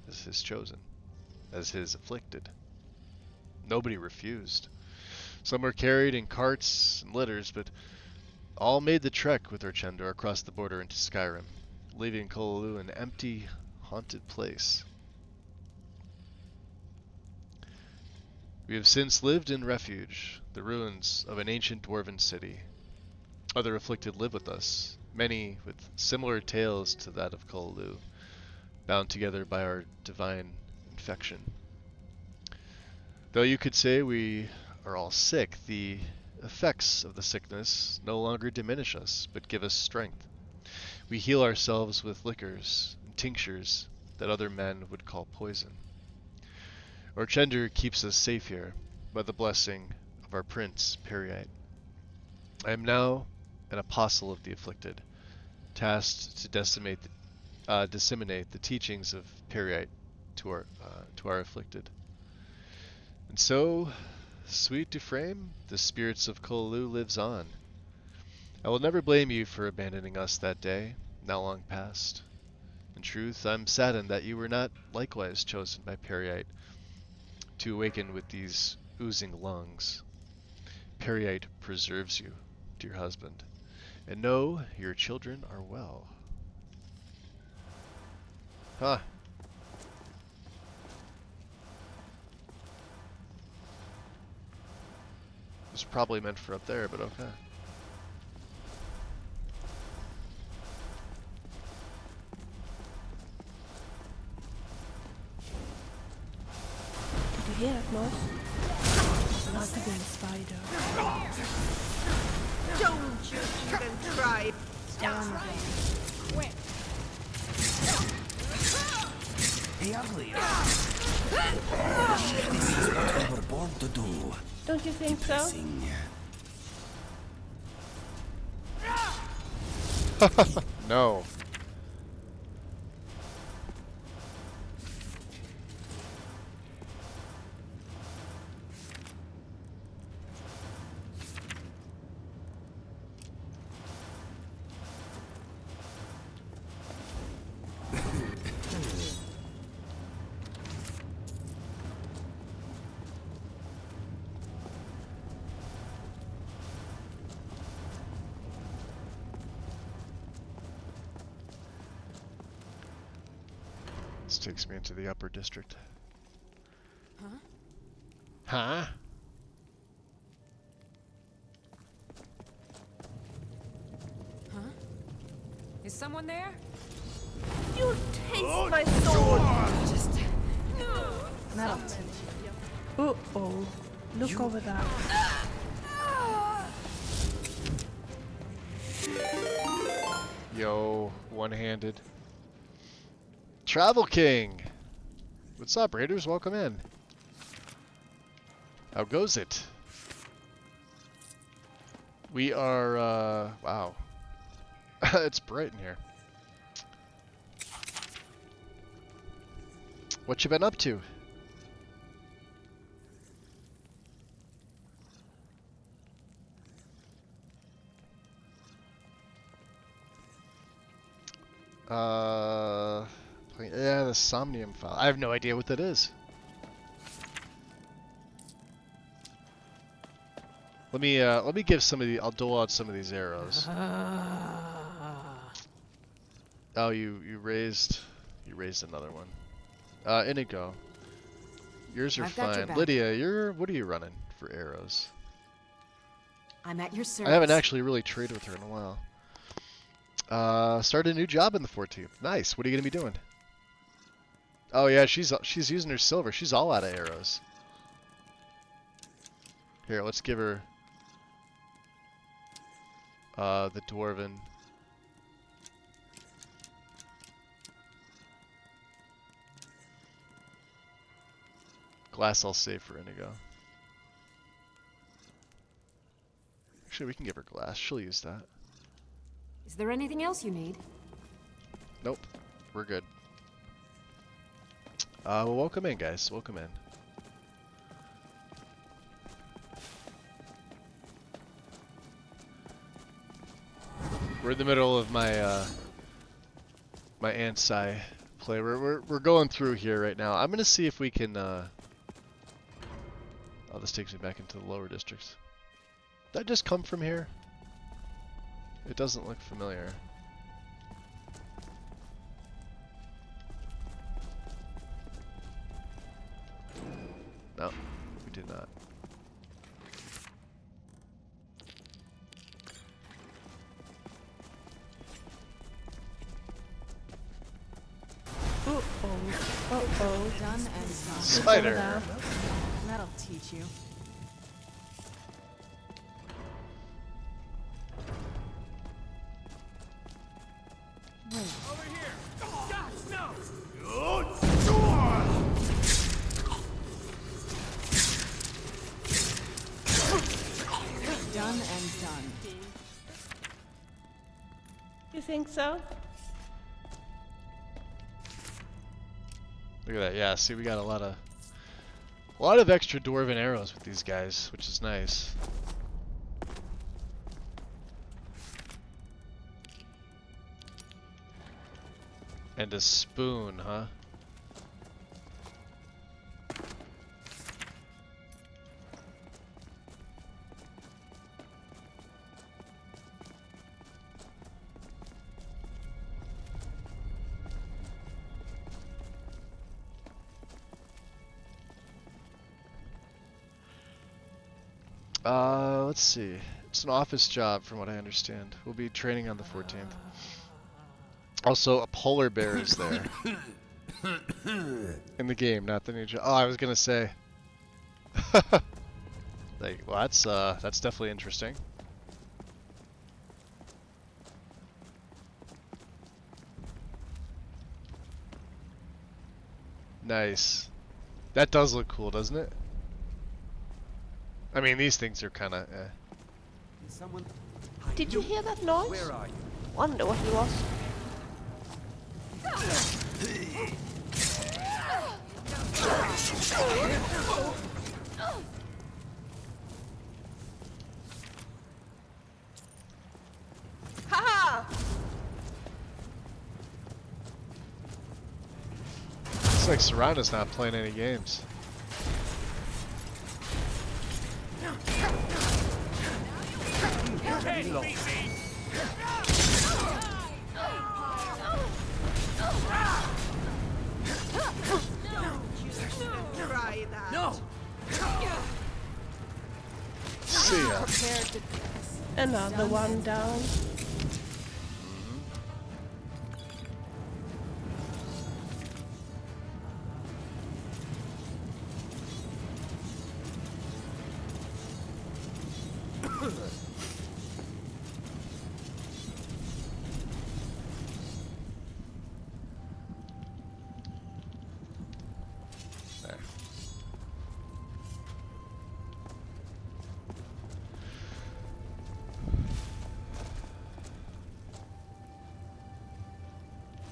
as his chosen, as his afflicted. Nobody refused. Some were carried in carts and litters, but all made the trek with Orchender across the border into Skyrim, leaving Kolulu an empty, haunted place. We have since lived in refuge, the ruins of an ancient dwarven city. Other afflicted live with us, many with similar tales to that of Kolulu, bound together by our divine infection. Though you could say we are all sick, the effects of the sickness no longer diminish us, but give us strength. We heal ourselves with liquors and tinctures that other men would call poison. Orchender keeps us safe here by the blessing of our prince, Periite. I am now an apostle of the afflicted, tasked to disseminate the teachings of Periite to our afflicted. And so, sweet Duframe, the spirits of Kololu lives on. I will never blame you for abandoning us that day, now long past. In truth, I'm saddened that you were not likewise chosen by Periite to awaken with these oozing lungs. Periite preserves you, dear husband, and know your children are well. Huh. It was probably meant for up there, but okay. Did you hear that noise? Like a big spider. Don't you even try. Down Quick. Hey, ugly. This is what we were born to do. Don't you think so? No. This takes me into the upper district. Huh? Huh? Huh? Is someone there? You taste my sword! Just... Metal. Uh-oh. Look over there. Yo, one-handed. Travel King! What's up, Raiders? Welcome in. How goes it? We are, wow. It's bright in here. What you been up to? Yeah, the Somnium file. I have no idea what that is. Let me give some of the. I'll dole out some of these arrows. Oh, you raised another one. Inigo, yours are I've got your fine. back. Lydia, what are you running for arrows? I'm at your service. I haven't actually really traded with her in a while. Started a new job in the 14th. Nice. What are you gonna be doing? Oh yeah, she's using her silver. She's all out of arrows. Here, let's give her the dwarven. Glass I'll save for Inigo. Actually, we can give her glass. She'll use that. Is there anything else you need? Nope. We're good. Well, welcome in, guys. Welcome in. We're in the middle of my my Ansai play. We're going through here right now. I'm gonna see if we can. Oh, this takes me back into the lower districts. Did I just come from here? It doesn't look familiar. No, we did not. Uh-oh. Done and done. Spider. That'll teach you. Over here! Gosh, no! Done and was done. You think so? Look at that. Yeah, see, we got a lot of extra dwarven arrows with these guys, which is nice. And a spoon, huh? Let's see. It's an office job from what I understand. We'll be training on the 14th. Also, a polar bear is there. In the game, not the new job. Oh, I was gonna say. Like, well, that's definitely interesting. Nice. That does look cool, doesn't it? I mean, these things are kind of. Did you hear that noise? Where are you? Wonder what it was. Ha! Looks like Serrano's not playing any games. Try that. No! See ya. Another one down.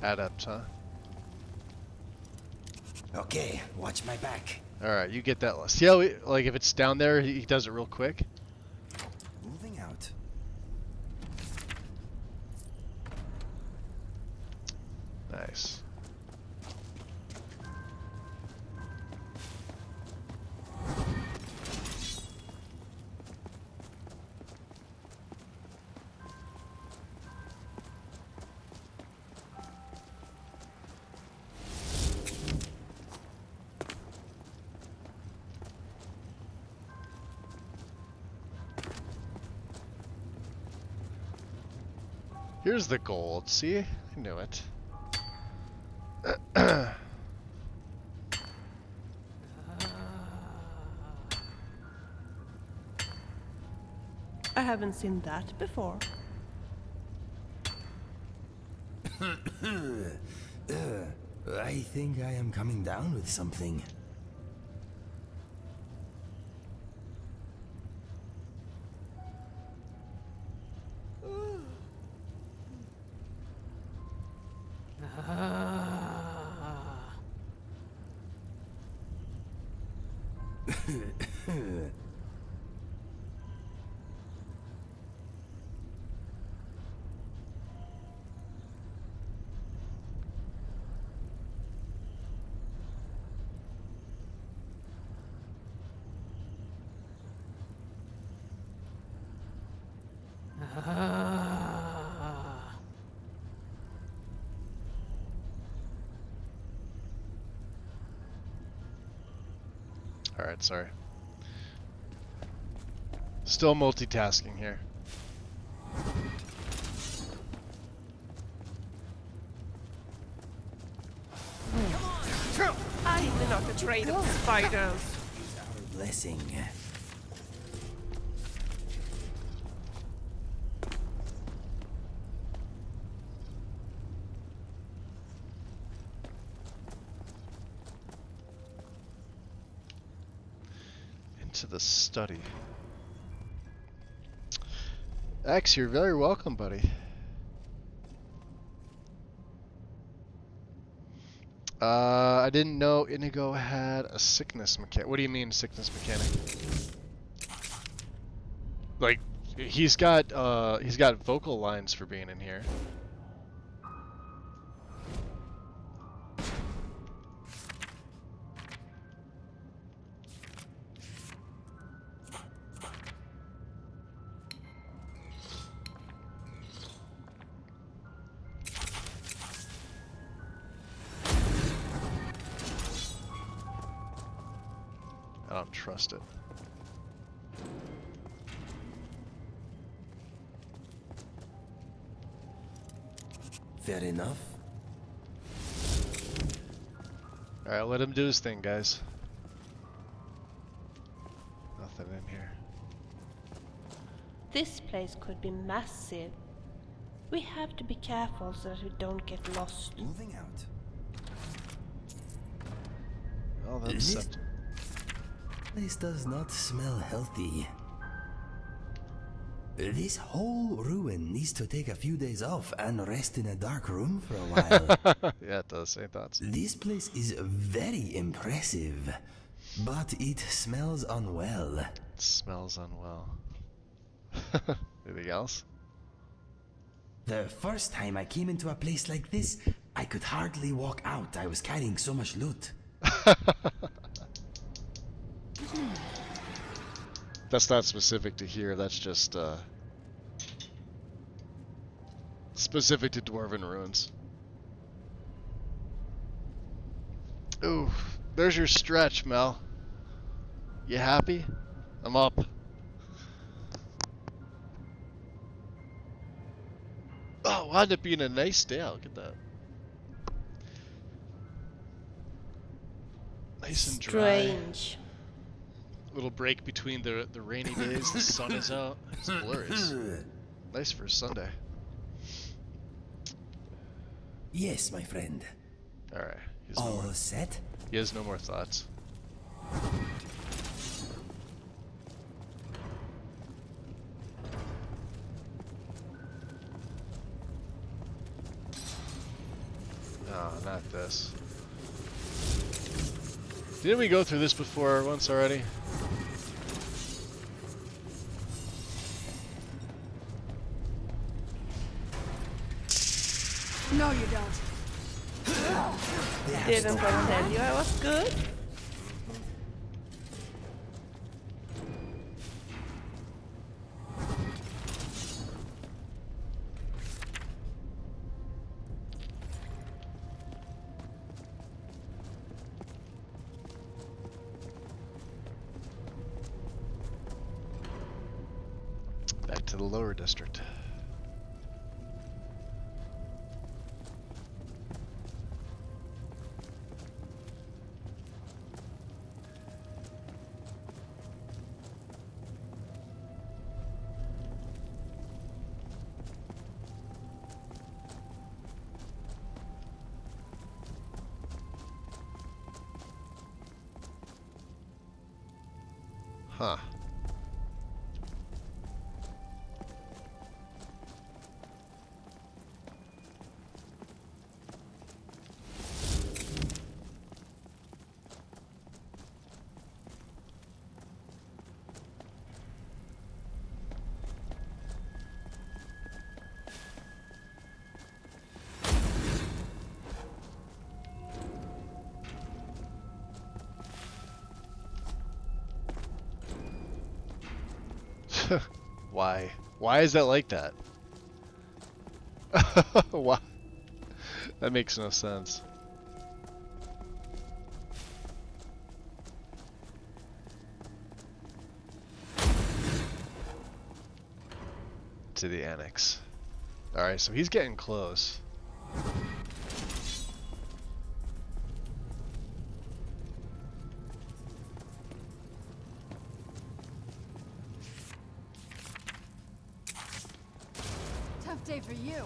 Adept, huh? Okay, watch my back. Alright, you get that. See how, like, if it's down there, he does it real quick? Moving out. Nice. Here's the gold, see? I knew it. I haven't seen that before. I think I am coming down with something. Alright, sorry. Still multitasking here. I'm not afraid of spiders. Blessing. Into the study. X, you're very welcome, buddy. I didn't know Inigo had a sickness mechanic. What do you mean sickness mechanic? Like, he's got vocal lines for being in here. I don't trust it. Fair enough. Alright, let him do his thing, guys. Nothing in here. This place could be massive. We have to be careful so that we don't get lost. Moving out. Oh, that's septic. This does not smell healthy. This whole ruin needs to take a few days off and rest in a dark room for a while. Yeah, it does. Same thoughts. This place is very impressive, but it smells unwell. It smells unwell. Anything else? The first time I came into a place like this, I could hardly walk out. I was carrying so much loot. That's not specific to here, that's just specific to Dwarven Ruins. Ooh, there's your stretch, Mel. You happy? I'm up. Oh, wound up being a nice day out. Look at that. Nice and dry. Strange. Little break between the rainy days. The sun is out. It's glorious. Nice for Sunday. Yes, my friend. All right. All set? He has no more thoughts. No, not this. Didn't we go through this before once already? No, you don't. Didn't I tell you I was good? Back to the lower district. Huh. Why? Why is that like that? Why? That makes no sense. To the annex. Alright, so he's getting close. Tough day for you.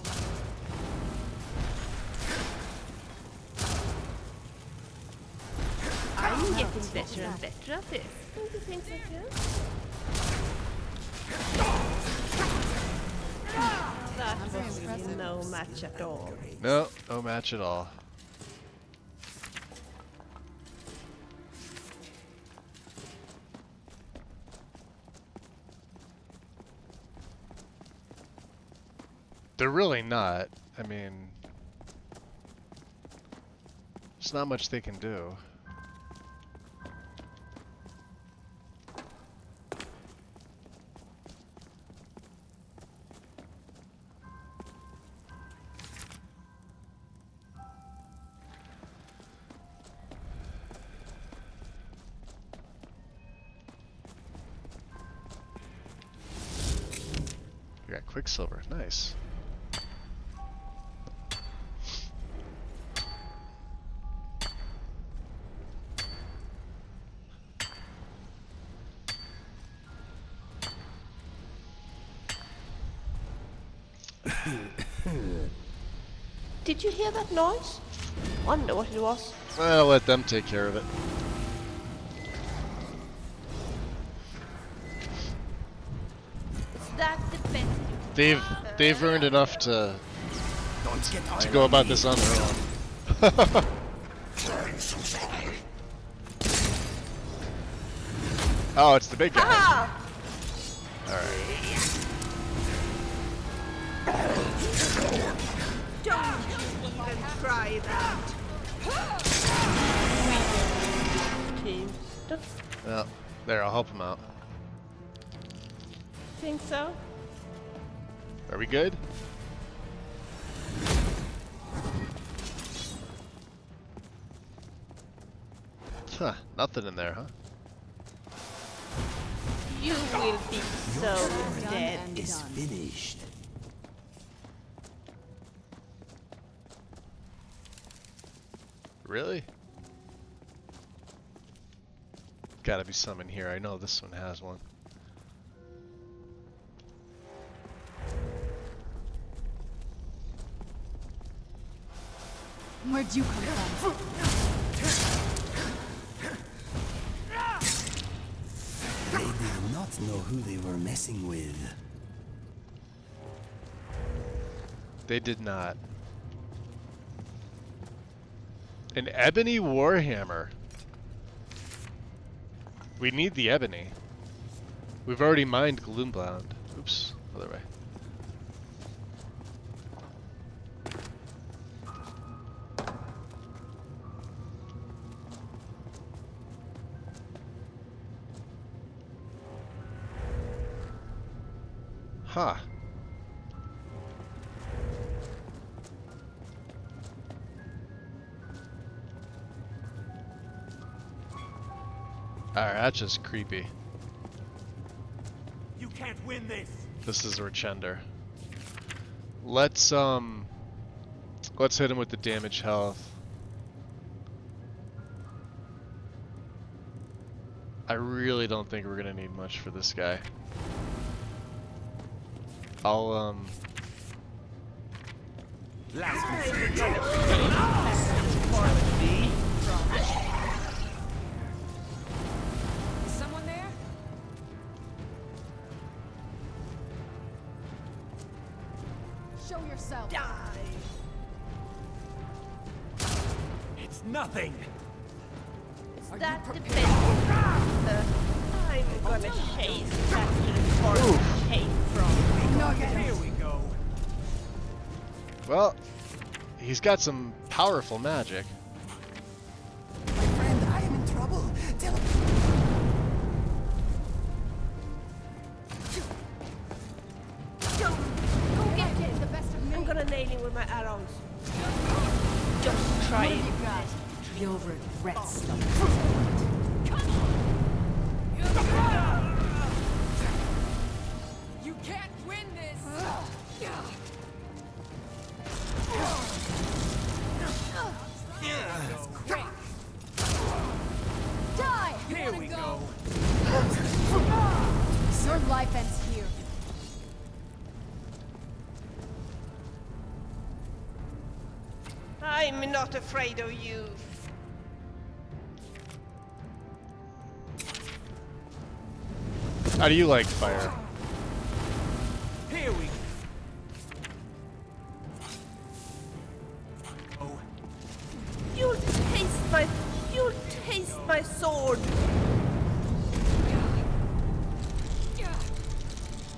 I'm getting better and better at this. Don't you think so too? Really no match at all. No, no match at all. They're really not. I mean, there's not much they can do. We got Quicksilver, nice. Did you hear that noise? Wonder what it was. I'll let them take care of it. Is that the best They've earned enough to go about this on their own. Oh, it's the big guy. Ah! Alright. Don't even try that. Team. Well, there, I'll help him out. Think so? Are we good? Huh, nothing in there, huh? You will be so dead. Is finished. Really? Gotta be some in here. I know this one has one. Where'd you come from? They did not know who they were messing with. They did not. An ebony warhammer. We need the ebony. We've already mined Gloombound. Oops, other way. Huh. Alright, that's just creepy. You can't win this. This is Rechender. Let's hit him with the damage health. I really don't think we're gonna need much for this guy. I'll Is someone there? Show yourself. Die. It's nothing. Is that the best? I'm gonna chase that uniform came from. Here we go. well, he's got some powerful magic. My friend, I am in trouble. Tell him. Go get it. The best of me. I'm gonna nail him with my arrows. Just try it. You'll regret stuff. You can't win this. Die. Here we go. Your life ends here. I'm not afraid of you. How do you like fire? Here we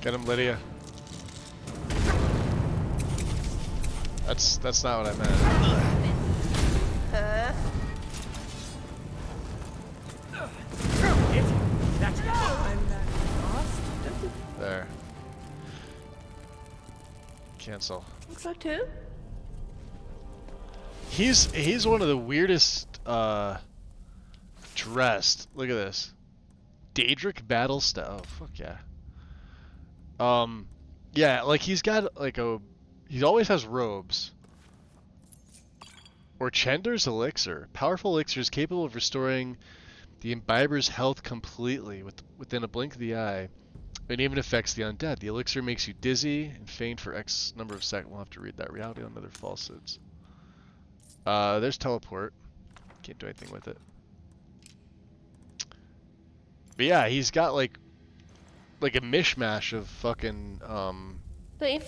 Get him, Lydia. That's not what I meant. There. Cancel. Think so too? He's one of the weirdest dressed. Look at this. Daedric battle style. Oh, fuck yeah. Yeah, like he's got like he always has robes. Or Chender's elixir. Powerful elixir is capable of restoring the imbiber's health completely within a blink of the eye. It even affects the undead. The elixir makes you dizzy and faint for X number of seconds. We'll have to read that. Reality on other falsehoods. There's teleport. Can't do anything with it. But yeah, he's got like a mishmash of fucking The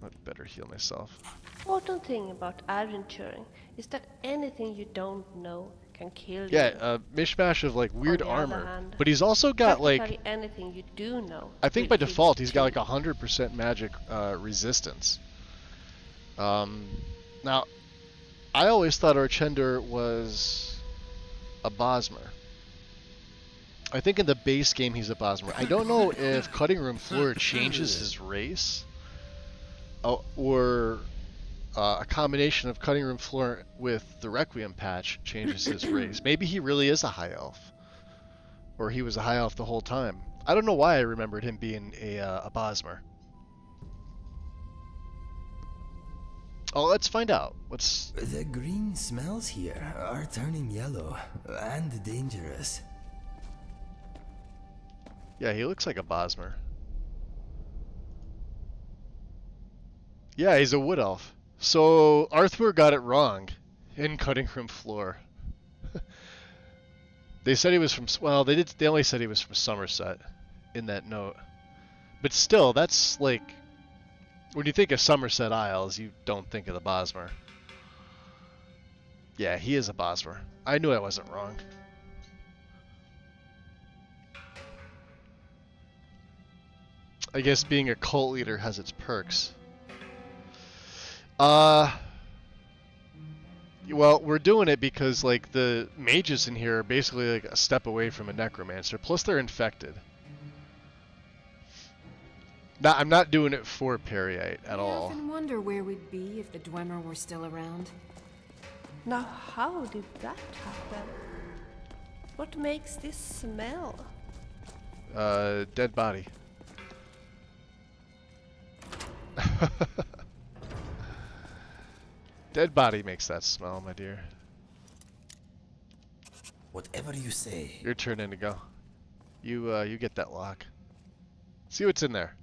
I'd better heal myself. important thing about adventuring is that anything you don't know can kill you. Yeah, a mishmash of like weird On the other armor. hand, But he's also got practically like anything you do know. I think will by kill default you he's got like too. 100% magic resistance. Now I always thought Archender was a Bosmer. I think in the base game he's a Bosmer. I don't know if Cutting Room Floor changes his race, or a combination of Cutting Room Floor with the Requiem patch changes his race. Maybe he really is a High Elf, or he was a High Elf the whole time. I don't know why I remembered him being a Bosmer. Oh, let's find out. The green smells here are turning yellow and dangerous. Yeah, he looks like a Bosmer. Yeah, he's a Wood Elf. So Arthur got it wrong in Cutting Room Floor. They said he was from, well, they only said he was from Somerset in that note. But still, that's like, when you think of Somerset Isles, you don't think of the Bosmer. Yeah, he is a Bosmer. I knew I wasn't wrong. I guess being a cult leader has its perks. Well, we're doing it because like the mages in here are basically like a step away from a necromancer. Plus they're infected. Now, I'm not doing it for Periite at all. I often wonder where we'd be if the Dwemer were still around. Now, how did that happen? What makes this smell? Dead body. Dead body makes that smell, my dear. Whatever you say. Your turn, Indigo. You get that lock. See what's in there.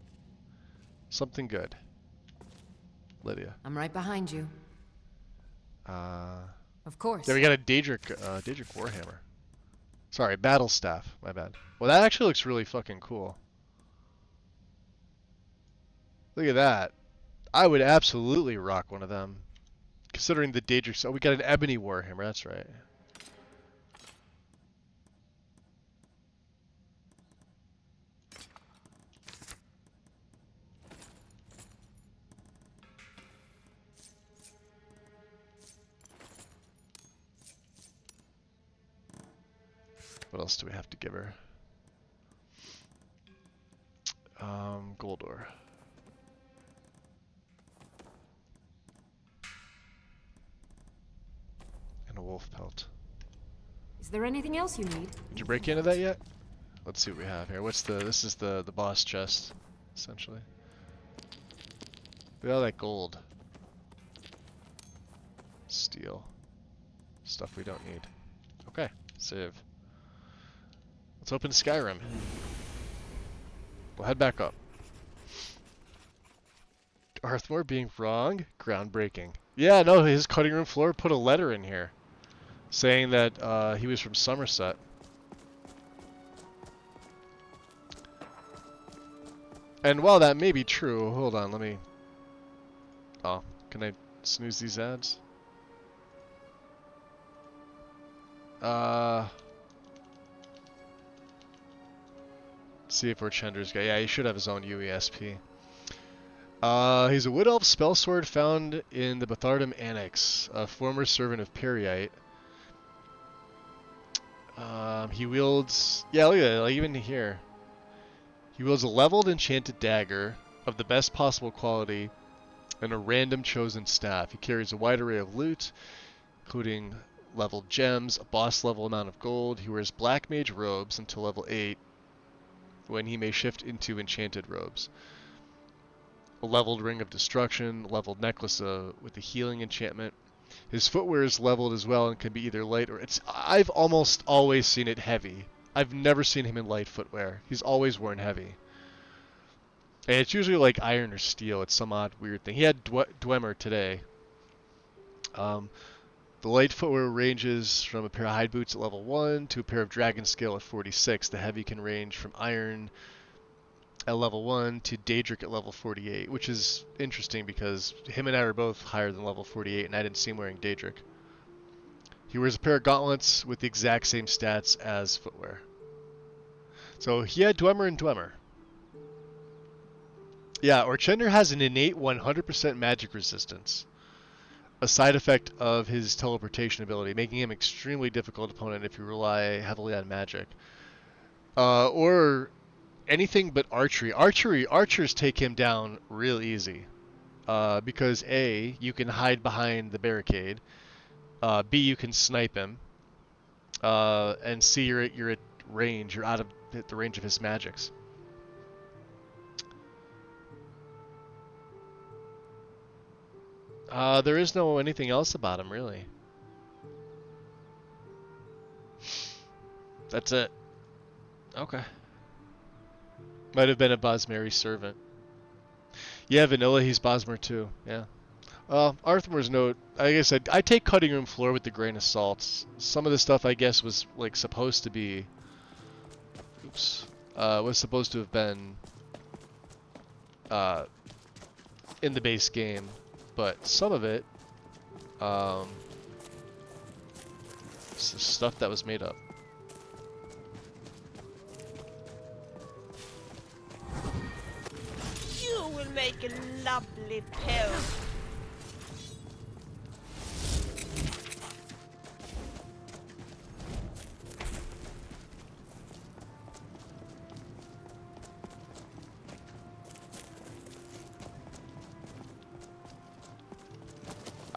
Something good. Lydia. I'm right behind you. Of course. There we got a Daedric Warhammer. Sorry, Battle Staff. My bad. Well, that actually looks really fucking cool. Look at that. I would absolutely rock one of them. Considering the Daedric... Oh, we got an Ebony Warhammer. That's right. What else do we have to give her? Goldor. And a wolf pelt. Is there anything else you need? Did you break into that yet? Let's see what we have here. This is the boss chest, essentially. Look at all that gold. Steel. Stuff we don't need. Okay, save. Let's open Skyrim. We'll head back up. Arthmore being wrong? Groundbreaking. Yeah, no, his Cutting Room Floor put a letter in here saying that he was from Somerset. And while that may be true, hold on, let me... Oh, can I snooze these ads? Let's see if Orchender's got. Yeah, he should have his own UESP. He's a wood elf spell sword found in the Bethardum Annex, a former servant of Periite. He wields. Yeah, look at it. Like even here, he wields a leveled enchanted dagger of the best possible quality and a random chosen staff. He carries a wide array of loot, including leveled gems, a boss level amount of gold. He wears black mage robes until level 8, when he may shift into enchanted robes. A leveled ring of destruction, a leveled necklace with a healing enchantment. His footwear is leveled as well and can be either light or I've almost always seen it heavy. I've never seen him in light footwear. He's always worn heavy. And it's usually like iron or steel. It's some odd weird thing. He had Dwemer today. The light footwear ranges from a pair of hide boots at level 1 to a pair of dragon scale at 46. The heavy can range from iron at level 1 to Daedric at level 48, which is interesting because him and I are both higher than level 48 and I didn't see him wearing Daedric. He wears a pair of gauntlets with the exact same stats as footwear. So he had Dwemer and Dwemer. Yeah, Orchender has an innate 100% magic resistance, a side effect of his teleportation ability, making him an extremely difficult opponent if you rely heavily on magic. Or anything but archery. Archers take him down real easy. Because A, you can hide behind the barricade. B, you can snipe him. And C, you're at range. You're out of the range of his magics. There is no anything else about him, really. That's it. Okay. Might have been a Bosmeri servant. Yeah, vanilla, he's Bosmer too. Yeah. Arthur's note, like I said, I take cutting room floor with a grain of salt. Some of the stuff, I guess, was like supposed to be... Oops. Was supposed to have been... in the base game. But some of it... it's stuff that was made up. You will make a lovely pill.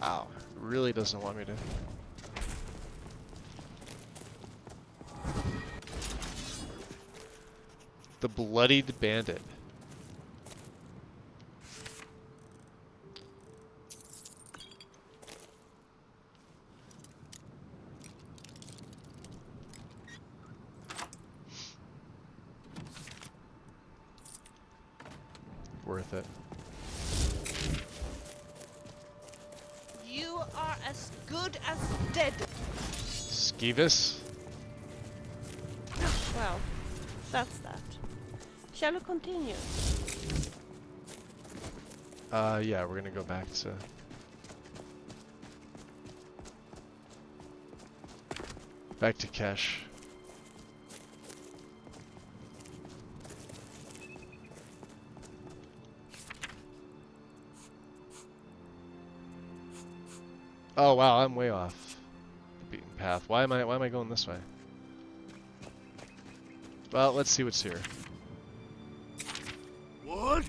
Wow, really doesn't want me to. The Bloodied Bandit. Worth it. You are as good as dead. Skeevis? Well, that's that. Shall we continue? Yeah, we're gonna go back to... Back to Kesh. Oh wow, I'm way off the beaten path. Why am I going this way? Well, let's see what's here. What?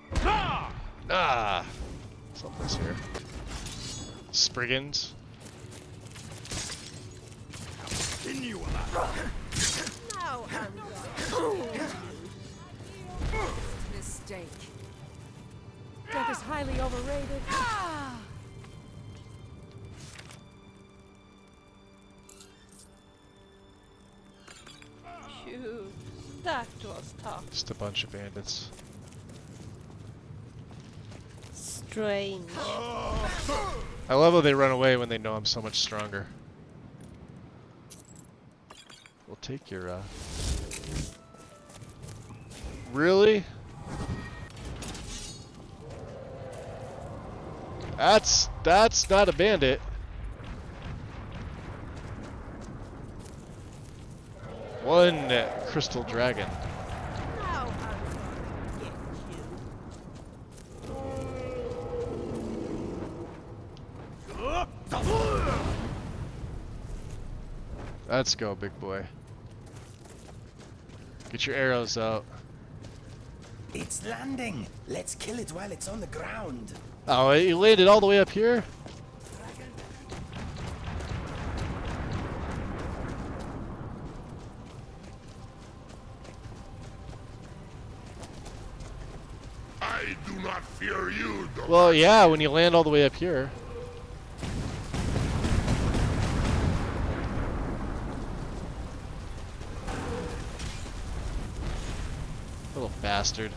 Ah! Something's here. Spriggans. Continue alive. Now I'm going. Mistake. Death is highly overrated. Phew, that was tough. Just a bunch of bandits. Strange. I love how they run away when they know I'm so much stronger. We'll take your, Really? That's not a bandit. One crystal dragon. Now Let's go, big boy. Get your arrows out. It's landing. Let's kill it while it's on the ground. Oh, you landed all the way up here? I do not fear you, Well, yeah, when you land all the way up here. Little bastard.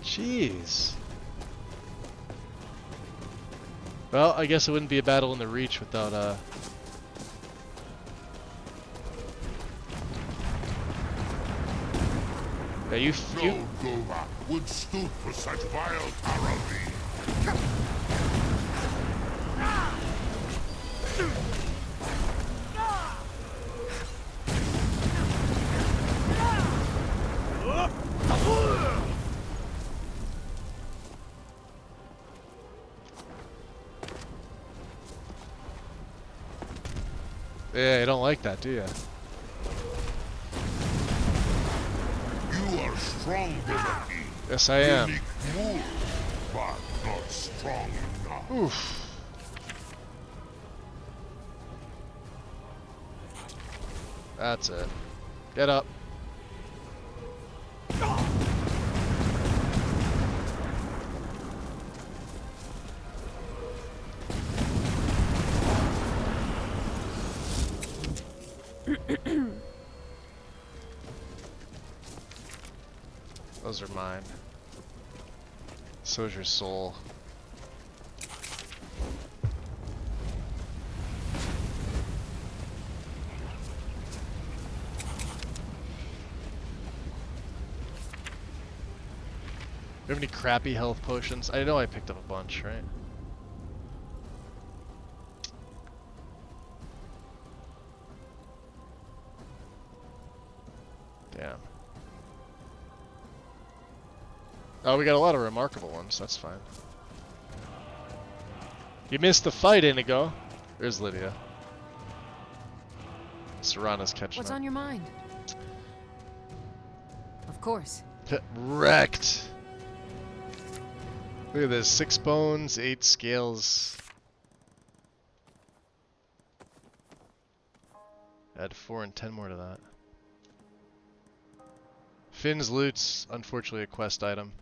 Jeez. Well, I guess it wouldn't be a battle in the Reach without, Yeah, you... No Gova would stoop for such vile tyranny. Yeah, you don't like that, do you? You are stronger than me. Yes, I am. Unique move, but not strong enough. Oof. That's it. Get up. Those are mine. So's your soul. You have any crappy health potions? I know I picked up a bunch, right? Damn. Oh, we got a lot of remarkable ones. That's fine. You missed the fight, Inigo. There's Lydia. Serana's catching What's up. on your mind? Of course. Wrecked. Look at this. 6 bones, 8 scales. Add 4 and 10 more to that. Finn's loot's unfortunately a quest item.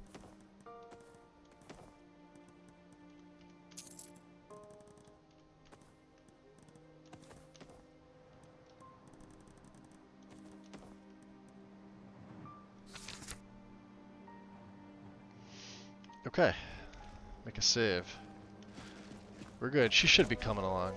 Okay. Make a save. We're good. She should be coming along.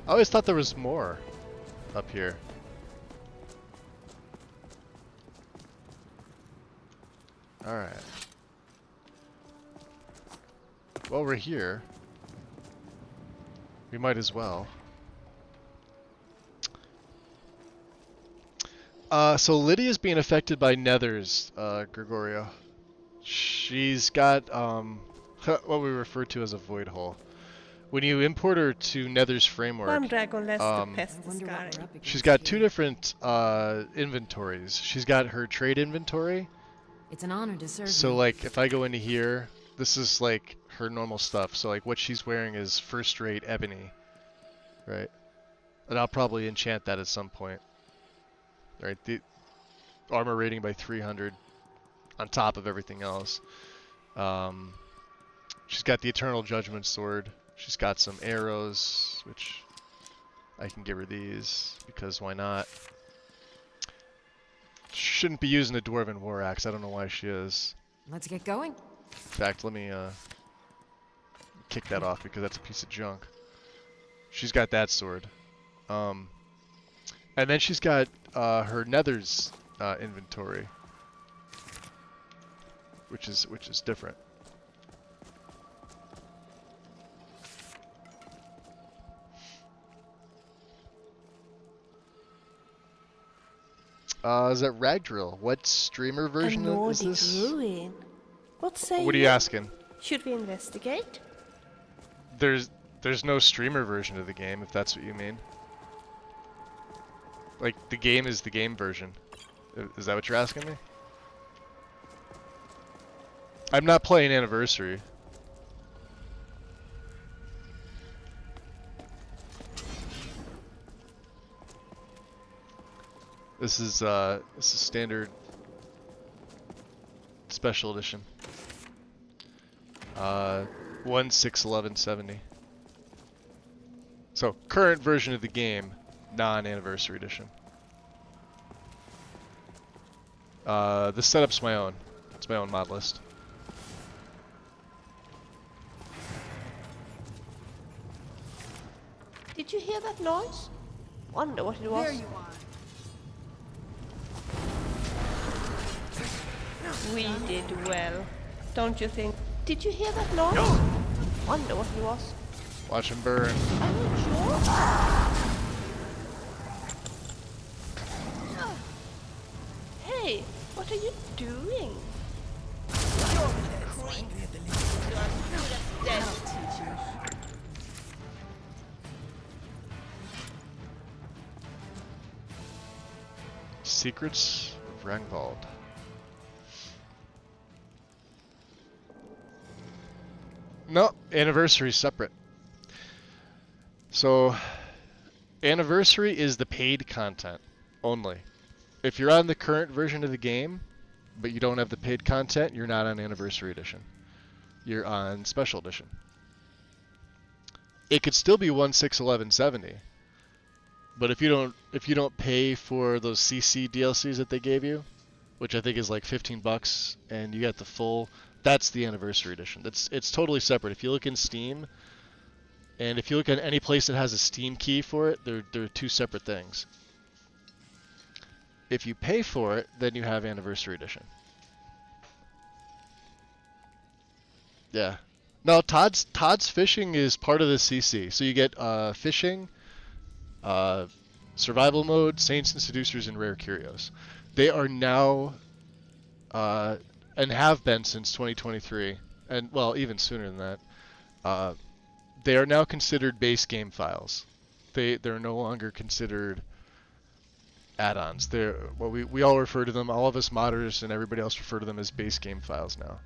I always thought there was more up here. Alright. Well, we're here. We might as well. So Lydia's being affected by nethers, Gregorio. She's got, what we refer to as a void hole. When you import her to Nether's framework, One dragon less to pest the sky. she's got 2 different inventories. She's got her trade inventory. It's an honor to serve So you. like if I go into here, this is like her normal stuff. So like what she's wearing is first rate ebony. Right? And I'll probably enchant that at some point. Right? The armor rating by 300 on top of everything else. She's got the Eternal Judgment Sword. She's got some arrows, which I can give her these, because why not? Shouldn't be using a Dwarven War Axe. I don't know why she is. Let's get going. In fact, let me kick that off because that's a piece of junk. She's got that sword. And then she's got her Nether's inventory, which is different. Is that Ragdrill? What streamer version is this? Ruin. What say What are you asking? Should we investigate? There's no streamer version of the game, if that's what you mean. Like, the game is the game version. Is that what you're asking me? I'm not playing Anniversary. This is standard special edition. 1/6/11/70. So current version of the game, non-anniversary edition. The setup's my own. It's my own mod list. Did you hear that noise? Wonder what it was. There you are. We did well, don't you think? Did you hear that noise? Wonder what it was. Watch him burn. Are you sure? Hey, what are you doing? Secrets of Rangvald. No, anniversary is separate. So, anniversary is the paid content only. If you're on the current version of the game, but you don't have the paid content, you're not on anniversary edition. You're on special edition. It could still be 1/6/11/70, but if you don't pay for those CC DLCs that they gave you, which I think is like $15, and you get the full, that's the anniversary edition. It's totally separate. If you look in Steam, and if you look at any place that has a Steam key for it, they're two separate things. If you pay for it, then you have anniversary edition. Yeah. No, Todd's fishing is part of the CC. So you get fishing, survival mode, Saints and Seducers, and Rare Curios. They are now, and have been since 2023, and well, even sooner than that, they are now considered base game files. They're no longer considered add-ons. They're well, we all refer to them, all of us modders and everybody else refer to them as base game files now.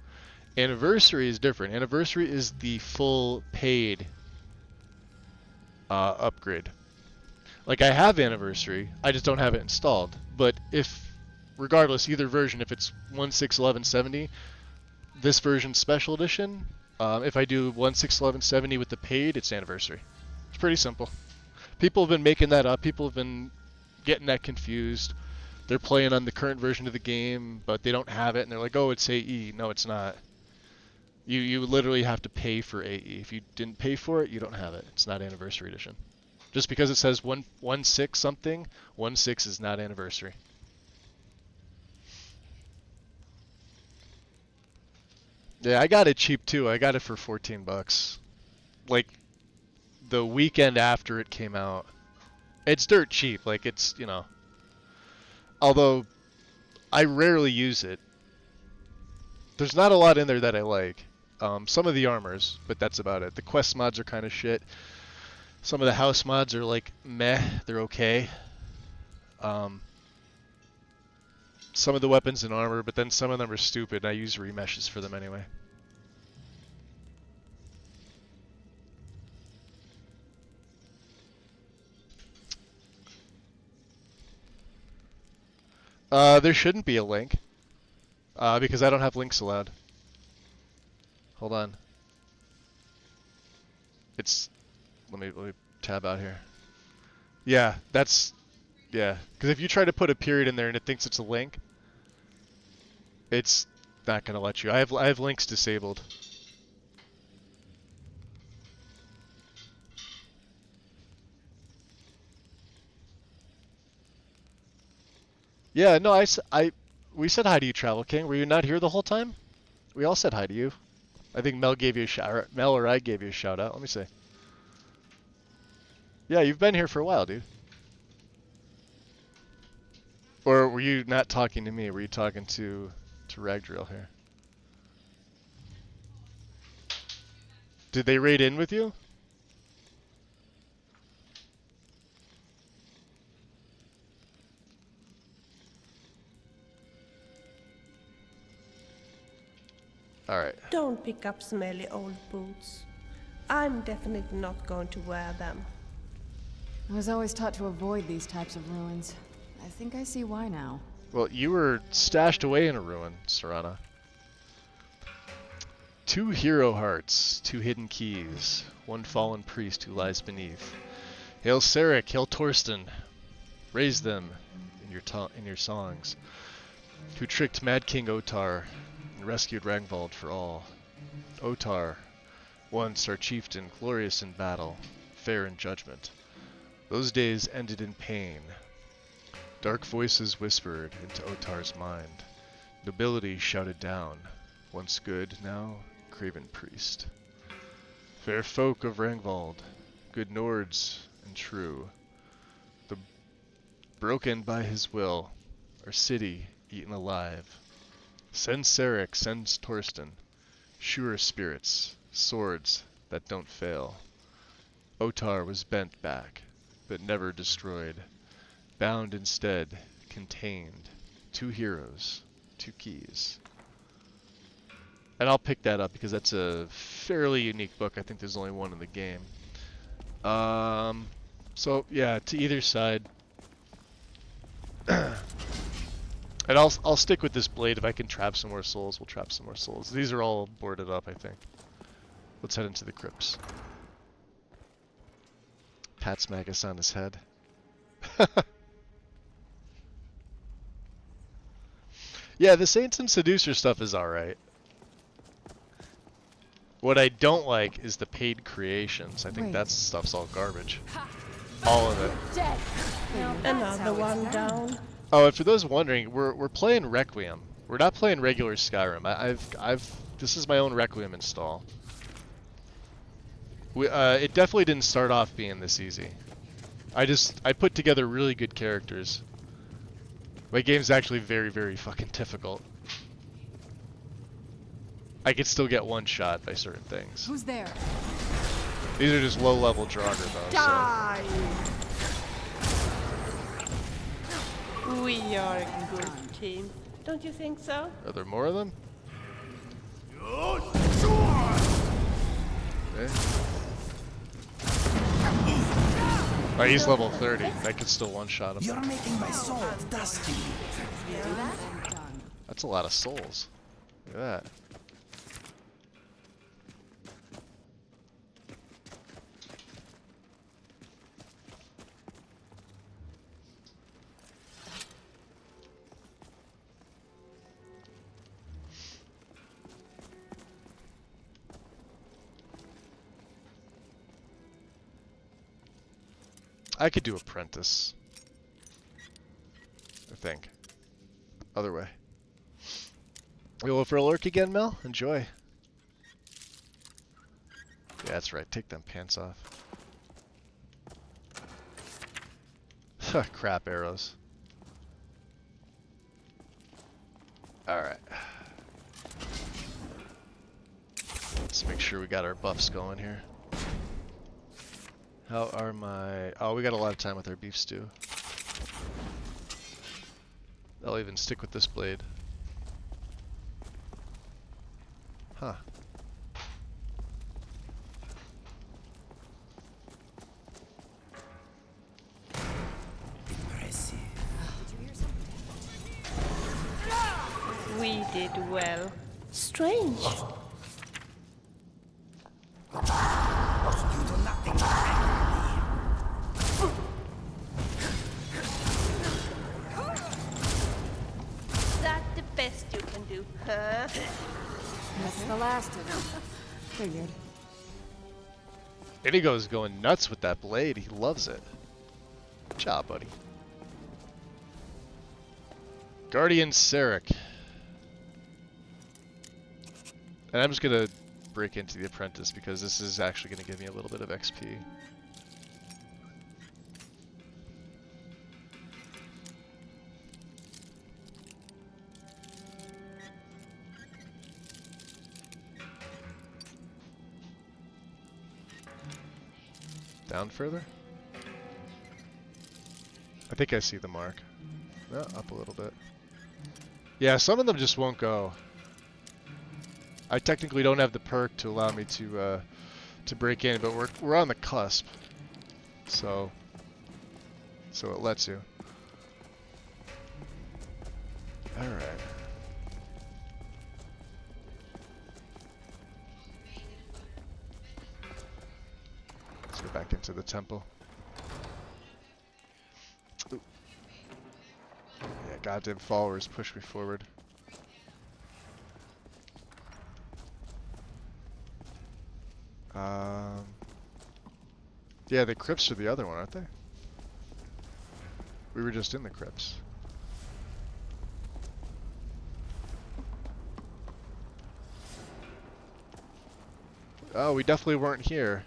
Anniversary is different. Anniversary is the full paid upgrade. Like, I have Anniversary, I just don't have it installed. But regardless, either version, if it's 1/6/11/70, this version's special edition. If I do 1/6/11/70 with the paid, it's Anniversary. It's pretty simple. People have been making that up. People have been getting that confused. They're playing on the current version of the game, but they don't have it, and they're like, oh, it's AE. No, it's not. You literally have to pay for AE. If you didn't pay for it, you don't have it. It's not Anniversary Edition. Just because it says 1/6 something, 1/6 is not Anniversary. Yeah, I got it cheap too. I got it for $14. Like, the weekend after it came out. It's dirt cheap. Like, it's, you know. Although, I rarely use it. There's not a lot in there that I like. Some of the armors, but that's about it. The quest mods are kind of shit. Some of the house mods are like, meh, they're okay. Some of the weapons and armor, but then some of them are stupid. I use remeshes for them anyway. There shouldn't be a link, because I don't have links allowed. Hold on. Let me tab out here. Yeah, Yeah, because if you try to put a period in there and it thinks it's a link, it's not gonna let you. I have links disabled. Yeah, no, we said hi to you, Travel King. Were you not here the whole time? We all said hi to you. I think Mel gave you a shout. Mel or I gave you a shout out. Let me see. Yeah, you've been here for a while, dude. Or were you not talking to me? Were you talking to Ragdrill here? Did they raid in with you? Alright. Don't pick up smelly old boots. I'm definitely not going to wear them. I was always taught to avoid these types of ruins. I think I see why now. Well, you were stashed away in a ruin, Serana. 2 hero hearts, 2 hidden keys, 1 fallen priest who lies beneath. Hail Cyrus, hail Torsten. Raise them in your songs. Who tricked Mad King Otar and rescued Rangvald for all. Otar, once our chieftain, glorious in battle, fair in judgment. Those days ended in pain. Dark voices whispered into Otar's mind. Nobility shouted down. Once good, now craven priest. Fair folk of Rangvald, good Nords and true. The broken by his will, our city eaten alive. Send Sarek, send Torsten, sure spirits, swords that don't fail. Otar was bent back, but never destroyed. Bound instead, contained, 2 heroes, 2 keys. And I'll pick that up because that's a fairly unique book. I think there's only one in the game. So yeah, to either side. And I'll stick with this blade. If I can trap some more souls, we'll trap some more souls. These are all boarded up, I think. Let's head into the crypts. Pat's Magus on his head. Yeah, the Saints and Seducer stuff is alright. What I don't like is the paid creations. I think that stuff's all garbage. All of it. Another one down. Oh, and for those wondering, we're playing Requiem. We're not playing regular Skyrim. This is my own Requiem install. It definitely didn't start off being this easy. I put together really good characters. My game's actually very, very fucking difficult. I could still get one shot by certain things. Who's there? These are just low-level Draugr though. Die! So. We are a good team. Don't you think so? Are there more of them? Okay. Oh, he's level 30. I could still one-shot him. You're making my sword dusty. That's a lot of souls. Look at that. I could do Apprentice. I think. Other way. You go for a lurk again, Mel? Enjoy. Yeah, that's right. Take them pants off. Crap arrows. Alright. Let's make sure we got our buffs going here. How are my... Oh, we got a lot of time with our beef stew. I'll even stick with this blade. Huh. Impressive. We did well. Strange. You do nothing to anger me. Figured. Inigo's going nuts with that blade. He loves it. Good job, buddy. Guardian Sarek. And I'm just gonna break into the apprentice because this is actually gonna give me a little bit of XP. Down further? I think I see the mark. No, up a little bit. Yeah, some of them just won't go. I technically don't have the perk to allow me to break in, but we're on the cusp. So it lets you. All right. Let's go back into the temple. Ooh. Yeah, goddamn followers push me forward. Yeah, the crypts are the other one, aren't they? We were just in the crypts. Oh, we definitely weren't here.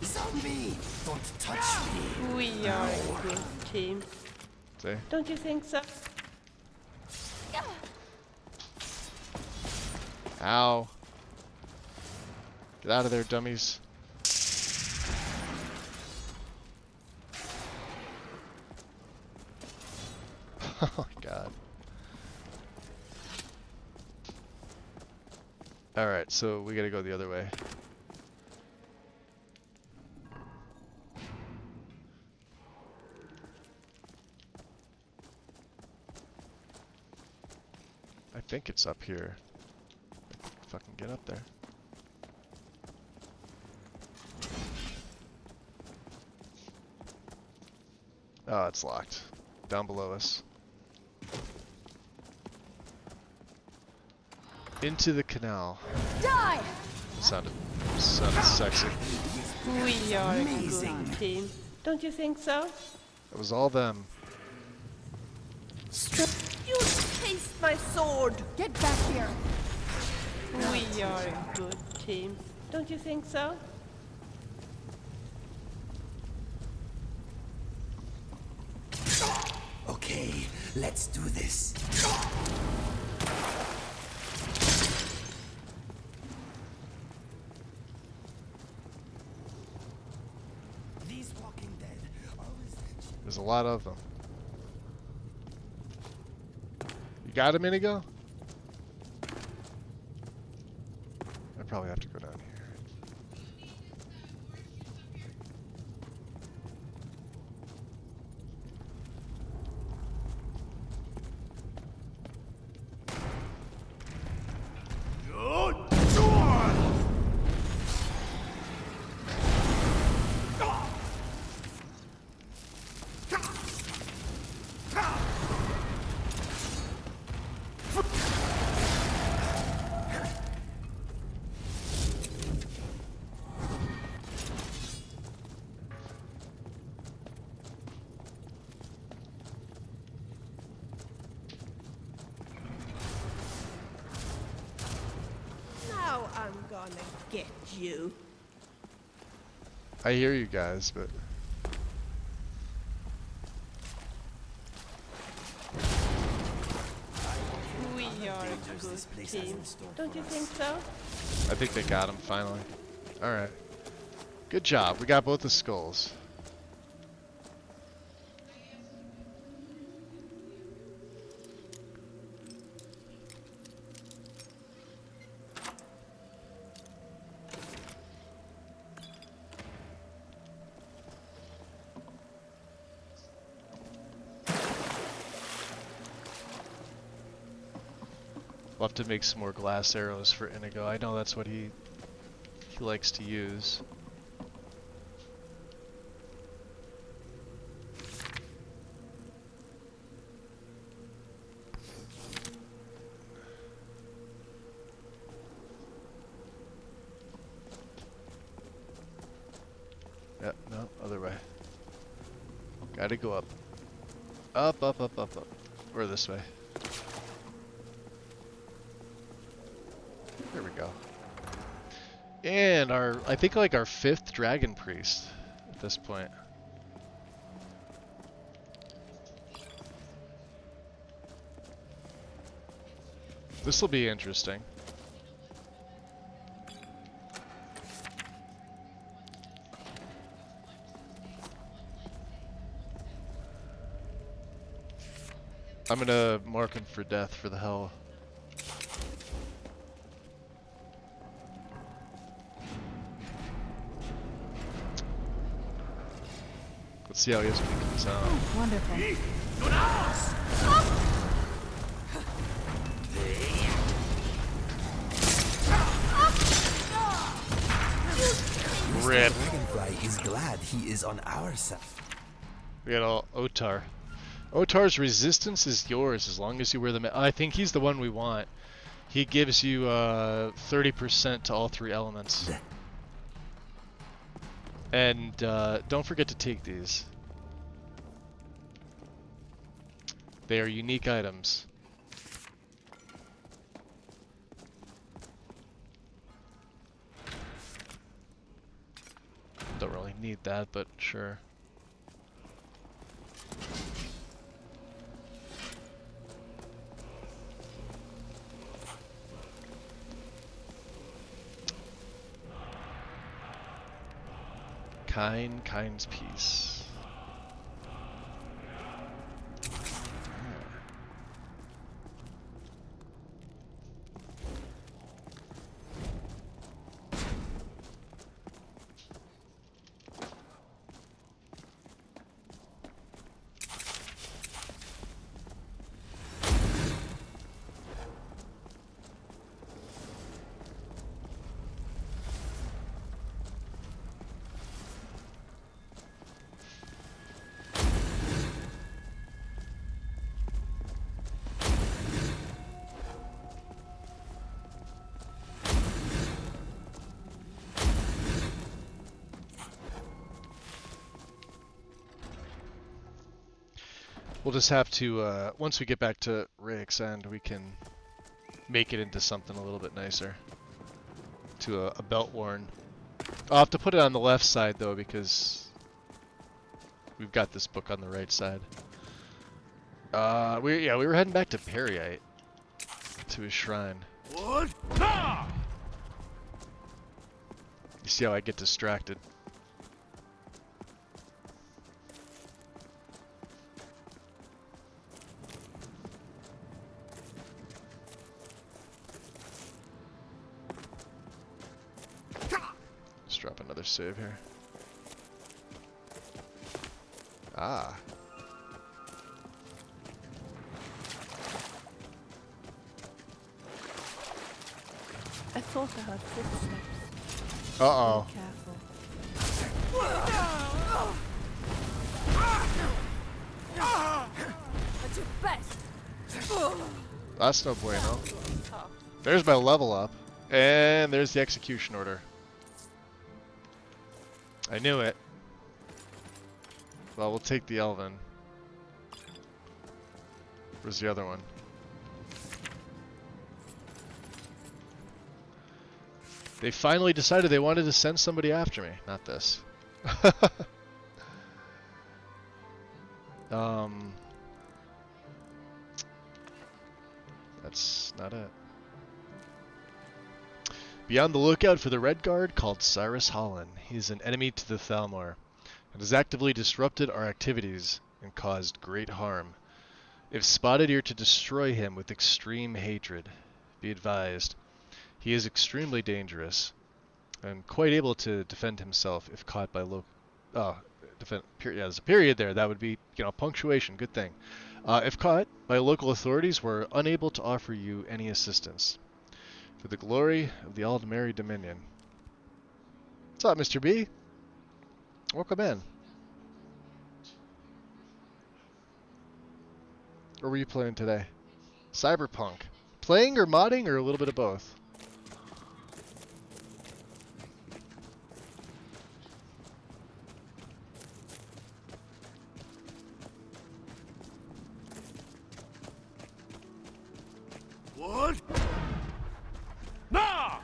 Zombie! Don't touch me! We are a good team. See? Don't you think so? Ow. Get out of there, dummies. Oh my god. Alright, so we gotta go the other way. I think it's up here. Fucking get up there. Oh, it's locked. Down below us. Into the canal. Die! Sounded sexy. We are a good team. Don't you think so? It was all them. You taste my sword! Get back here! We are a good team. Don't you think so? Okay, let's do this. These Walking Dead always... There's a lot of them. You got him, Inigo? I probably have to go down here. Now I'm gonna get you. I hear you guys, but... We are a good team. Don't you think so? I think they got him finally. Alright. Good job. We got both the skulls. I'll have to make some more glass arrows for Inigo. I know that's what he likes to use. Yep, no, other way. Gotta go up. Up, up, up, up, up. Or this way. There we go. And I think like our 5th dragon priest at this point. This will be interesting. I'm gonna mark him for death for the hell. Let's see how he is when he comes out. Wonderful. Rip. Dragonfly is glad he is on our side. We got all Otar. Otar's resistance is yours as long as you wear the. I think he's the one we want. He gives you 30% to all 3 elements. And don't forget to take these. They are unique items. Don't really need that, but sure. Kind's peace. We'll just have to, once we get back to Rayek's End, we can make it into something a little bit nicer. To a belt worn. I'll have to put it on the left side though, because we've got this book on the right side. We were heading back to Periite, to his shrine. What? You see how I get distracted? Let's drop another save here. Ah. I thought I heard footsteps. Uh-oh. Be careful. At your best. That's no bueno. There's my level up. And there's the execution order. I knew it. Well, we'll take the Elven. Where's the other one? They finally decided they wanted to send somebody after me. Not this. That's not it. Be on the lookout for the Red Guard called Cyrus Holland. He is an enemy to the Thalmor and has actively disrupted our activities and caused great harm. If spotted, you're to destroy him with extreme hatred. Be advised, he is extremely dangerous and quite able to defend himself if caught by there's a period there. That would be, punctuation. Good thing. If caught by local authorities, we're unable to offer you any assistance. For the glory of the Aldmeri Dominion. What's up, Mr. B? Welcome in. What were you playing today? Cyberpunk. Playing or modding or a little bit of both? What? No!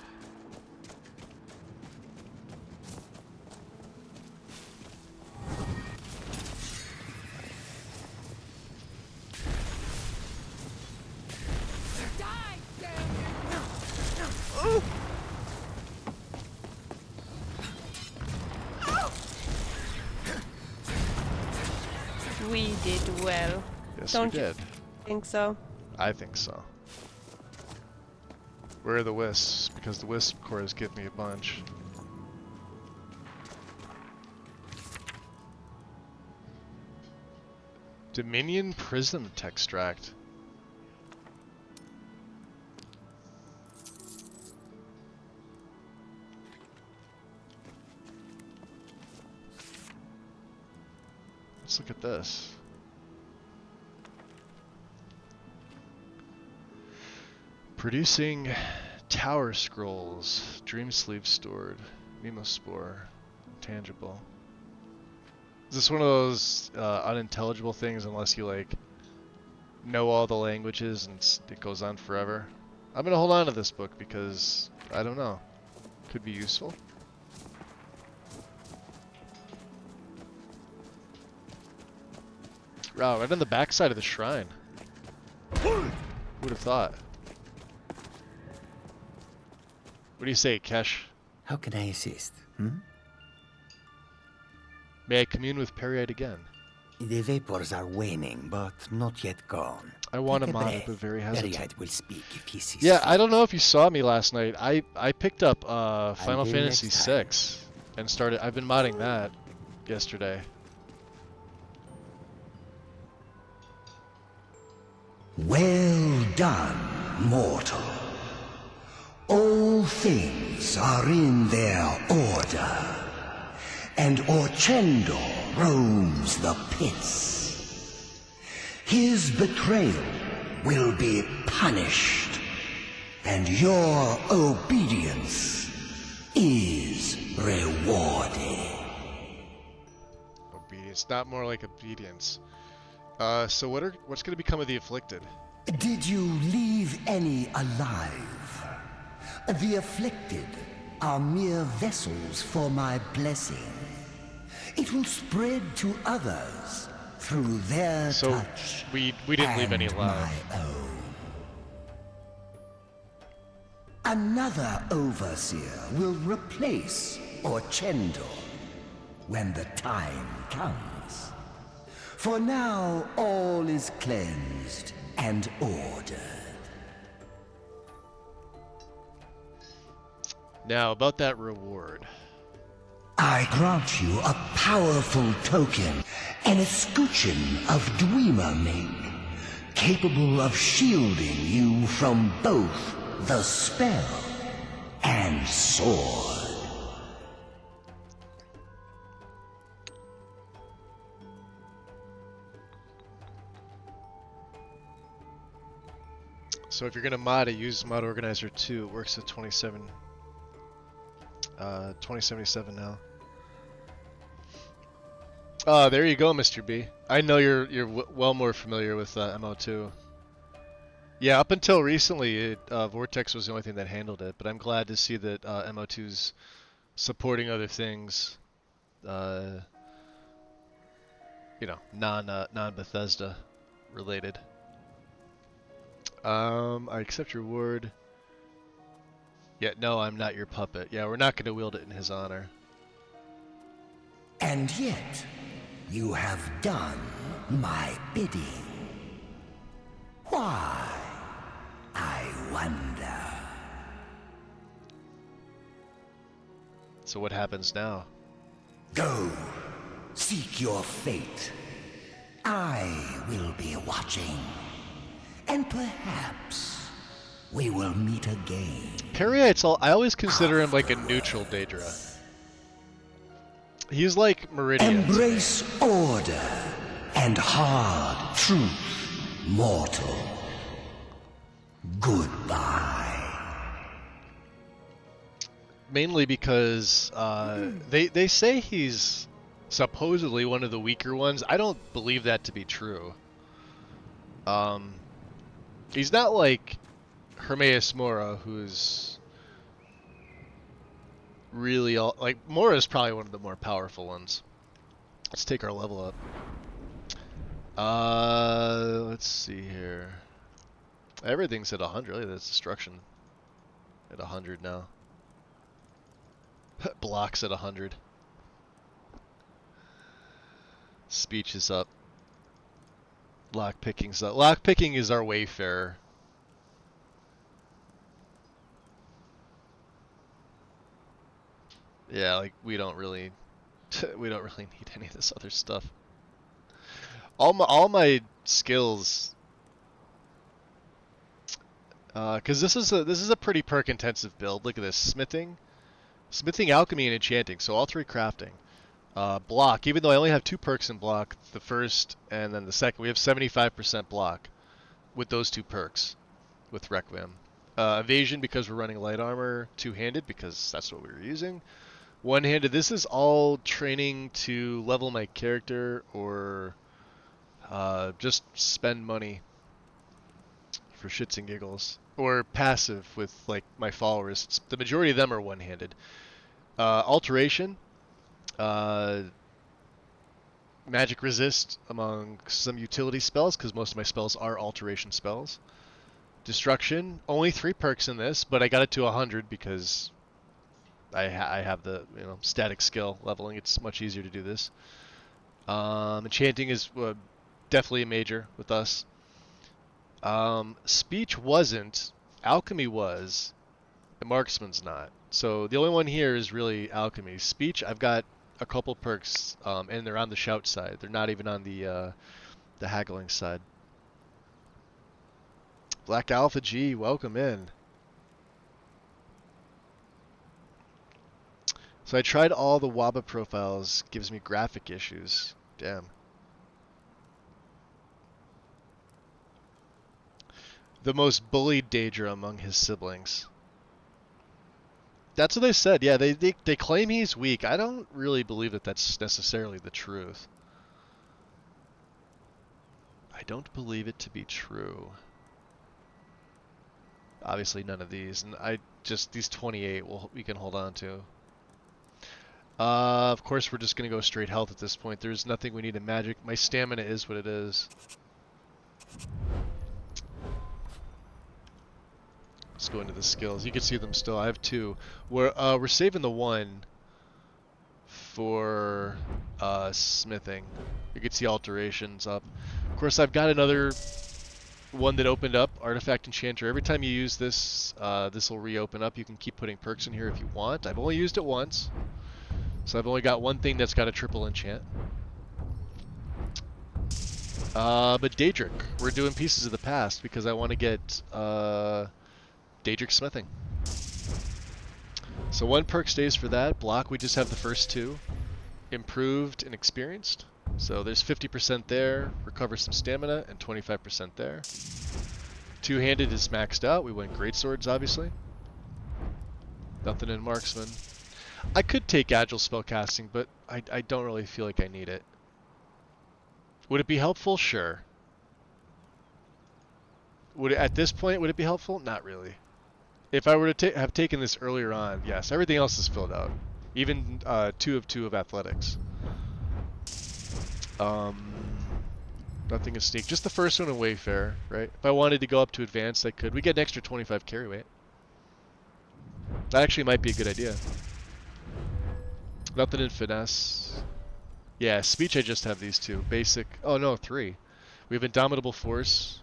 We did well. Yes, Don't we did. you think so? I think so. Where are the wisps? Because the wisp cores give me a bunch. Dominion Prism Textract. Let's look at this. Producing Tower Scrolls, Dream Sleeve Stored, Nemospore, Tangible. Is this one of those unintelligible things unless you like know all the languages and it goes on forever? I'm gonna hold on to this book because I don't know. Could be useful. Wow, right on the backside of the shrine. Who would have thought? What do you say, Kesh? How can I assist? May I commune with Periite again? The vapors are waning, but not yet gone. I want Take to a mod it, breath. but very hesitant. Periite will speak if he sees Yeah, fit. I don't know if you saw me last night. I picked up Final will Fantasy next VI time. and started. I've been modding that yesterday. Well done, mortal. All things are in their order, and Orchendor roams the pits. His betrayal will be punished, and your obedience is rewarded. Obedience, not more like obedience. So what's going to become of the afflicted? Did you leave any alive? The afflicted are mere vessels for my blessing. It will spread to others through their touch. We didn't leave any and alive. my own. Another overseer will replace Orchendor when the time comes. For now, all is cleansed and ordered. Now, about that reward. I grant you a powerful token, an escutcheon of Dwemer make, capable of shielding you from both the spell and sword. So if you're going to mod it, use Mod Organizer 2. It works at 2077 now. Oh, there you go, Mr. B. I know you're well more familiar with MO2. Yeah, up until recently, Vortex was the only thing that handled it, but I'm glad to see that MO2's supporting other things. You know, non-Bethesda related. I accept your word. Yeah, no, I'm not your puppet. Yeah, we're not going to wield it in his honor. And yet, you have done my bidding. Why? I wonder. So what happens now? Go, seek your fate. I will be watching. And perhaps we will meet again. Periite's I always consider him like a neutral Daedra. He's like Meridian. Embrace order and hard truth, mortal. Goodbye. Mainly because they say he's supposedly one of the weaker ones. I don't believe that to be true. He's not like Hermaeus Mora, who's really like Mora's probably one of the more powerful ones. Let's take our level up. Let's see here. Everything's at 100. Really, that's destruction at 100 now. Blocks at 100. Speech is up. Lockpicking's up. Lockpicking is our wayfarer. Yeah, like we don't really need any of this other stuff. All my skills, because this is a pretty perk intensive build. Look at this: smithing, alchemy, and enchanting. So all 3 crafting. Block, even though I only have 2 perks in block, the first and then the second, we have 75% block with those 2 perks with Requiem. Evasion because we're running light armor, 2-handed because that's what we were using. 1-handed, this is all training to level my character or just spend money for shits and giggles. Or passive with like my followers. The majority of them are 1-handed. Alteration. Magic resist among some utility spells, because most of my spells are alteration spells. Destruction, only 3 perks in this, but I got it to 100 because I have the static skill leveling. It's much easier to do this. Enchanting is definitely a major with us. Speech wasn't, alchemy was, and marksman's not. So the only one here is really alchemy. Speech, I've got a couple perks, and they're on the shout side. They're not even on the haggling side. Black Alpha G, welcome in. So I tried all the WABA profiles. Gives me graphic issues. Damn. The most bullied Daedra among his siblings. That's what they said. Yeah, they claim he's weak. I don't really believe that that's necessarily the truth. I don't believe it to be true. Obviously none of these, and these 28 we can hold on to. Of course we're just gonna go straight health at this point. There's nothing we need in magic. My stamina is what it is. Let's go into the skills. You can see them still. I have 2. We're saving the 1 for smithing. You can see alterations up. Of course, I've got another one that opened up, Artifact Enchanter. Every time you use this, this will reopen up. You can keep putting perks in here if you want. I've only used it once, so I've only got 1 thing that's got a triple enchant. But Daedric, we're doing Pieces of the Past because I want to get Daedric Smithing. So 1 perk stays for that. Block, we just have the first 2. Improved and experienced. So there's 50% there, recover some stamina, and 25% there. 2-handed is maxed out. We went greatswords, obviously. Nothing in marksman. I could take agile spellcasting, but I don't really feel like I need it. Would it be helpful? Sure. At this point, would it be helpful? Not really. If I were to have taken this earlier on, yes. Everything else is filled out. Even 2 of 2 of athletics. Nothing is sneak. Just the first one in Wayfarer, right? If I wanted to go up to advanced, I could. We get an extra 25 carry weight. That actually might be a good idea. Nothing in finesse. Yeah, speech I just have these 2. Basic. Oh no, 3. We have Indomitable Force.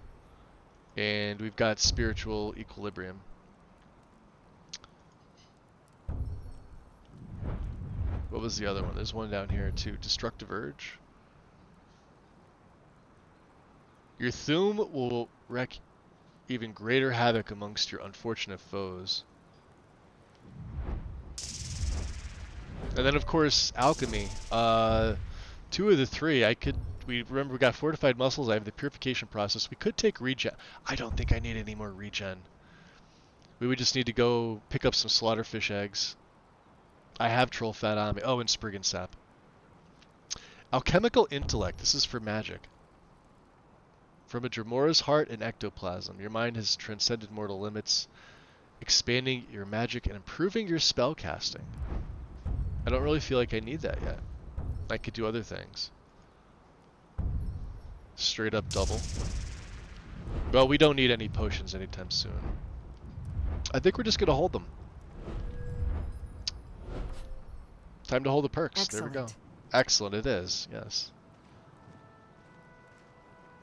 And we've got Spiritual Equilibrium. What was the other one? There's one down here too. Destructive Urge. Your Thume will wreak even greater havoc amongst your unfortunate foes. And then, of course, alchemy. 2 of the 3, we got fortified muscles. I have the purification process. We could take regen. I don't think I need any more regen. We would just need to go pick up some slaughterfish eggs. I have troll fat on me. Oh, and Spriggan sap. Alchemical intellect. This is for magic. From a Dramora's heart and ectoplasm, your mind has transcended mortal limits, expanding your magic and improving your spell casting. I don't really feel like I need that yet. I could do other things. Straight up double. Well, we don't need any potions anytime soon. I think we're just going to hold them. Time to hold the perks. Excellent. There we go. Excellent it is, yes.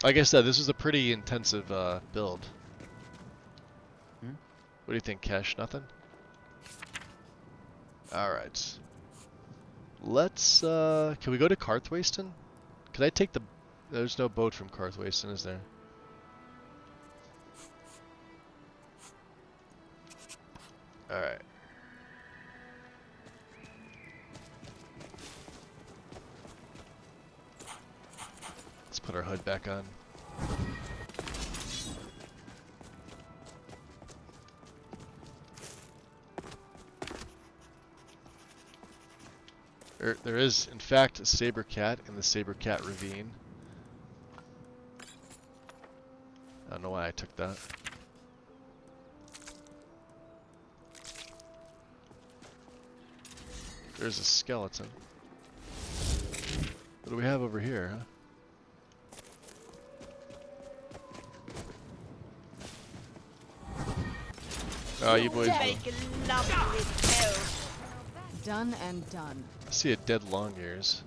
Like I said, this was a pretty intensive build. What do you think, Kesh? Nothing? Alright. Let's, can we go to Karthwasten? Can I take the... There's no boat from Karthwasten, is there? Alright. Let's put our hood back on. There is, in fact, a saber cat in the saber cat ravine. I don't know why I took that. There's a skeleton. What do we have over here, huh? Oh, you boys. Done and done. I see a dead long ears.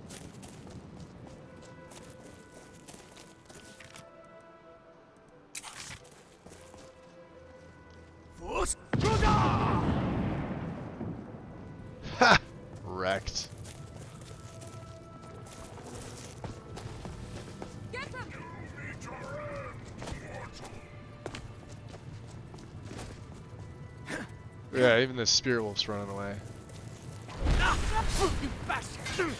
Ha! Wrecked. Yeah, even the spirit wolf's running away. You bastard!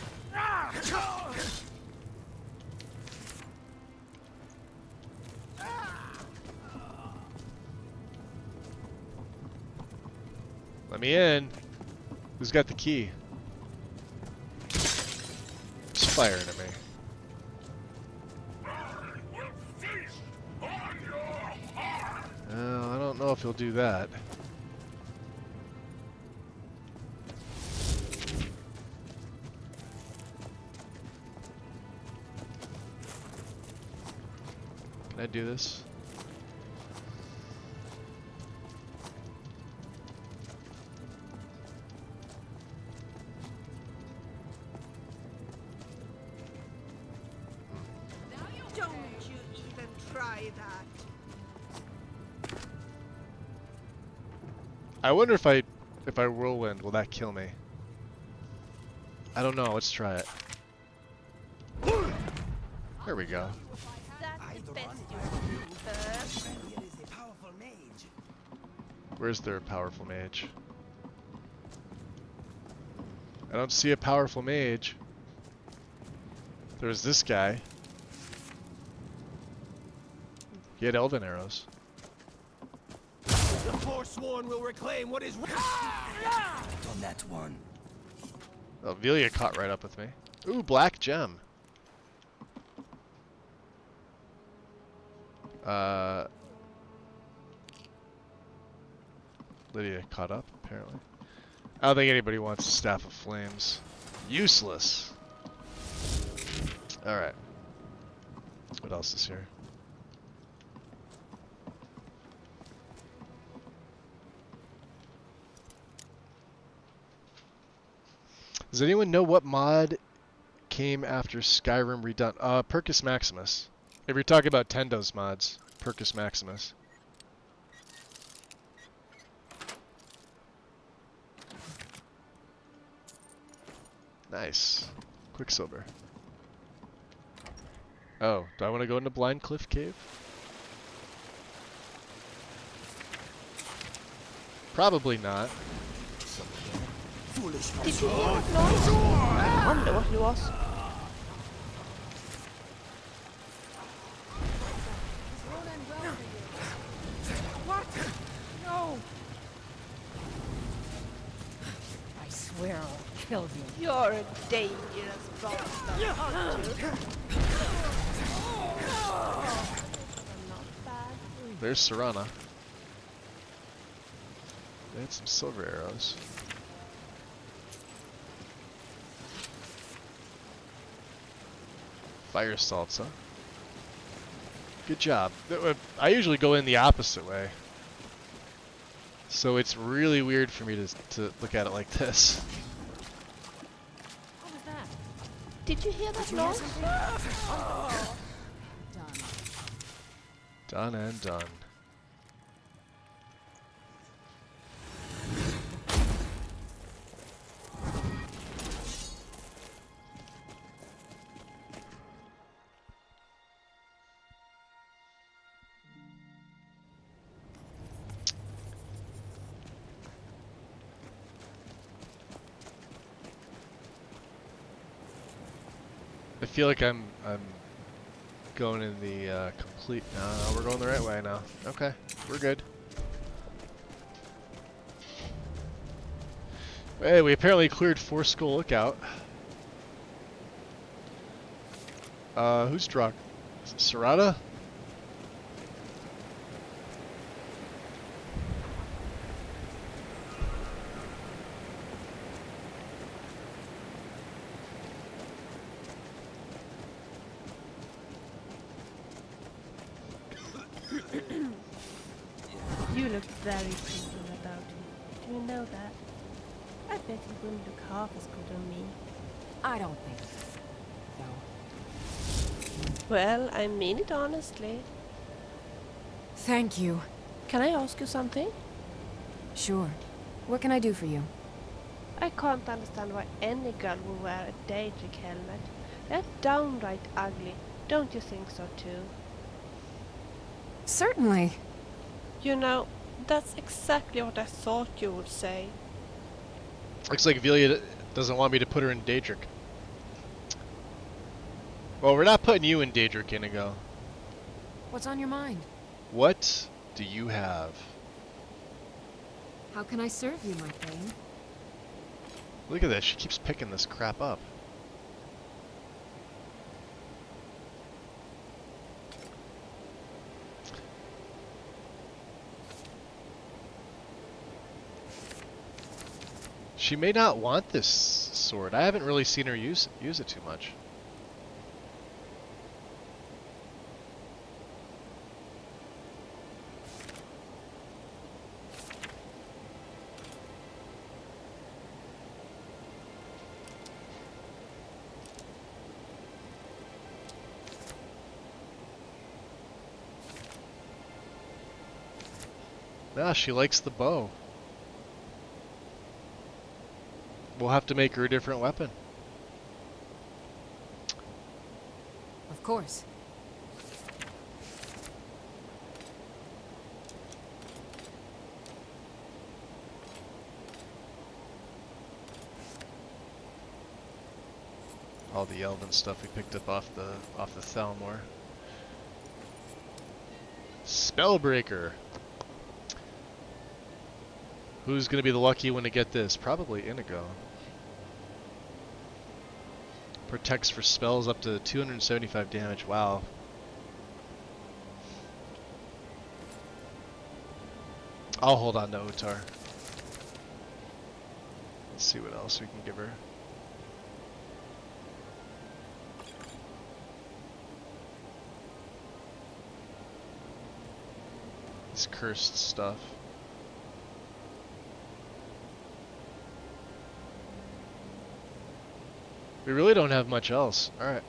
Let me in. Who's got the key? It's firing at me. I don't know if he'll do that. Can I do this? Don't you even try that. I wonder if I whirlwind, will that kill me? I don't know. Let's try it. There we go. Where's their powerful mage? I don't see a powerful mage. There's this guy. He had elven arrows. The Forsworn will reclaim what is on that one. Oh, Velia caught right up with me. Ooh, black gem. Lydia caught up, apparently. I don't think anybody wants a Staff of Flames. Useless. Alright. What else is here? Does anyone know what mod came after Skyrim redone? Percus Maximus. If you're talking about Tendo's mods, Percus Maximus. Nice. Quicksilver. Oh, do I want to go into Blind Cliff Cave? Probably not. Did you hear that noise? I wonder what it was. What? No! I swear I'll kill you. You're a dangerous bastard, aren't you? I'm not bad. There's Serana. They had some silver arrows. Fire salts, huh? Good job. I usually go in the opposite way. So it's really weird for me to look at it like this. What was that? Did you hear that noise? Done and done. I feel like I'm going in the complete. No, we're going the right way now. Okay, we're good. Hey, we apparently cleared Four Skull Lookout. Who's drunk? Is it Serata? You look very pretty about it. Do you know that? I bet you wouldn't look half as good on me. I don't think so. No. Well, I mean it honestly. Thank you. Can I ask you something? Sure. What can I do for you? I can't understand why any girl would wear a Daedric helmet. They're downright ugly. Don't you think so too? Certainly. You know, that's exactly what I thought you would say. Looks like Velia doesn't want me to put her in Daedric. Well, we're not putting you in Daedric, Inigo. What's on your mind? What do you have? How can I serve you, my thing? Look at this, she keeps picking this crap up. She may not want this sword. I haven't really seen her use it too much. Nah, she likes the bow. We'll have to make her a different weapon. Of course. All the elven stuff we picked up off the Thalmor. Spellbreaker. Who's gonna be the lucky one to get this? Probably Inigo. Protects for spells up to 275 damage. Wow. I'll hold on to Otar. Let's see what else we can give her. This cursed stuff. We really don't have much else. Alright.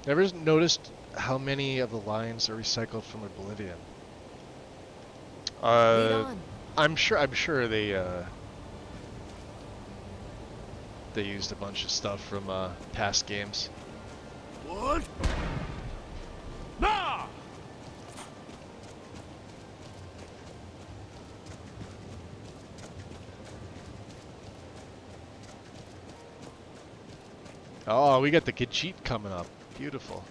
Never noticed how many of the lines are recycled from Oblivion. I'm sure they used a bunch of stuff from past games. What? Oh, we got the Khajiit coming up. Beautiful.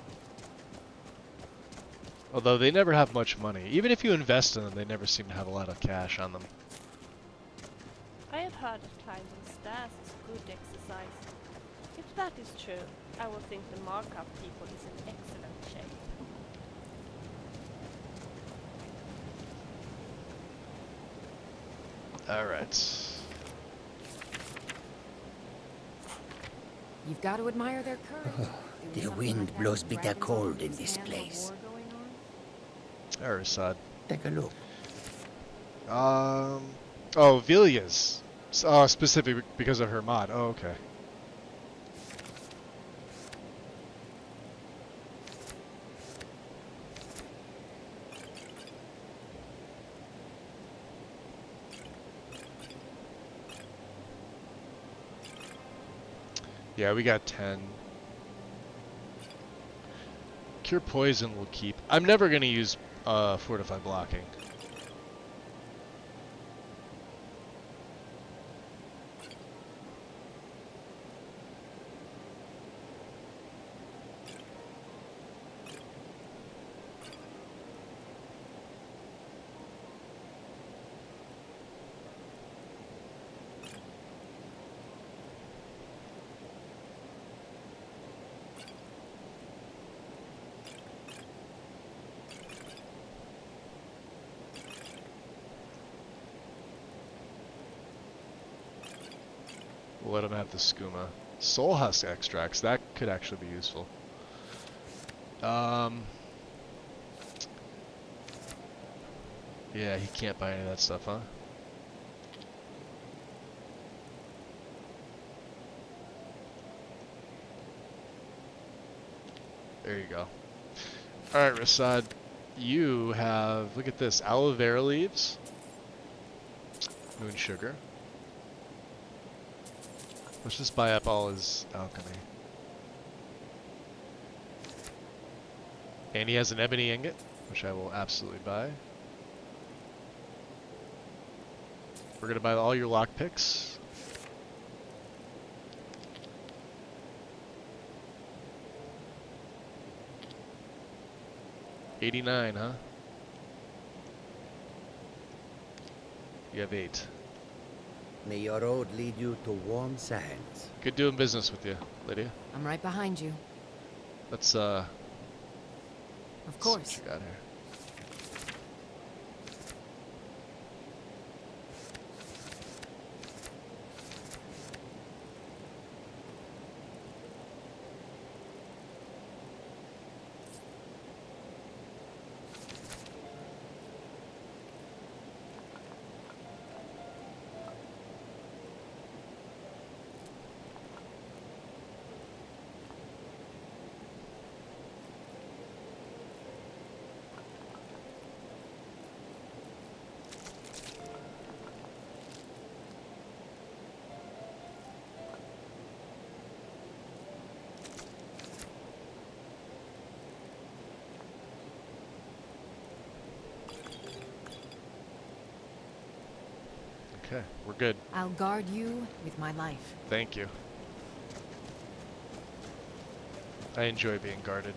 Although they never have much money. Even if you invest in them, they never seem to have a lot of cash on them. I have heard that climbing stairs is good exercise. If that is true, I will think the markup people is in excellent shape. Alright. You've got to admire their courage. The wind blows bitter cold in this place. Alright, Assad. Take a look. Oh, Vilya's. Specific because of her mod. Oh, okay. Yeah, we got 10. Cure Poison will keep. I'm never going to use Fortify blocking. We'll let him have the skooma. Soul Husk extracts, that could actually be useful. Yeah, he can't buy any of that stuff, huh? There you go. Alright, Rasad, you have, look at this, aloe vera leaves, moon sugar. Let's just buy up all his alchemy. And he has an ebony ingot, which I will absolutely buy. We're gonna buy all your lockpicks. $89, huh? You have 8. May your road lead you to warm sands. Good doing business with you, Lydia. I'm right behind you. Let's Of course. see what you got here. Okay, we're good. I'll guard you with my life. Thank you. I enjoy being guarded.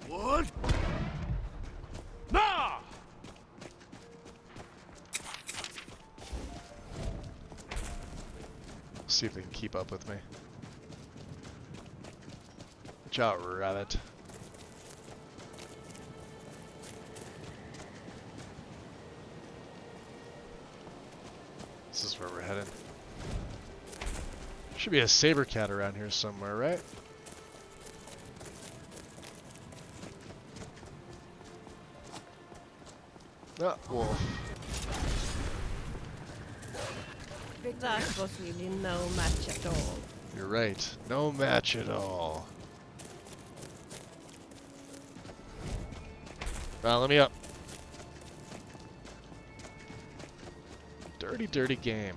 What? Nah! See if they can keep up with me. Watch out, rabbit. This is where we're headed. Should be a saber cat around here somewhere, right? Ah, wolf. That was really no match at all. You're right. No match at all. Let me up. Dirty, dirty game.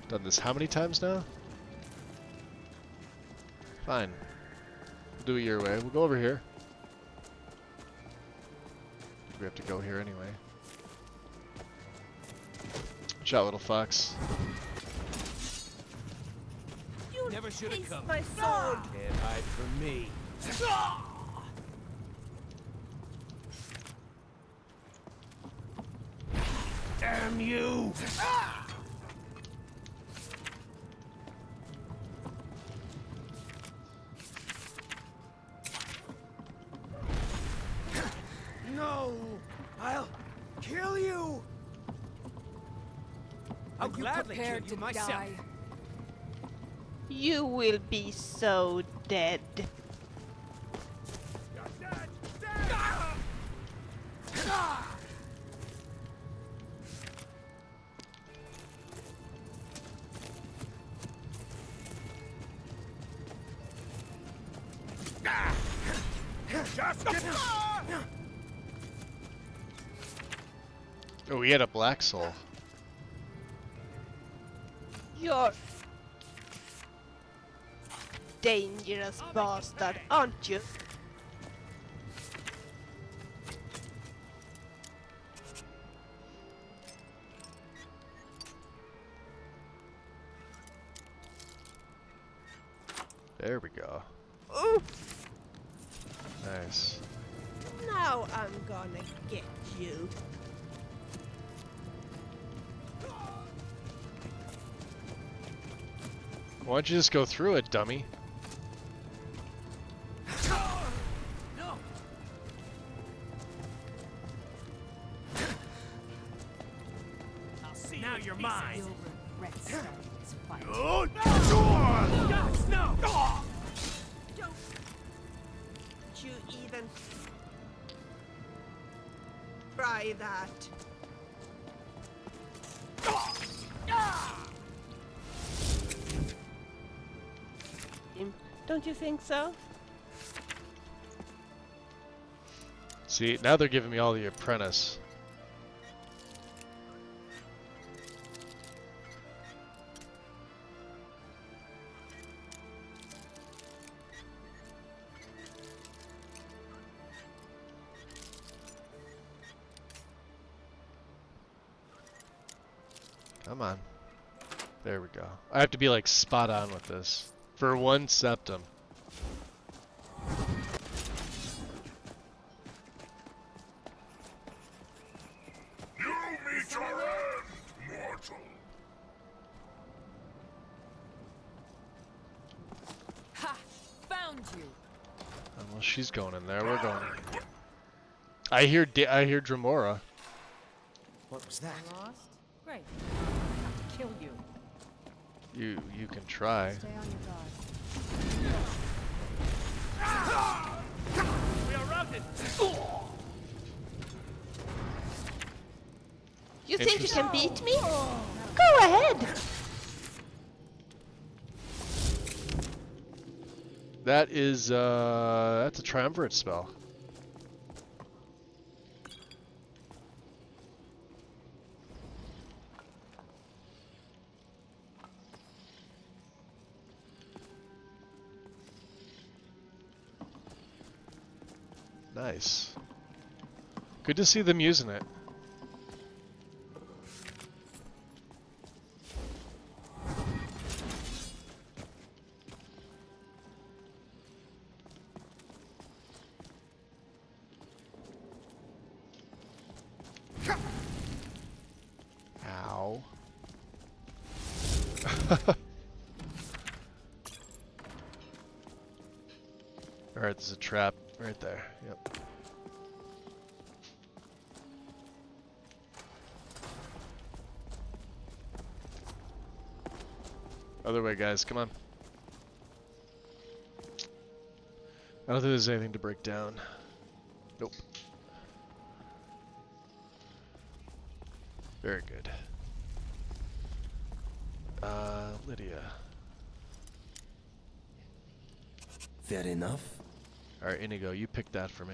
Done this how many times now? Fine. We'll do it your way. We'll go over here. We have to go here anyway. Watch out, little fox. You Never should have taste come. my sword. Can't hide from me. Damn you! No! I'll kill you! I'll gladly kill you myself. You will be so dead. Oh, he had a black soul. You're dangerous bastard, aren't you? There we go. Ooh, Nice. now I'm gonna get you. Why don't you just go through it, dummy? No! I'll see now you're mine. Oh, Guys, no! Don't you even try that. Don't you think so? See, now they're giving me all the apprentice. Come on. There we go. I have to be like spot on with this. For one septum. You meet your end, mortal. Ha! Found you. Well, she's going in there. We're going. I hear Dramora. What was that? Lost? Great. Kill you. You can try. Stay on your guard. We are routed! You think you can beat me? Go ahead! That is that's a triumvirate spell. Nice. Good to see them using it. Ow. Alright, there's a trap right there. Yep. Other way, guys. Come on. I don't think there's anything to break down. Nope. Very good. Lydia. Fair enough. Alright, Inigo, you pick that for me.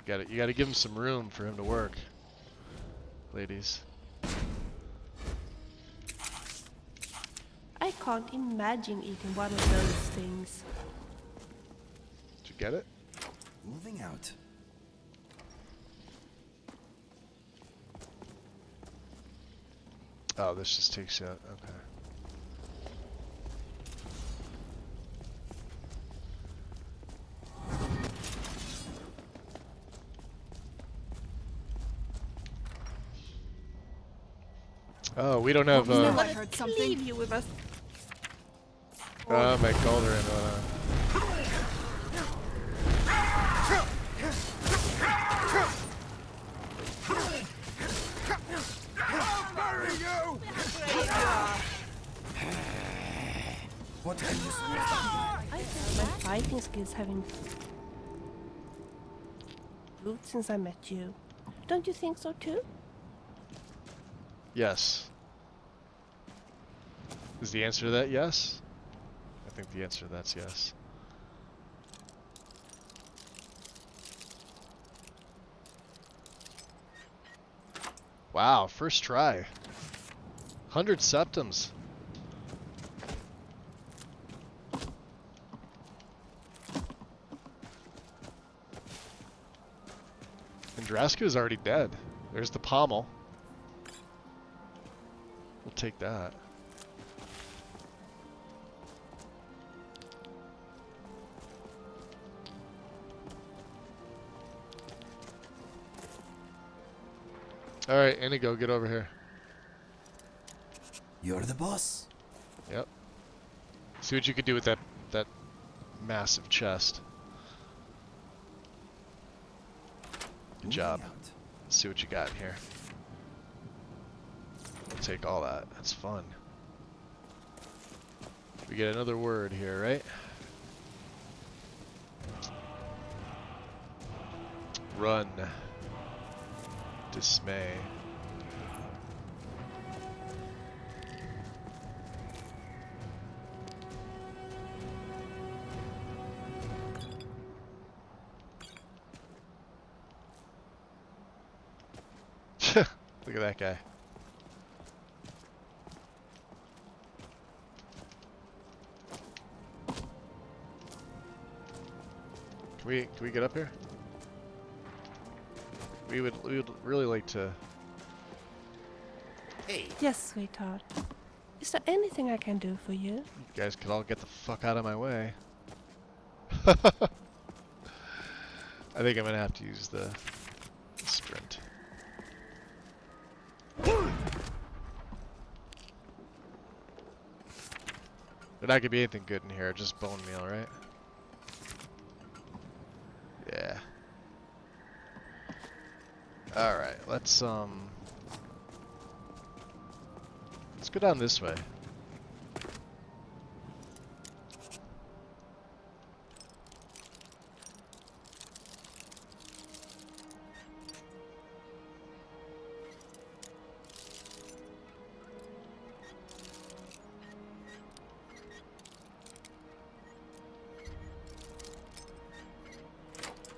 You gotta give him some room for him to work, ladies. I can't imagine eating one of those things. Did you get it? Moving out. Oh, this just takes you out. Okay. Oh, we don't have. I heard something. Leave you with us. Oh, my cauldron. What can you say? I think my fighting skills have improved since I met you. Don't you think so too? Yes. Is the answer to that yes? I think the answer to that's yes. Wow, first try. 100 septums. And Draska is already dead. There's the pommel. We'll take that. Alright, Inigo, get over here. You're the boss. Yep. See what you could do with that massive chest. Good job. Let's see what you got in here. We'll take all that. That's fun. We get another word here, right? Run. Dismay. Look at that guy. Can we get up here? We would really like to. Hey. Yes, sweetheart. Is there anything I can do for you? You guys could all get the fuck out of my way. I think I'm gonna have to use the sprint. But not gonna be anything good in here, just bone meal, right? Yeah. Alright, let's go down this way.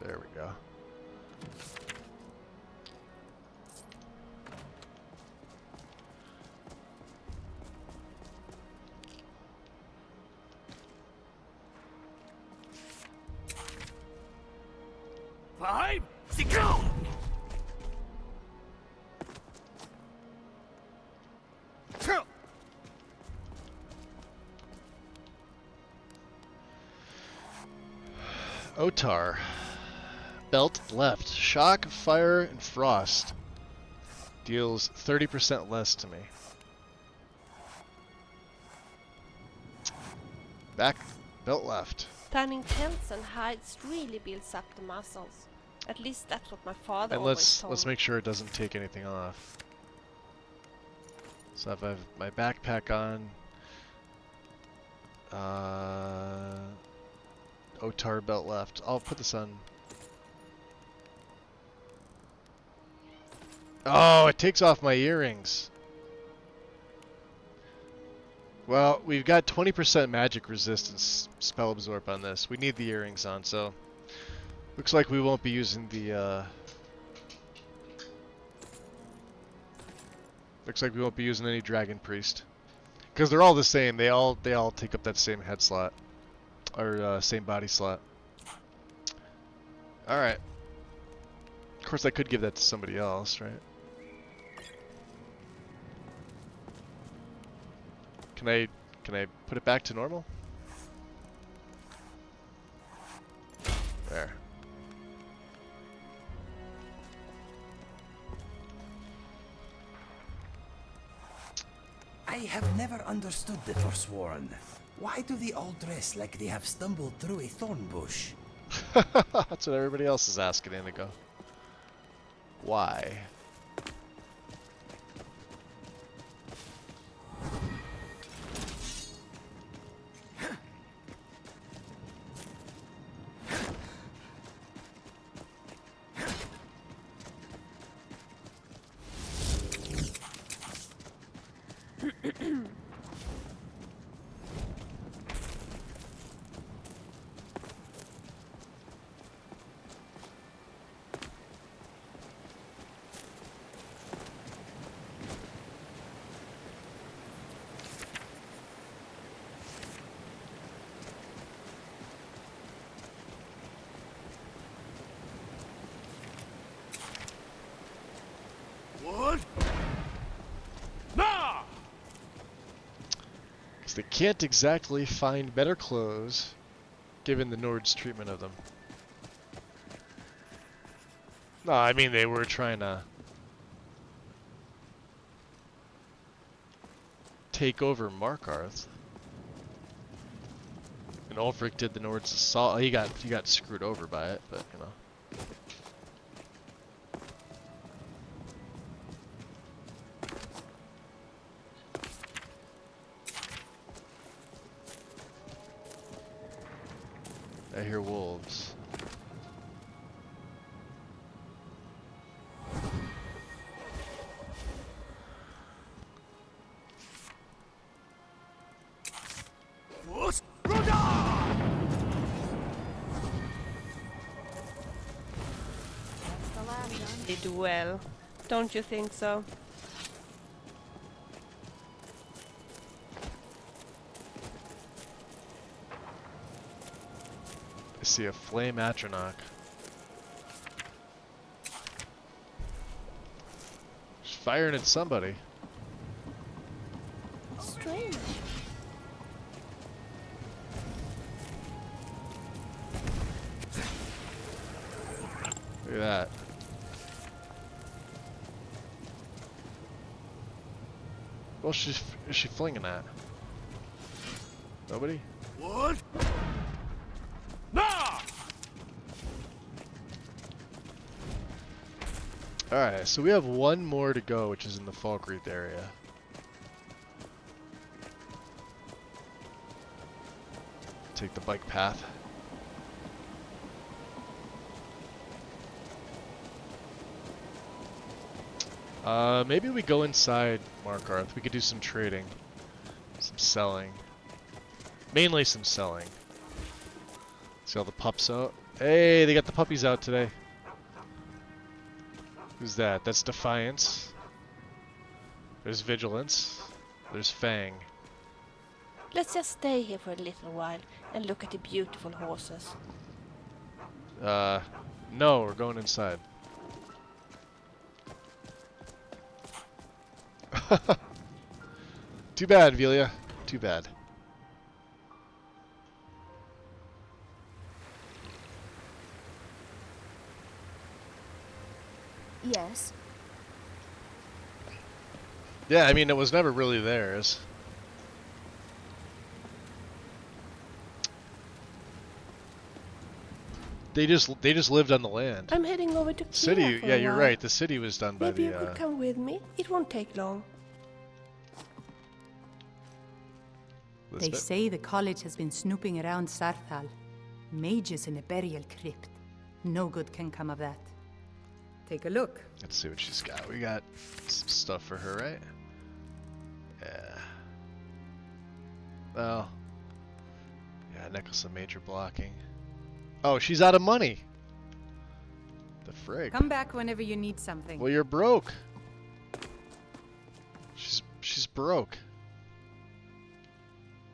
There we go. Five, six, go! Otar. Belt left. Shock, fire, and frost. Deals 30% less to me. Back. Belt left. Tanning tents and hides really builds up the muscles. At least that's what my father And always told let's me. make sure it doesn't take anything off. So if I have my backpack on, Otar belt left. I'll put this on. Oh, it takes off my earrings. Well, we've got 20% magic resistance spell absorb on this. We need the earrings on, so Looks like we won't be using the, looks like we won't be using any Dragon Priest. Because they're all the same. They all take up that same head slot. Or, same body slot. Alright. Of course, I could give that to somebody else, right? Can I put it back to normal? There. I have never understood the Forsworn. Why do they all dress like they have stumbled through a thorn bush? That's what everybody else is asking, Indigo. Why? What? Nah! Because they can't exactly find better clothes, given the Nord's treatment of them. No, I mean they were trying to take over Markarth. And Ulfric did the Nord's assault. He got screwed over by it, but you know. I hear wolves. What? Did well. Don't you think so? I see a flame Atronach. She's firing at somebody. Strange. Look at that. Well, is she flinging at? Nobody? What? Nah! Alright, so we have one more to go, which is in the Falkreath area. Take the bike path. Maybe we go inside Markarth. We could do some trading. Some selling. Mainly some selling. See all the pups out? Hey, they got the puppies out today. Who's that? That's Defiance. There's Vigilance. There's Fang. Let's just stay here for a little while and look at the beautiful horses. No, we're going inside. Too bad, Velia. Too bad. Yes. Yeah, I mean, it was never really theirs. They just lived on the land. I'm heading over to Kira City, for yeah, a you're while. right. The city was done by Maybe the. you could come with me. It won't take long. They say the college has been snooping around Sarthal. Mages in a burial crypt. No good can come of that. Take a look. Let's see what she's got. We got some stuff for her, right? Yeah. Well. Yeah, necklace of major blocking. Oh, she's out of money. The frig. Come back whenever you need something. Well, you're broke. She's broke.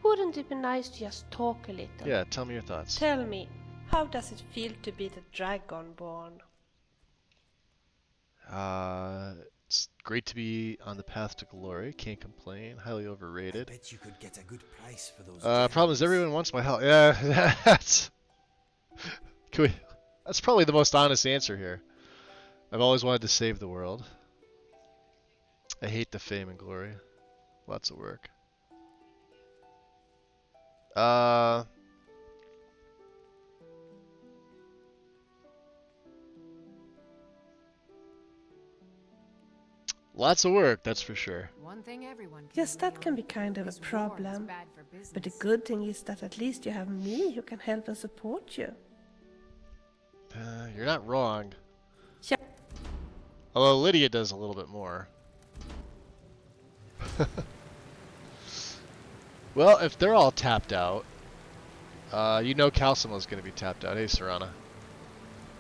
Wouldn't it be nice to just talk a little? Yeah, tell me your thoughts. Tell me, how does it feel to be the Dragonborn? It's great to be on the path to glory. Can't complain. Highly overrated. I bet you could get a good price for those. Problem is everyone wants my help. Yeah, that's. That's probably the most honest answer here. I've always wanted to save the world. I hate the fame and glory. Lots of work. Lots of work, that's for sure. One thing everyone can Yes, agree that can on. be kind of a This war is problem. bad for business. But the good thing is that at least you have me who can help and support you. You're not wrong. Yeah. Although Lydia does a little bit more. Well, if they're all tapped out, you know Calcima's going to be tapped out. Hey, Serana.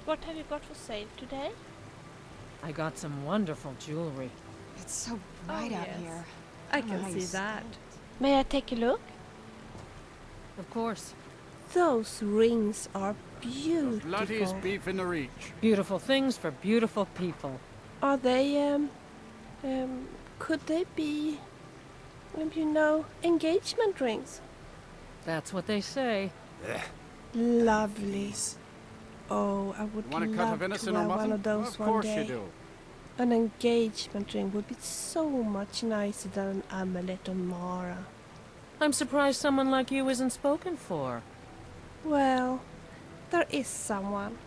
What have you got for sale today? I got some wonderful jewelry. It's so bright out here. I can see Nice. that. May I take a look? Of course. Those rings are beautiful. Bloodiest beef in the Reach. Beautiful things for beautiful people. Are they, could they be, engagement rings? That's what they say. Lovely. Oh, I would Want a cut love of to venison wear or one muffin? of those Of one course day. you do. An engagement ring would be so much nicer than an amulet or Mara. I'm surprised someone like you isn't spoken for. Well, there is someone.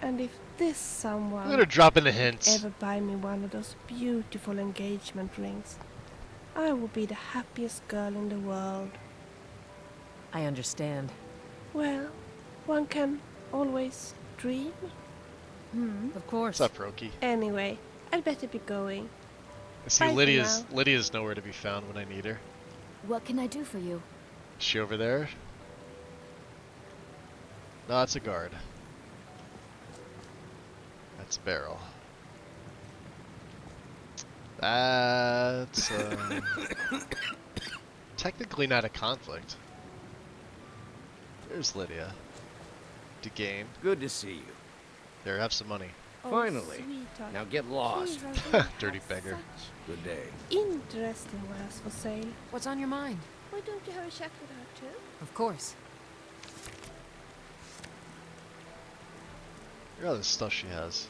And if this someone I'm going to drop in the hints. ever buy me one of those beautiful engagement rings, I will be the happiest girl in the world. I understand. Well, one can always dream. Of course. What's up, Roki? Anyway, I'd better be going. I see Bye for Lydia's nowhere to be found when I need her. What can I do for you? Is she over there? No, it's a guard. That's Beryl. That's technically not a conflict. There's Lydia. To gain. Good to see you. There, have some money. Finally. Sweetheart. Now get lost. Dirty beggar. Good day. Interesting wares for sale. What's on your mind? Why don't you have a chat with her too? Of course. Look at all this stuff she has.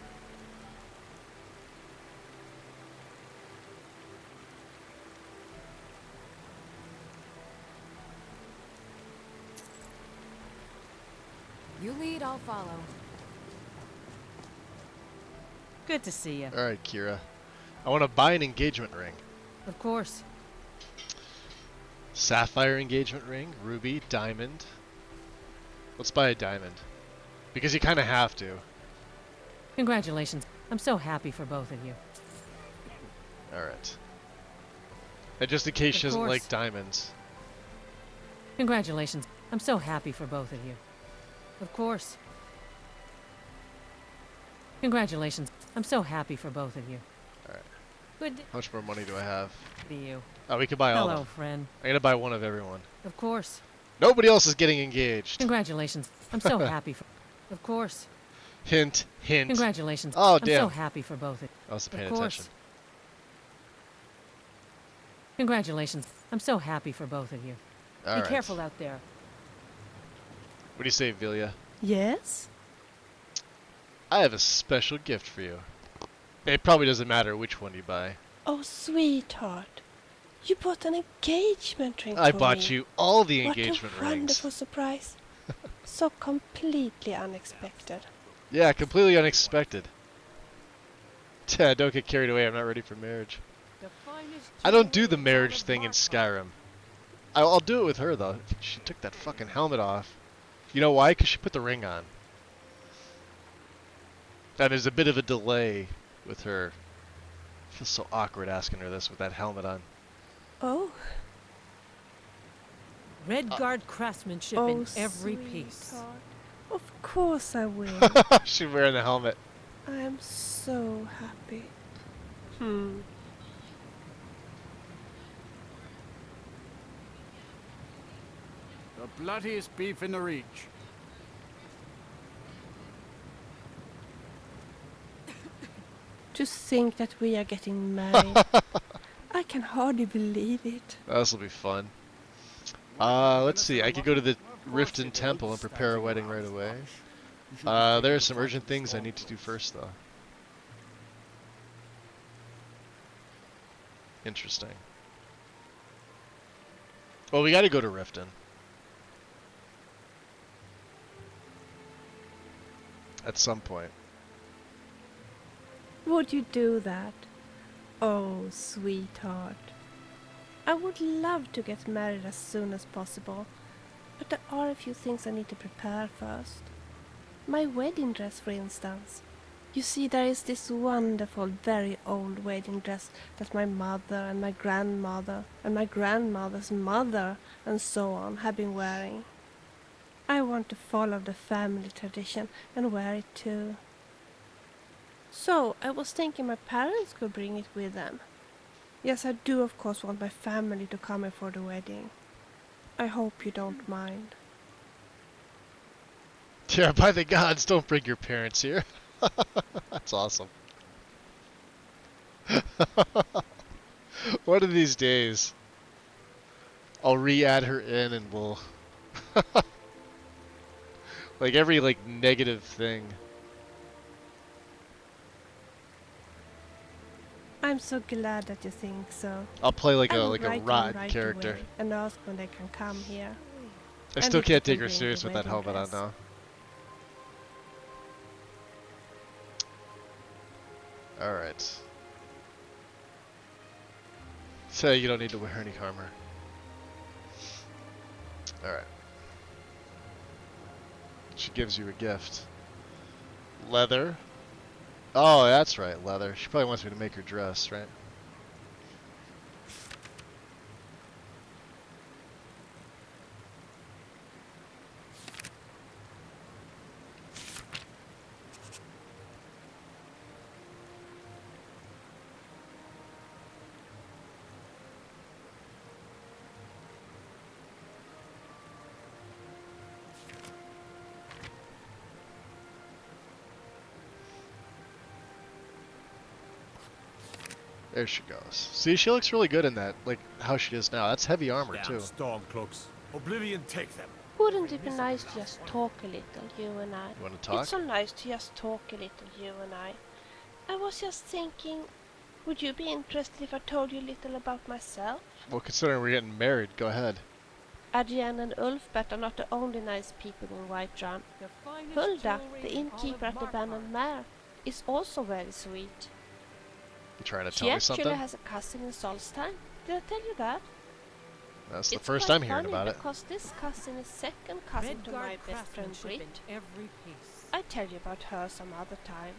You lead, I'll follow. Good to see you. Alright, Kira. I want to buy an engagement ring. Of course. Sapphire engagement ring, ruby, diamond. Let's buy a diamond. Because you kind of have to. Congratulations. I'm so happy for both of you. Alright. And just in case she Of doesn't course. like diamonds. Congratulations. I'm so happy for both of you. Of course. Congratulations. I'm so happy for both of you. Alright. Good How much more money do I have? to you. Oh, we could buy all of Hello, them. friend. I'm gonna buy one of everyone. Of course. Nobody else is getting engaged. Congratulations. I'm so happy for... Of course. Hint, hint. Congratulations. Oh, I'm damn. so happy for both of you. I wasn't paying Of course. attention. Congratulations. I'm so happy for both of you. Alright. Be careful out there. What do you say, Vilya? Yes? I have a special gift for you. It probably doesn't matter which one you buy. Oh, sweetheart. You bought an engagement ring I for bought me. you all the What engagement a rings. wonderful surprise. So completely unexpected. Yeah, completely unexpected. Don't get carried away. I'm not ready for marriage. I don't do the marriage thing in Skyrim. I'll do it with her, though. She took that fucking helmet off. You know why? Because she put the ring on. And there's a bit of a delay with her. It feels so awkward asking her this with that helmet on. Oh. Red Guard craftsmanship in every piece. sweetheart. Of course I will. She's wearing the helmet. I am so happy. The bloodiest beef in the Reach. To think that we are getting married. I can hardly believe it. This will be fun. Let's see. I could go to the Riften Temple and prepare a wedding right away. There are some urgent things I need to do first, though. Interesting. Well, we gotta go to Riften. At some point. Would you do that? Oh, sweetheart. I would love to get married as soon as possible, but there are a few things I need to prepare first. My wedding dress, for instance. You see, there is this wonderful, very old wedding dress that my mother and my grandmother and my grandmother's mother and so on have been wearing. I want to follow the family tradition and wear it too. So, I was thinking my parents could bring it with them. Yes, I do of course want my family to come here for the wedding. I hope you don't mind. Yeah, by the gods, don't bring your parents here. That's awesome. One of these days, I'll re-add her in and we'll... like every negative thing. I'm so glad that you think so. I'll play like I a will write them rotten right character. away and ask when they can come here. I And still if you can't can take her bring the serious with that wedding helmet on dress. now. Alright. So you don't need to wear any armor. Alright. She gives you a gift. Leather. Oh, that's right, leather. She probably wants me to make her dress, right? There she goes. See, she looks really good in that, like how she is now. That's heavy armor too. Stormcloaks. Oblivion take them. Wouldn't it be nice to just talk a little, you and I? You want to talk? It's so nice to just talk a little, you and I. I was just thinking, would you be interested if I told you a little about myself? Well, considering we're getting married, go ahead. Adrian and Ulfbert are not the only nice people in Whiterun. Hulda, the innkeeper at the Abandoned Mare, is also very sweet. You trying to She tell me actually something? has a cousin in Solstheim. Did I tell you that? That's the It's first quite I'm hearing funny about it. because this cousin is second cousin to my best friend Brit. I tell you about her some other time.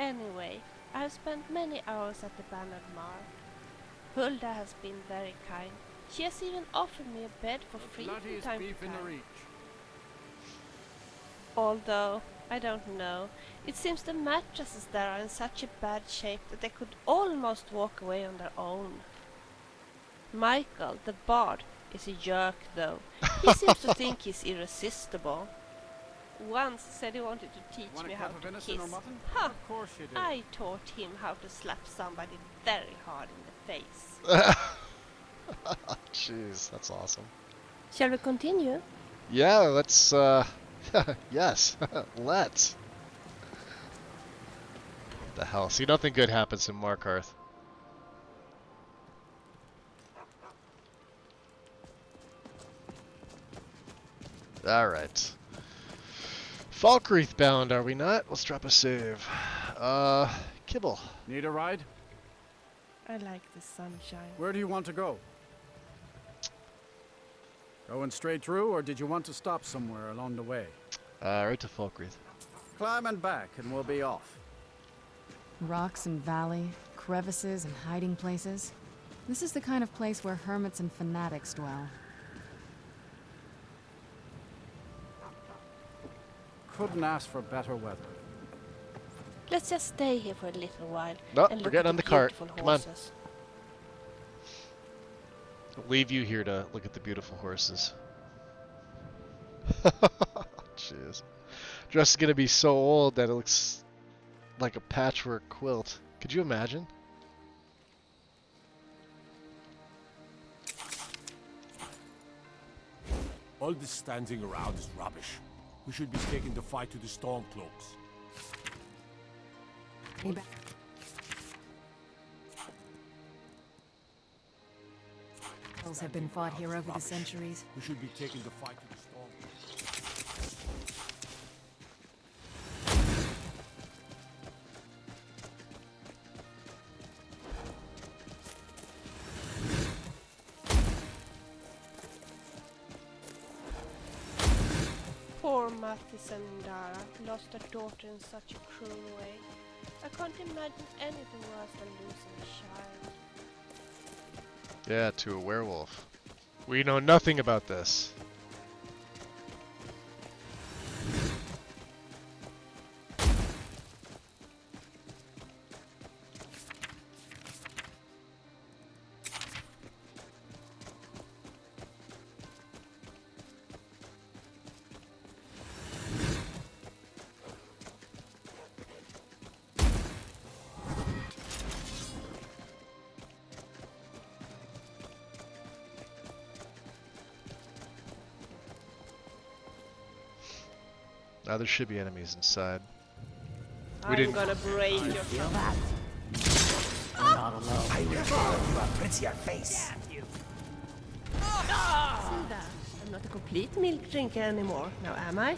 Anyway, I have spent many hours at the Abandoned Mare. Hulda has been very kind. She has even offered me a bed for free from time to time. Although, I don't know, it seems the mattresses there are in such a bad shape that they could almost walk away on their own. Michael, the bard, is a jerk though. He seems to think he's irresistible. Once said he wanted to teach me how to kiss. Ha! Of course you do. I taught him how to slap somebody very hard in the face. Jeez, that's awesome. Shall we continue? Yeah, let's, yes, let's. What the hell? See, nothing good happens in Markarth. Alright. Falkreath bound, are we not? Let's drop a save. Kibble. Need a ride? I like the sunshine. Where do you want to go? Going straight through, or did you want to stop somewhere along the way? Right to Falkreath. Climb and back, and we'll be off. Rocks and valley, crevices and hiding places. This is the kind of place where hermits and fanatics dwell. couldn't ask for better weather. Let's just stay here for a little while No, and we're look getting at on the the cart. beautiful Come on. horses. I'll leave you here to look at the beautiful horses. Jeez. Dress is gonna be so old that it looks like a patchwork quilt. Could you imagine? All this standing around is rubbish. We should be taking the fight to the Stormcloaks. Battles have been fought here over the centuries. We should be taking the fight to the Stormcloaks. Poor Mathis and Dara lost their daughter in such a cruel way. I can't imagine anything worse than losing a child. Yeah, to a werewolf. We know nothing about this. Now there should be enemies inside. I'm gonna break your back. Not alone. I will give you a prettier face. See that? I'm not a complete milk drinker anymore, now am I?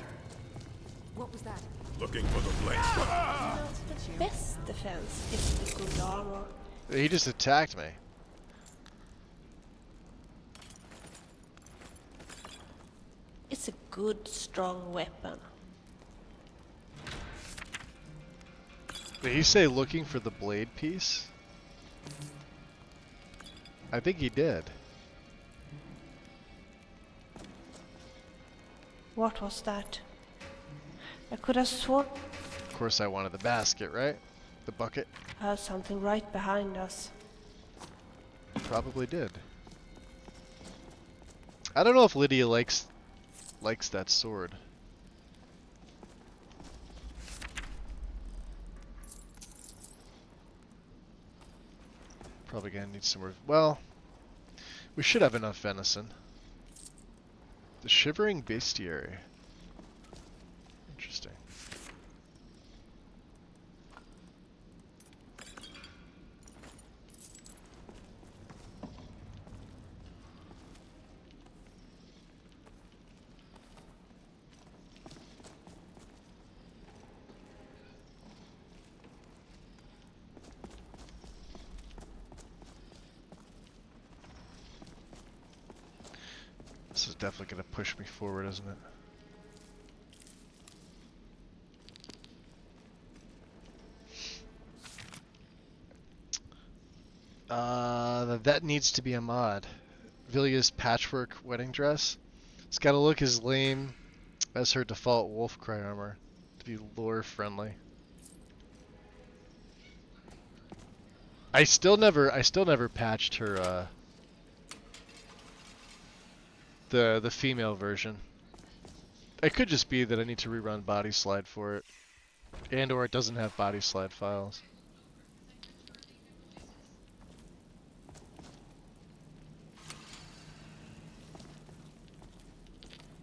What was that? Looking for the blade. Not the best defense is the good armor. He just attacked me. It's a good, strong weapon. Did he say looking for the blade piece? I think he did. What was that? I could have sworn Of course I wanted the basket, right? The bucket. I heard something right behind us. Probably did. I don't know if Lydia likes that sword. Probably gonna need some more. Well, we should have enough venison. The Shivering Bestiary. Interesting. This is definitely going to push me forward, isn't it? That needs to be a mod. Vilya's patchwork wedding dress. It's got to look as lame as her default Wolfcry armor to be lore friendly. I still never patched her the female version. It could just be that I need to rerun body slide for it, and or it doesn't have body slide files.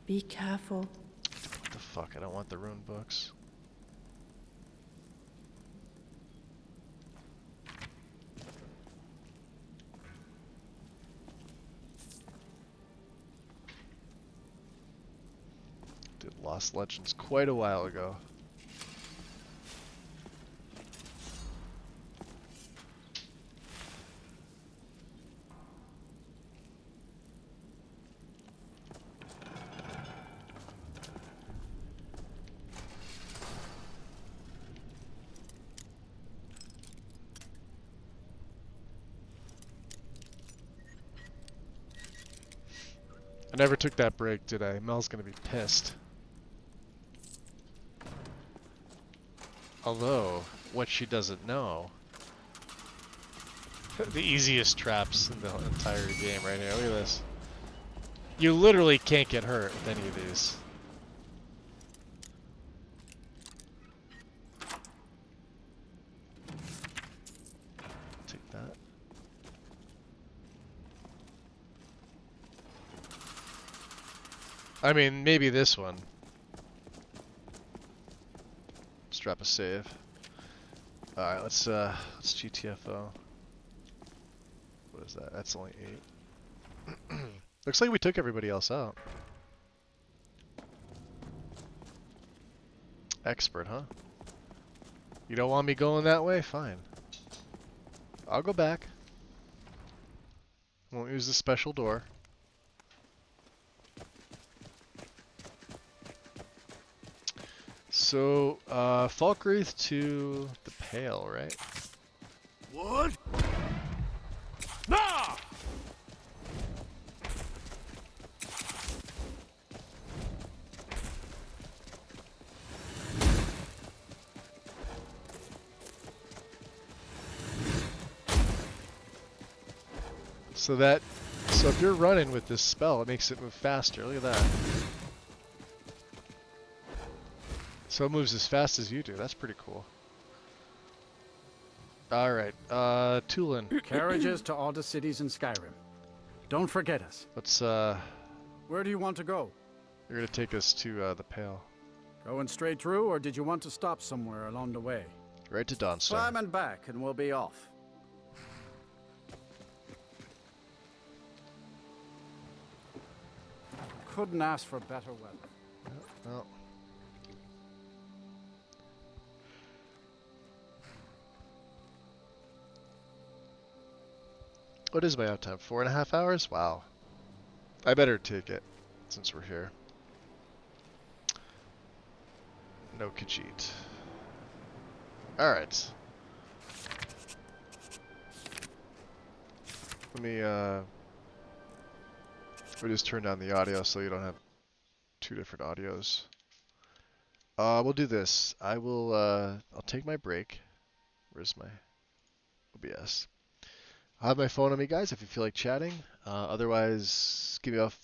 Be careful. What the fuck? I don't want the rune books. Did Lost Legends quite a while ago. I never took that break, did I? Mel's gonna be pissed. Although, what she doesn't know, the easiest traps in the entire game right here. Look at this. You literally can't get hurt with any of these. Take that. I mean, maybe this one. Let's drop a save. Alright, let's GTFO. What is that? That's only 8. Looks like we took everybody else out. Expert, huh? You don't want me going that way? Fine. I'll go back. Won't use the special door. So, Falkreath to the Pale, right? What? Nah! So if you're running with this spell, it makes it move faster. Look at that. So it moves as fast as you do. That's pretty cool. Alright, Tulin. Carriages to all the cities in Skyrim. Don't forget us. Let's, Where do you want to go? You're gonna take us to, the Pale. Going straight through, or did you want to stop somewhere along the way? Right to Dawnstar. Climb and back, and we'll be off. Couldn't ask for better weather. Well. What is my out time? 4.5 hours? Wow. I better take it, since we're here. No Khajiit. Alright. Let me, we just turn down the audio so you don't have 2 different audios. We'll do this. I'll take my break. Where's my OBS? I'll have my phone on me, guys, if you feel like chatting. Otherwise, give me off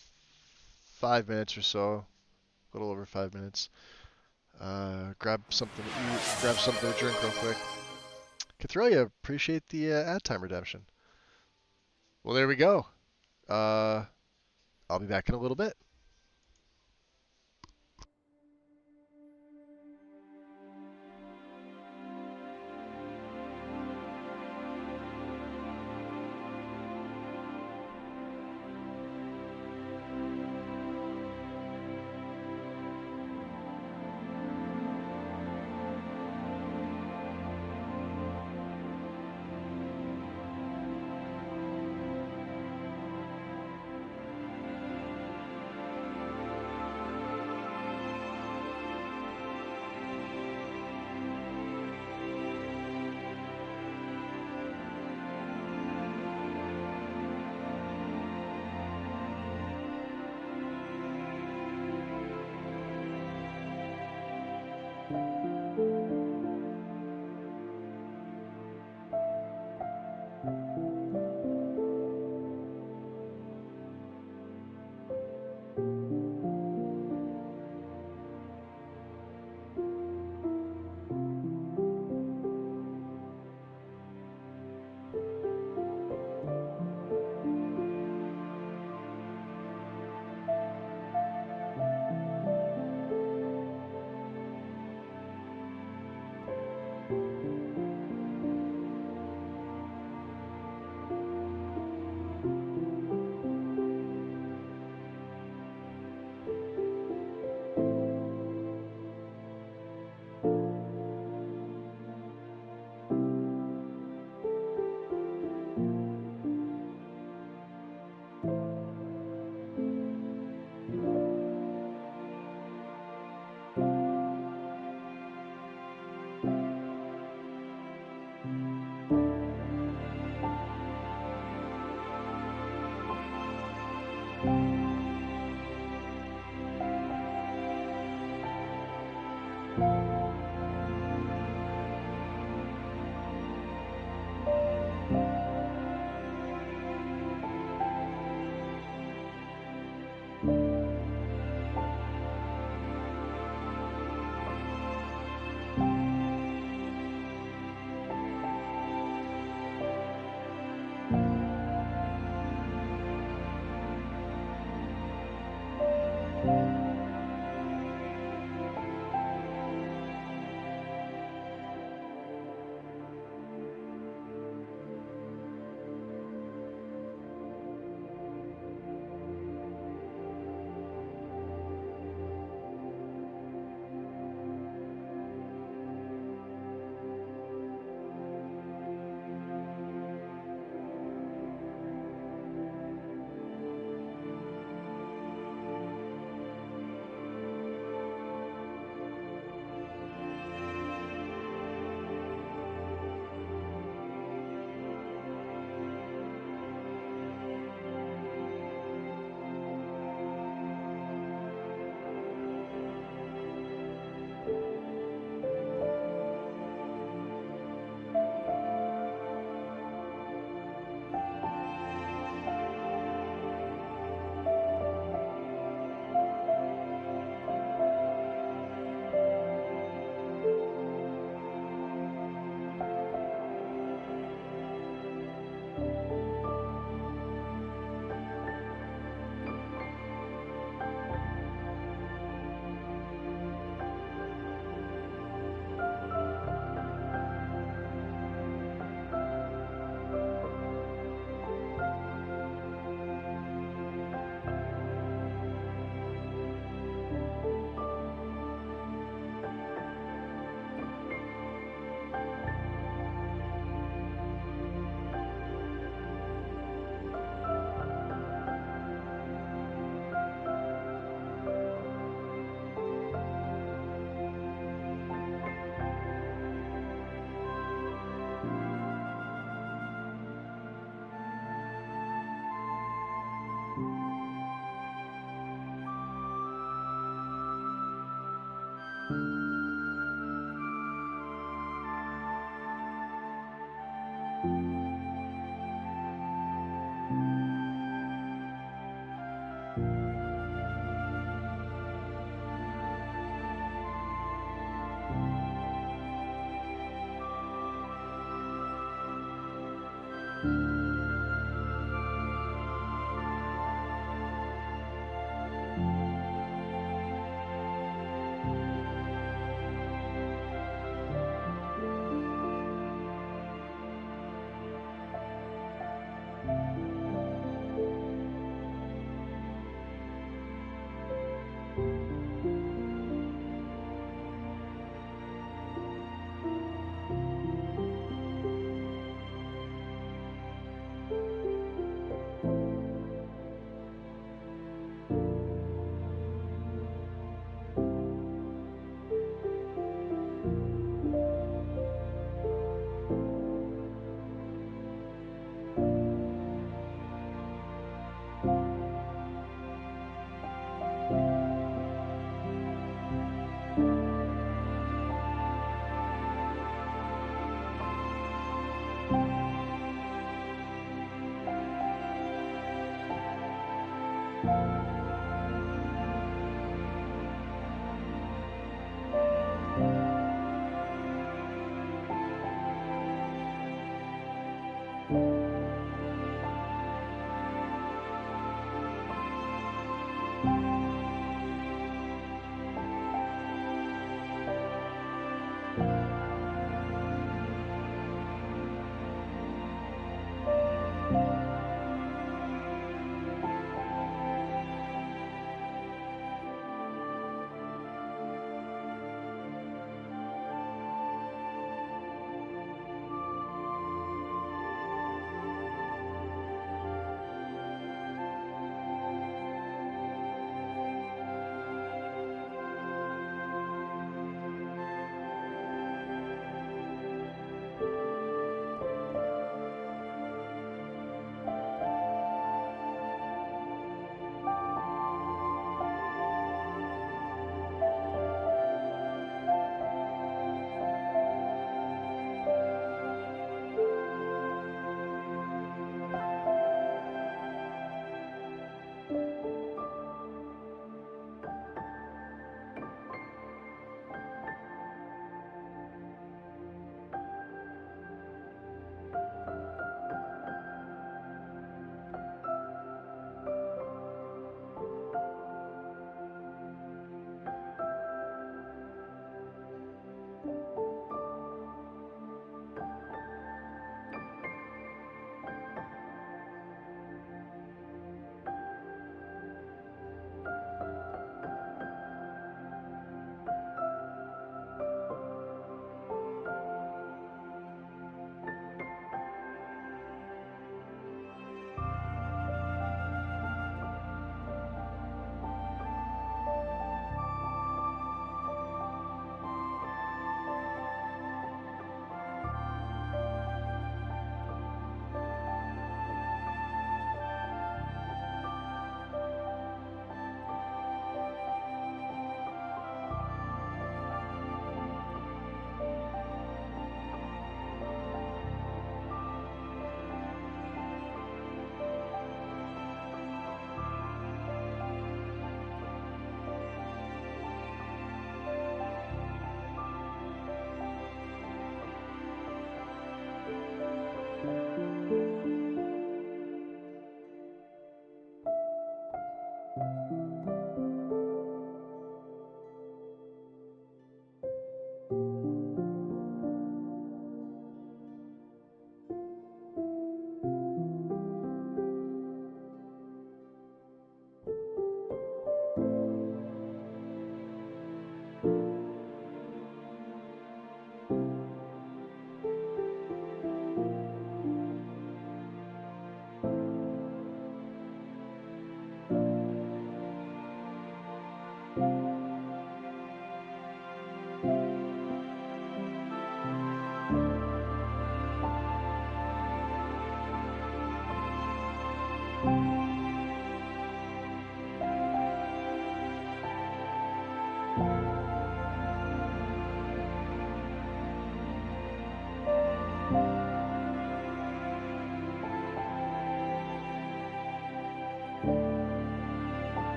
5 minutes or so. A little over 5 minutes. Grab something to eat, grab something to drink real quick. Cathrelia, appreciate the ad time redemption. Well, there we go. I'll be back in a little bit.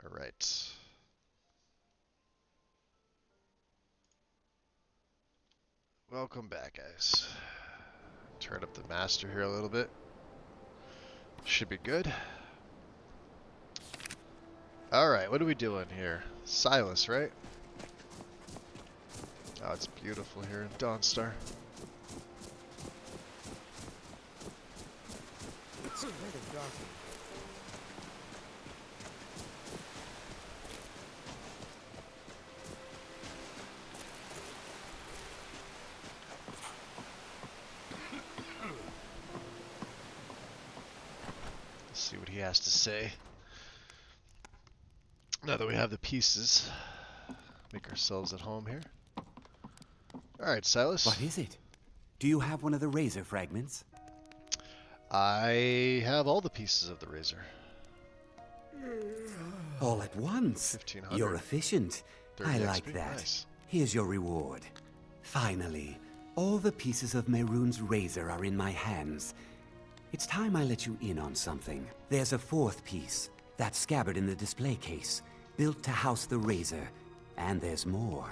Alright. Welcome back, guys. Turn up the master here a little bit. Should be good. Alright, what are we doing here? Cyrus, right? Oh, it's beautiful here in Dawnstar. It's very dark. Let's see what he has to say. Now that we have the pieces, make ourselves at home here. Alright, Cyrus. What is it? Do you have one of the razor fragments? I have all the pieces of the razor. All at once? 1500. You're efficient. 30 I XP. like that. Nice. Here's your reward. Finally, all the pieces of Mehrunes' razor are in my hands. It's time I let you in on something. There's a fourth piece, that scabbard in the display case, built to house the razor. And there's more.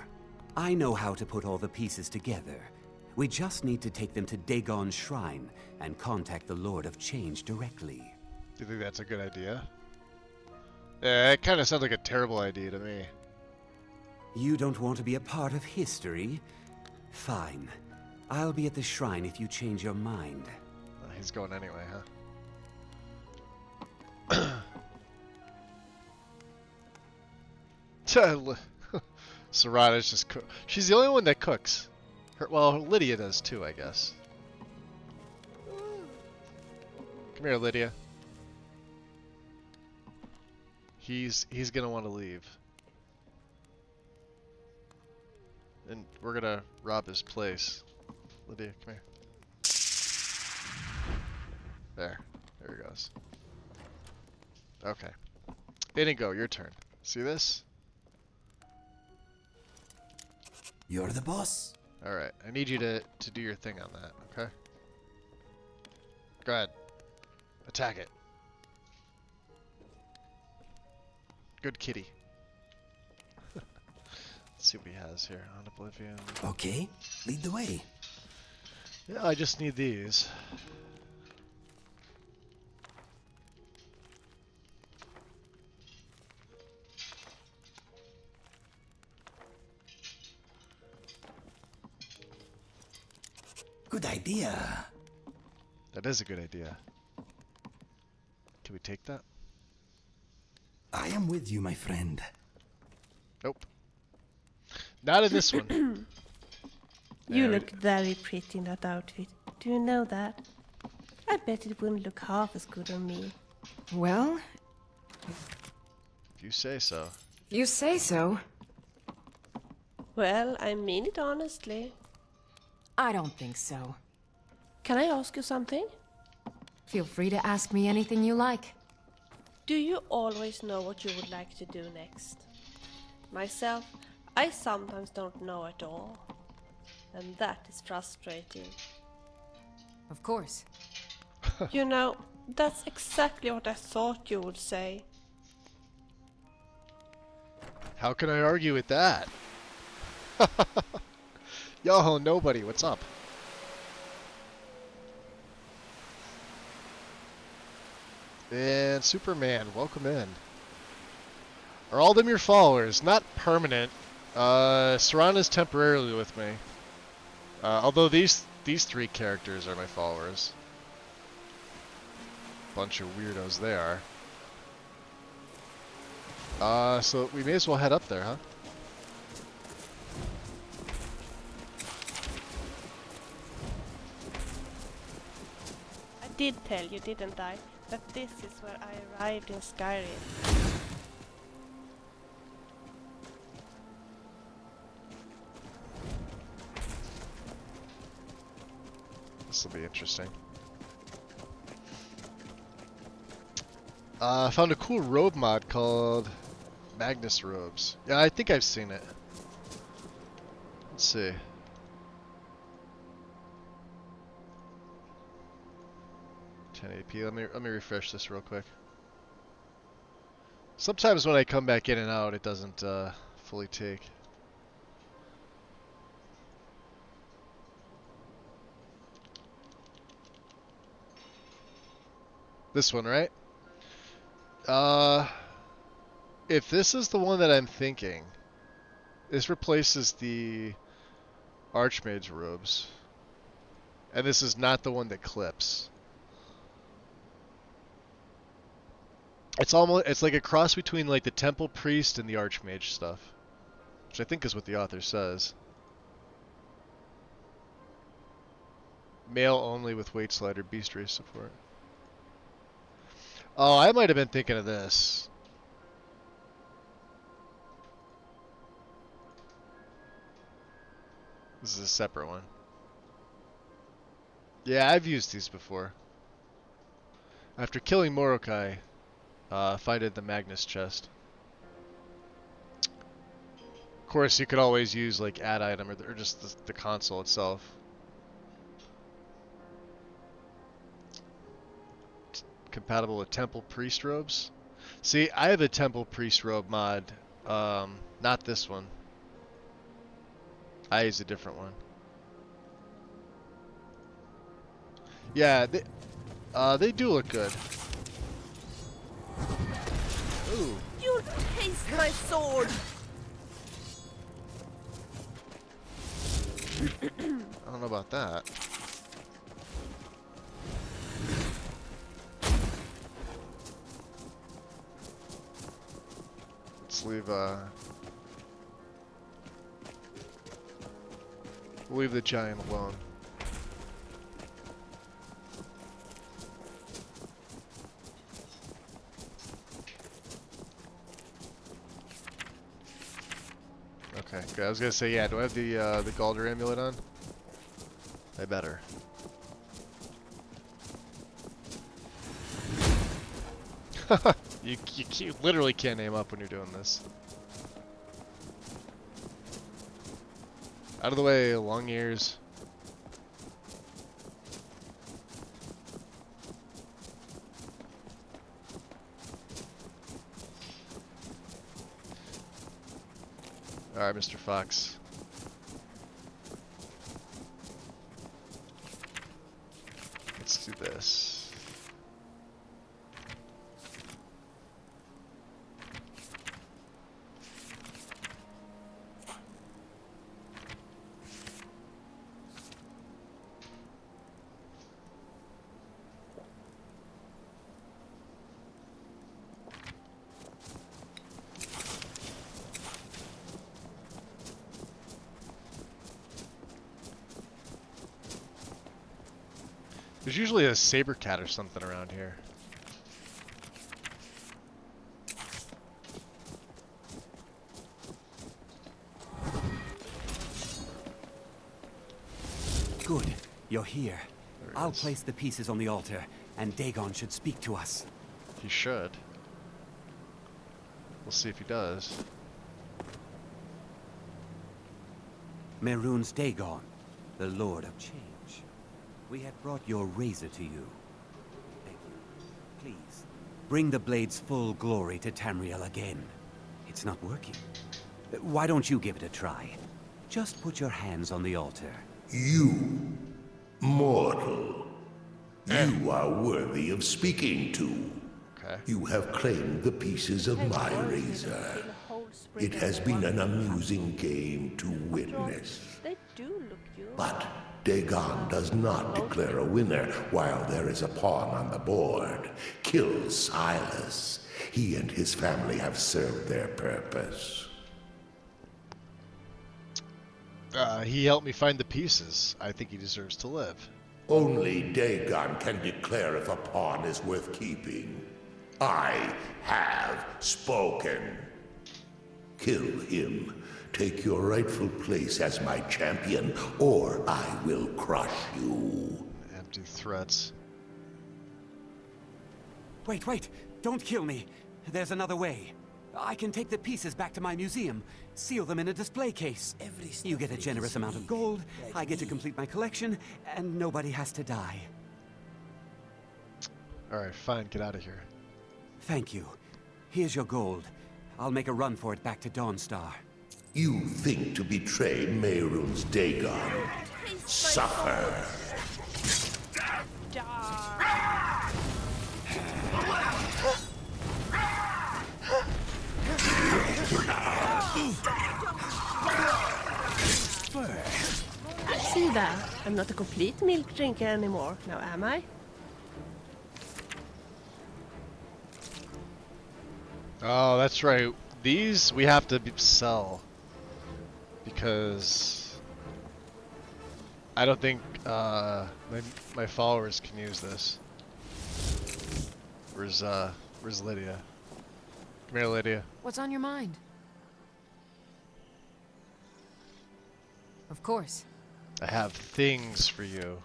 I know how to put all the pieces together. We just need to take them to Dagon's shrine and contact the Lord of Change directly. Do you think that's a good idea? Yeah, it kind of sounds like a terrible idea to me. You don't want to be a part of history? Fine. I'll be at the shrine if you change your mind. He's going anyway, huh? Serrata's just she's the only one that cooks. Well, Lydia does too, I guess. Come here, Lydia. He's gonna want to leave. And we're gonna rob his place. Lydia, come here. There he goes. Okay. Inigo, your turn. See this? You're the boss. Alright, I need you to do your thing on that, okay? Go ahead. Attack it. Good kitty. Let's see what he has here on Oblivion. Okay, lead the way. Yeah, I just need these. Good idea. That is a good idea. Can we take that? I am with you, my friend. Nope. Not in this one. You look very pretty in that outfit. Do you know that? I bet it wouldn't look half as good on me. Well, If you say so. you say so. Well, I mean it honestly. I don't think so. Can I ask you something? Feel free to ask me anything you like. Do you always know what you would like to do next? Myself, I sometimes don't know at all. And that is frustrating. Of course. You know, that's exactly what I thought you would say. How can I argue with that? Yo, nobody, what's up? And Superman, welcome in. Are all of them your followers? Not permanent. Serana's temporarily with me. Although these three characters are my followers. Bunch of weirdos they are. So we may as well head up there, huh? I did tell you, didn't I, that this is where I arrived in Skyrim. This will be interesting. I found a cool robe mod called Magnus Robes. Yeah, I think I've seen it. Let's see. Let me refresh this real quick. Sometimes when I come back in and out, it doesn't fully take. This one, right? If this is the one that I'm thinking, this replaces the Archmage's robes. And this is not the one that clips. It's like a cross between like the Temple Priest and the Archmage stuff. Which I think is what the author says. Male only with weight slider beast race support. Oh, I might have been thinking of this. This is a separate one. Yeah, I've used these before. After killing Morokai, find it the Magnus chest. Of course, you could always use like add item or just the console itself. Compatible with Temple Priest robes. See, I have a Temple Priest robe mod. Not this one. I use a different one. Yeah, they do look good. Ooh. You'll taste my sword! I don't know about that. Let's leave, we'll leave the giant alone. Okay, good. I was gonna say, yeah, do I have the Galder amulet on? I better. you literally can't aim up when you're doing this. Out of the way, long ears. Alright, Mr. Fox. Let's do this. There's usually a saber cat or something around here. Good. You're here. I'll place the pieces on the altar, and Dagon should speak to us. He should. We'll see if he does. Mehrunes Dagon, the Lord of Change. We have brought your razor to you. Thank you. Please, bring the blade's full glory to Tamriel again. It's not working. Why don't you give it a try? Just put your hands on the altar. You, mortal, you are worthy of speaking to. Okay. You have claimed the pieces of my razor. It has been an amusing game to witness. They do look you. But Dagon does not declare a winner while there is a pawn on the board. Kill Cyrus. He and his family have served their purpose. He helped me find the pieces. I think he deserves to live. Only Dagon can declare if a pawn is worth keeping. I have spoken. Kill him. Take your rightful place as my champion, or I will crush you. Empty threats. Wait! Don't kill me! There's another way. I can take the pieces back to my museum, seal them in a display case. You get a generous amount of gold, I get to complete my collection, and nobody has to die. Alright, fine, get out of here. Thank you. Here's your gold. I'll make a run for it back to Dawnstar. You think to betray Mehrunes Dagon. Suffer. See that? I'm not a complete milk drinker anymore, now am I? Oh, that's right. These we have to sell. Because I don't think my followers can use this. Where's Lydia? Come here, Lydia. What's on your mind? Of course. I have things for you.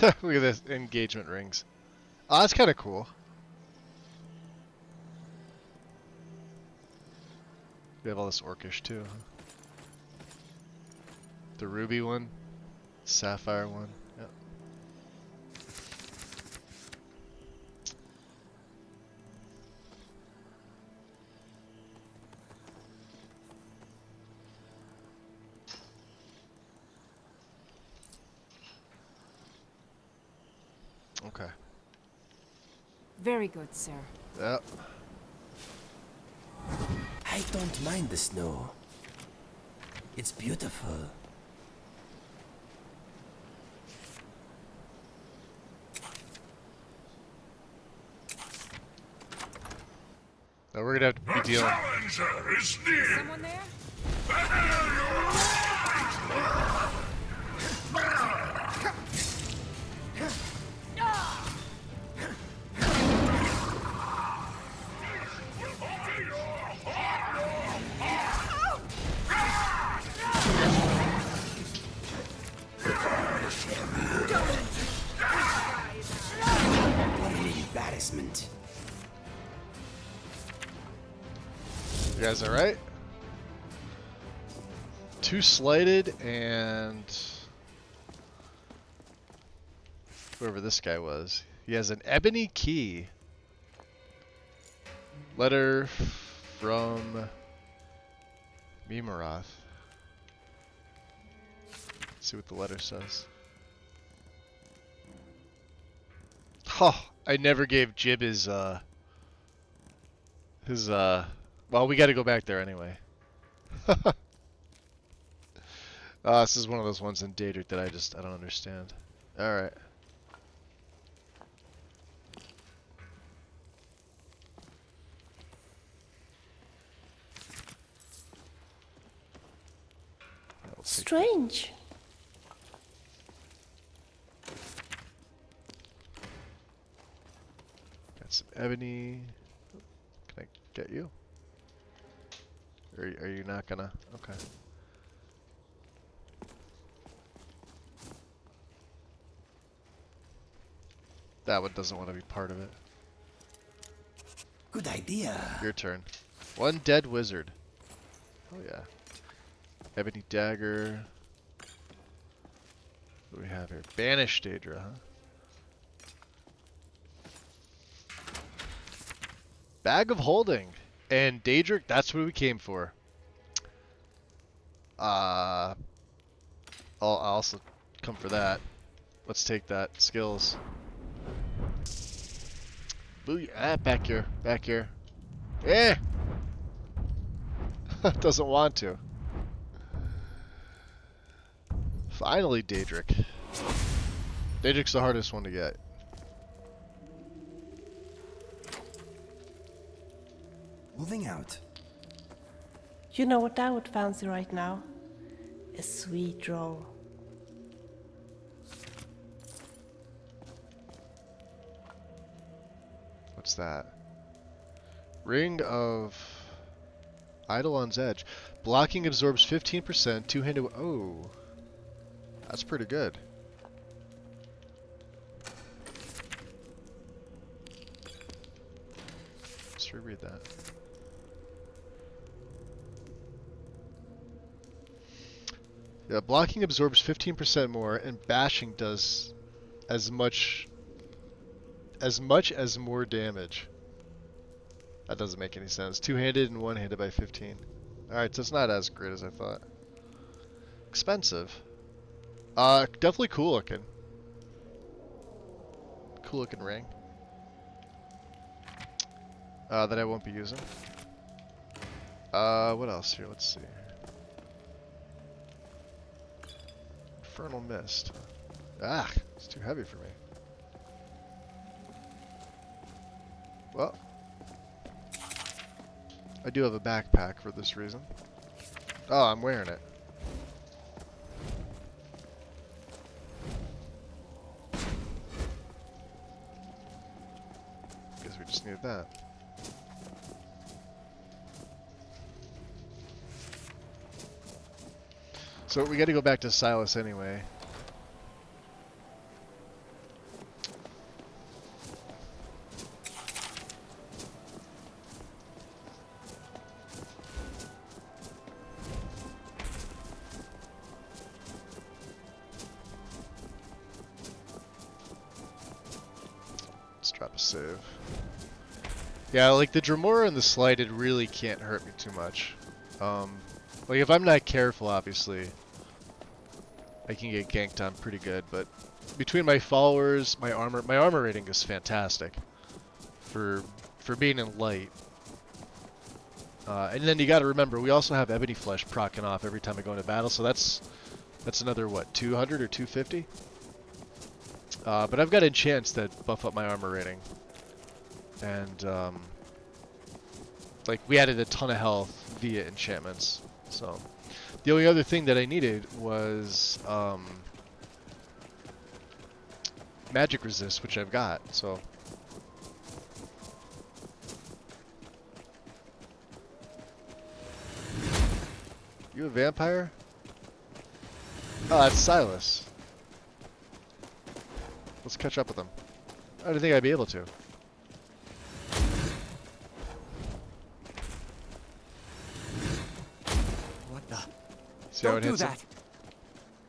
Look at this, engagement rings. Oh, that's kind of cool. We have all this orcish too. Huh? The ruby one, sapphire one. Yep. Okay. Very good, sir. Yep. I don't mind the snow. It's beautiful. Now we're gonna have to be dealing. Challenger is near. Is someone there? basement. You guys alright? 2 slighted and whoever this guy was. He has an ebony key. Letter from Mimaroth. Let's see what the letter says. Oh, I never gave Jib his well, we gotta go back there anyway. This is one of those ones in Daedric that I don't understand. Alright. Strange. Got some ebony. Can I get you? Or are you not gonna? Okay. That one doesn't want to be part of it. Good idea. Your turn. 1 dead wizard. Oh yeah. Ebony dagger. What do we have here? Banished Daedra, huh? Bag of holding. And Daedric, that's what we came for. I'll also come for that. Let's take that. Skills. Booyah. Back here. Back here. Eh! Doesn't want to. Finally, Daedric. Daedric's the hardest one to get. Moving out. You know what I would fancy right now? A sweet roll. What's that? Ring of Eidolon's Edge. Blocking absorbs 15%. Two-handed. Oh. That's pretty good. Let's reread that. Yeah, blocking absorbs 15% more, and bashing does as much as more damage. That doesn't make any sense. Two-handed and one-handed by 15. Alright, so it's not as great as I thought. Expensive. Definitely cool looking. Cool looking ring. That I won't be using. What else here? Let's see. Infernal Mist. Ah, it's too heavy for me. Well, I do have a backpack for this reason. Oh, I'm wearing it. Guess we just needed that. So we got to go back to Cyrus anyway. Let's drop a save. Yeah, like the Dremora and the Slighted really can't hurt me too much. Like if I'm not careful, obviously, I can get ganked on pretty good, but between my followers, my armor rating is fantastic for being in light. And then you got to remember, we also have Ebony Flesh proccing off every time I go into battle, so that's another what, 200 or 250? But I've got enchants that buff up my armor rating, and like we added a ton of health via enchantments. So the only other thing that I needed was magic resist, which I've got. So you a vampire? Oh, that's Silas. Let's catch up with him. I didn't think I'd be able to. See how Don't it do hits him? that.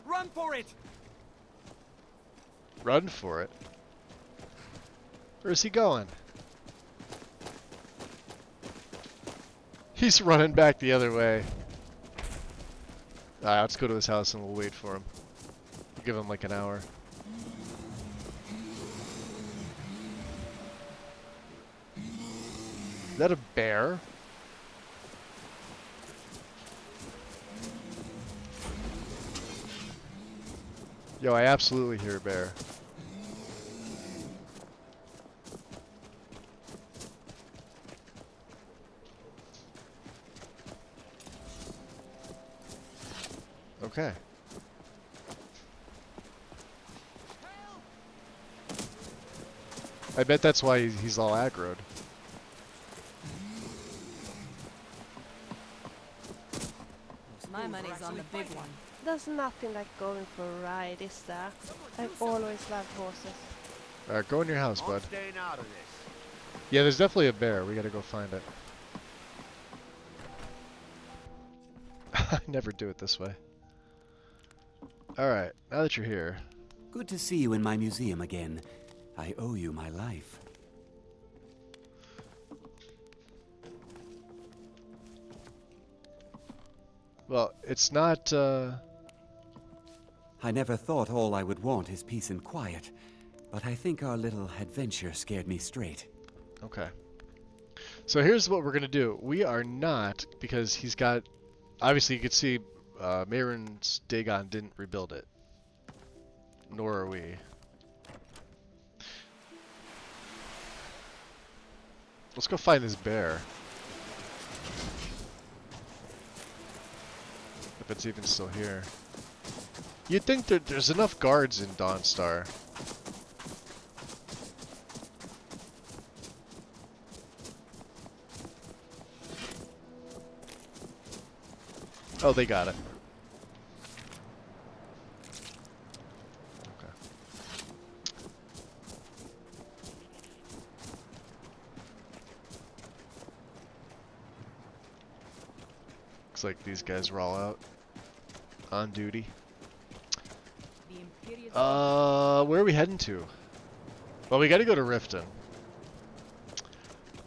Run for it. Run for it. Where's he going? He's running back the other way. Alright, let's go to his house and we'll wait for him. We'll give him like an hour. Is that a bear? Yo, I absolutely hear a bear. Okay. I bet that's why he's all aggroed. My money's on the big one. There's nothing like going for a ride, is there? I've always loved horses. Alright, go in your house, bud. Staying out of this. Yeah, there's definitely a bear. We gotta go find it. I never do it this way. Alright, now that you're here. Good to see you in my museum again. I owe you my life. Well, it's not, I never thought all I would want is peace and quiet, but I think our little adventure scared me straight. Okay. So here's what we're gonna do. We are not, because he's got, obviously you could see, Mayron's Dagon didn't rebuild it. Nor are we. Let's go find this bear. If it's even still here. You'd think that there's enough guards in Dawnstar. Oh, they got it. Okay. Looks like these guys were all out. On duty. Where are we heading to? Well, we gotta go to Riften.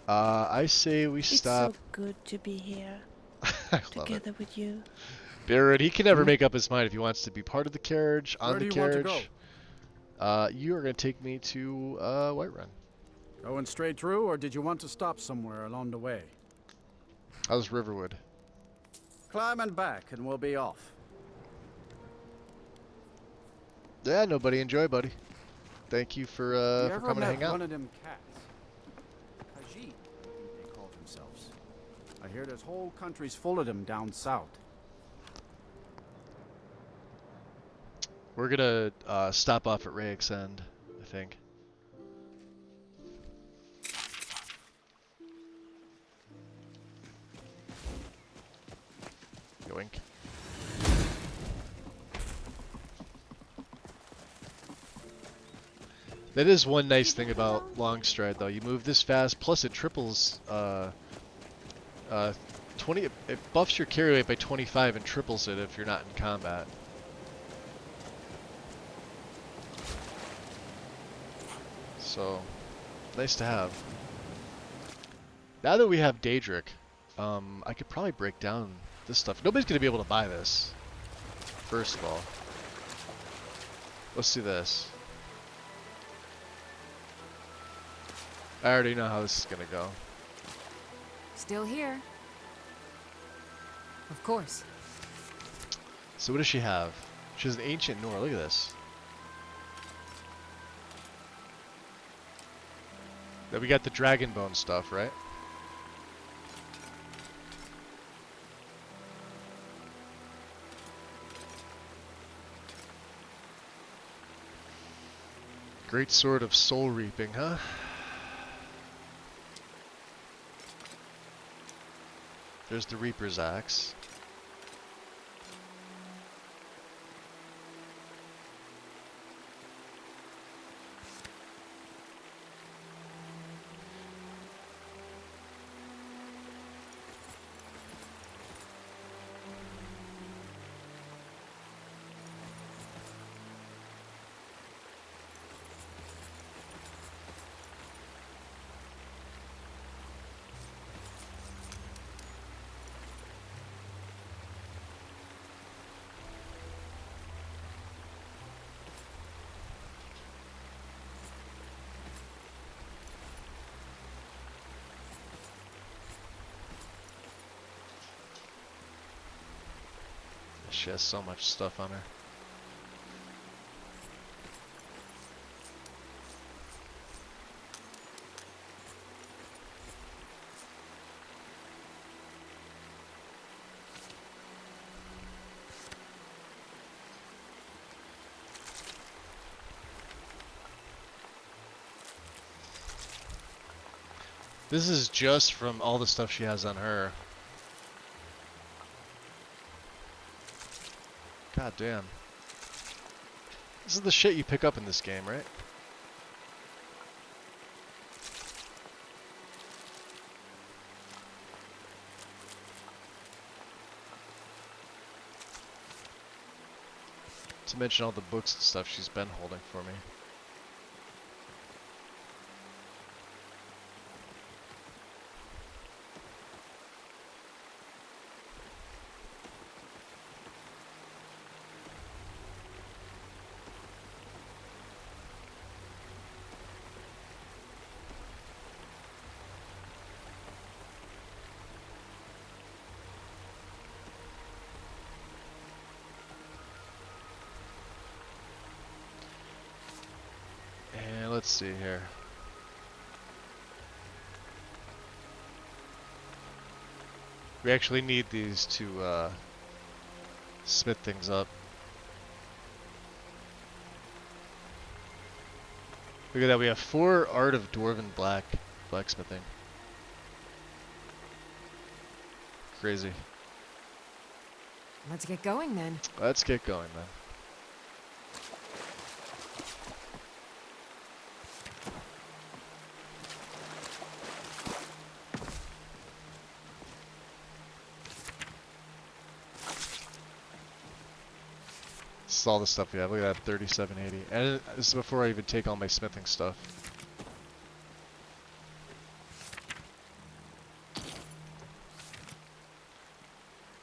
I say we stop. It's so good to be here. I love together it. with you. Barrett, he can never make up his mind if he wants to be part of the carriage, on Where the do you want to carriage. You are going to take me to Whiterun. Going straight through, or did you want to stop somewhere along the way? How's Riverwood? Climb and back, and we'll be off. Yeah, nobody enjoy, buddy. Thank you for You ever coming to met hang out. one of them cats? Khajiit, I think they call themselves. I hear there's whole countries full of them down south. We're gonna stop off at Rayek's End, I think. Yoink. That is one nice thing about Longstride, though. You move this fast, plus it triples 20. It buffs your carry weight by 25 and triples it if you're not in combat. So, nice to have. Now that we have Daedric, I could probably break down this stuff. Nobody's gonna be able to buy this. First of all, let's do this. I already know how this is gonna go. Still here. Of course. So what does she have? She has an ancient Nor. Look at this. Then we got the dragon bone stuff, right? Great sword of soul reaping, huh? There's the Reaper's axe. She has so much stuff on her. This is just from all the stuff she has on her. God damn. This is the shit you pick up in this game, right? To mention all the books and stuff she's been holding for me. Let's see here. We actually need these to smith things up. Look at that, we have 4 Art of Dwarven blacksmithing. Crazy. Let's get going then. Let's get going then. This is all the stuff we have. Look at that, 3780. And this is before I even take all my smithing stuff.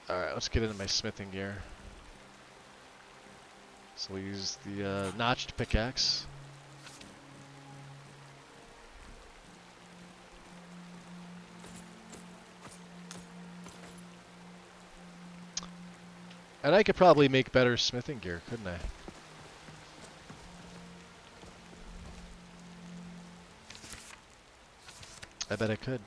Alright, let's get into my smithing gear. So we'll use the notched pickaxe. And I could probably make better smithing gear, couldn't I? I bet I could.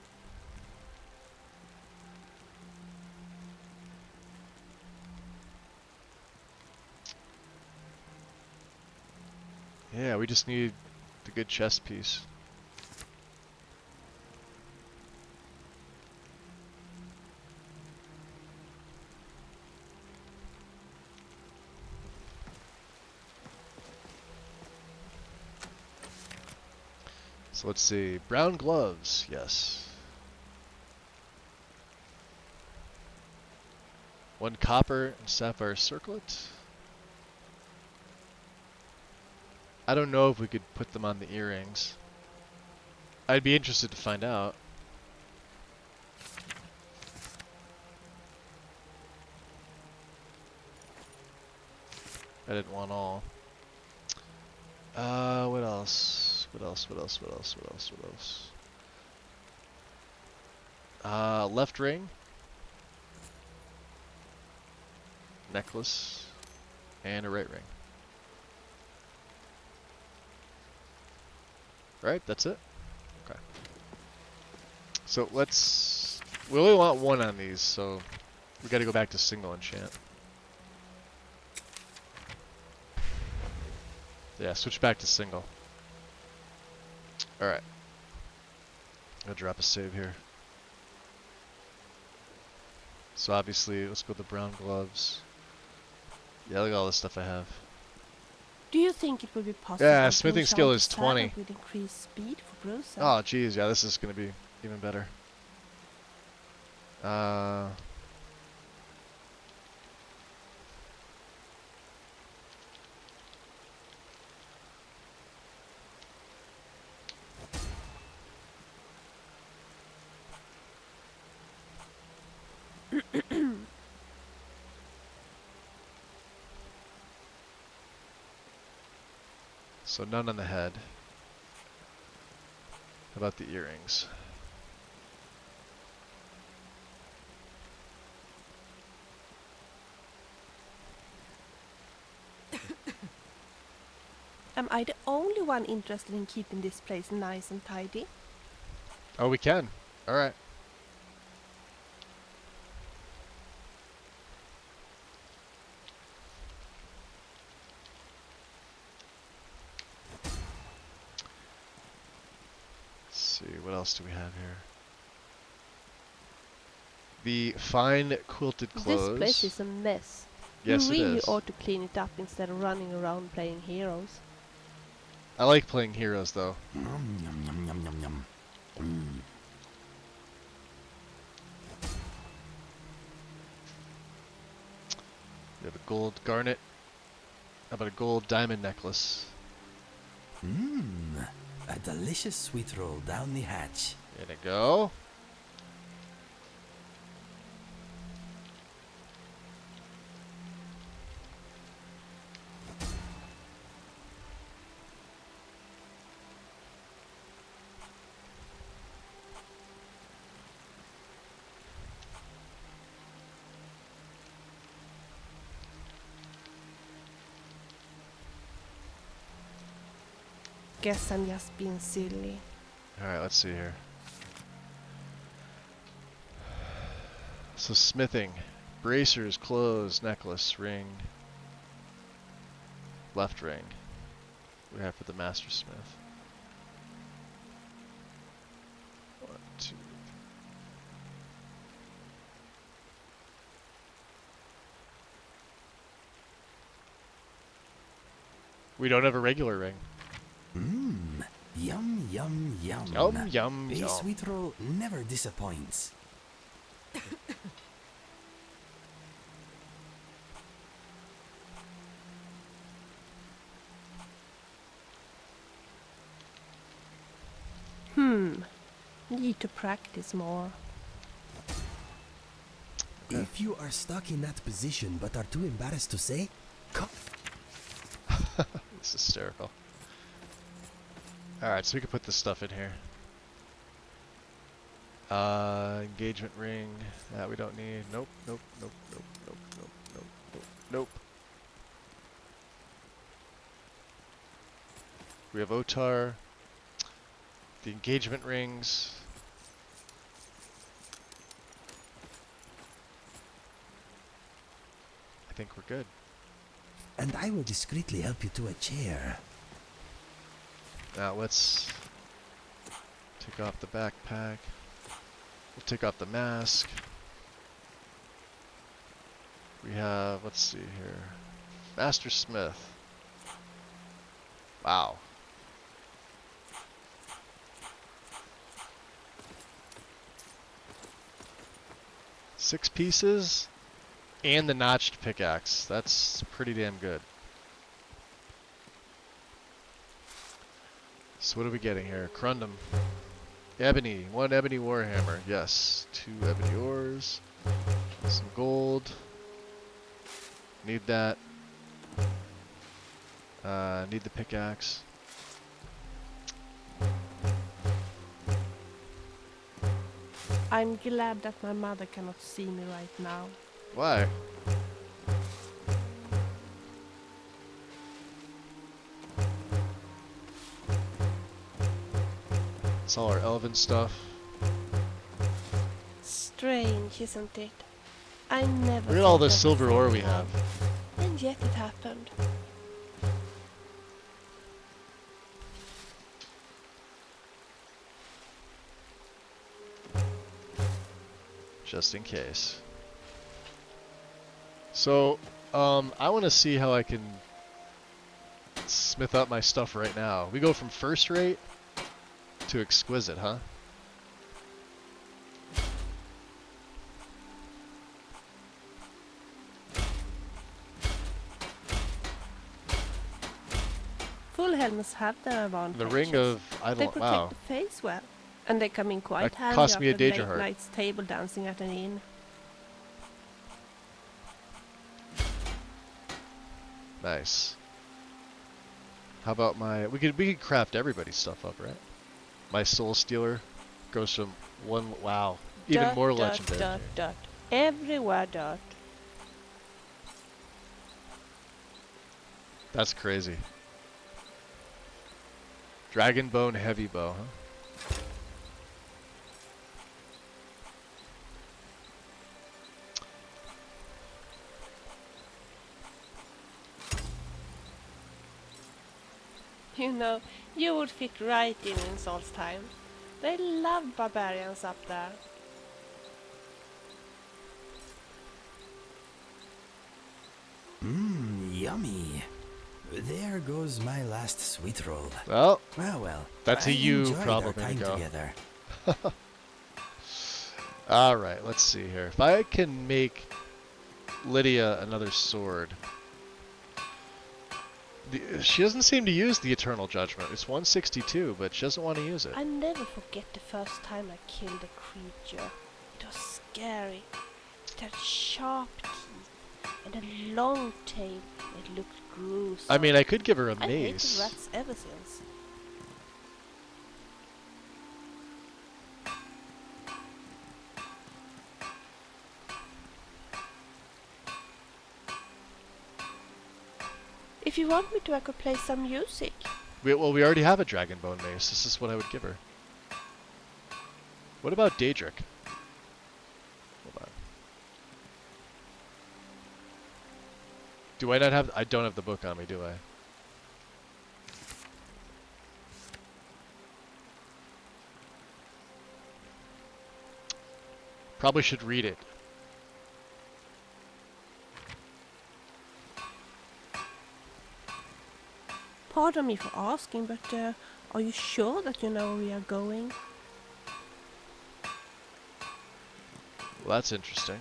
Yeah, we just need the good chest piece. So let's see, brown gloves, yes. 1 copper and sapphire circlet. I don't know if we could put them on the earrings. I'd be interested to find out. I didn't want all. What else? What else? Left ring. Necklace. And a right ring. Right, that's it? Okay. So we only want 1 on these, so we gotta go back to single enchant. Yeah, switch back to single. Alright. I'll drop a save here. So obviously, let's go with the brown gloves. Yeah, look at all the stuff I have. Do you think it would be possible Yeah, to smithing skill enchant is the saddle 20. with increased speed for Bruce? Oh, geez, yeah, this is gonna be even better. So none on the head. How about the earrings? Am I the only one interested in keeping this place nice and tidy? Oh, we can. All right. Let's see, what else do we have here? The fine quilted clothes. This place is a mess. Yes, you it really is. ought to clean it up instead of running around playing heroes. I like playing heroes, though. Yum, yum, yum, yum, yum, yum. Mm. We have a gold garnet. How about a gold diamond necklace? Mmm, a delicious sweet roll down the hatch. There you go. Guess I'm just being silly. Alright, let's see here. So smithing. Bracers, clothes, necklace, ring. Left ring. We have for the master smith. 1, 2. We don't have a regular ring. Mmm, yum, yum, yum. Yum, yum, A yum. sweet roll never disappoints. Need to practice more. If you are stuck in that position but are too embarrassed to say, come. It's hysterical. Alright, so we can put this stuff in here. Engagement ring. That we don't need. Nope, nope, nope, nope, nope, nope, nope, nope, nope. We have Otar. The engagement rings. I think we're good. And I will discreetly help you to a chair. Now let's take off the backpack. We'll take off the mask. We have, let's see here, Master Smith. Wow. Six pieces and the notched pickaxe. That's pretty damn good. So what are we getting here? Crundum. Ebony. 1 ebony warhammer. Yes. 2 ebony ores. Some gold. Need that. Need the pickaxe. I'm glad that my mother cannot see me right now. Why? It's all our elven stuff. Strange, isn't it? I never. Look at all thought this of silver ore we that. have. And yet it happened. Just in case. So, I want to see how I can smith up my stuff right now. We go from first rate to exquisite, huh? Full helmets have their advantages. The ring of They idle. protect Wow. the face well. And they come in quite That handy cost me a after Danger late Heart. night's table dancing at an inn. Nice. How about my? We could craft everybody's stuff up, right? My soul stealer goes from 1. Wow, even Dot, more dot, legendary. Dot, dot. Everywhere dot. That's crazy. Dragon Bone Heavy Bow, huh? You know, you would fit right in Saul's time. They love barbarians up there. Mmm, yummy. There goes my last sweet roll. Well, well, that's I a you enjoyed problem. our time together. All right, let's see here. If I can make Lydia another sword. She doesn't seem to use the Eternal Judgment. It's 162, but she doesn't want to use it. I never forget the first time I killed a creature. It was scary. It had sharp teeth and a long tail. It looked gruesome. I mean, I could give her a I hated mace. rats ever since. If you want me to, I could play some music. Well, we already have a Dragon Bone mace. This is what I would give her. What about Daedric? Hold on. Do I not have... I don't have the book on me, do I? Probably should read it. Pardon me for asking, but are you sure that you know where we are going? Well, that's interesting.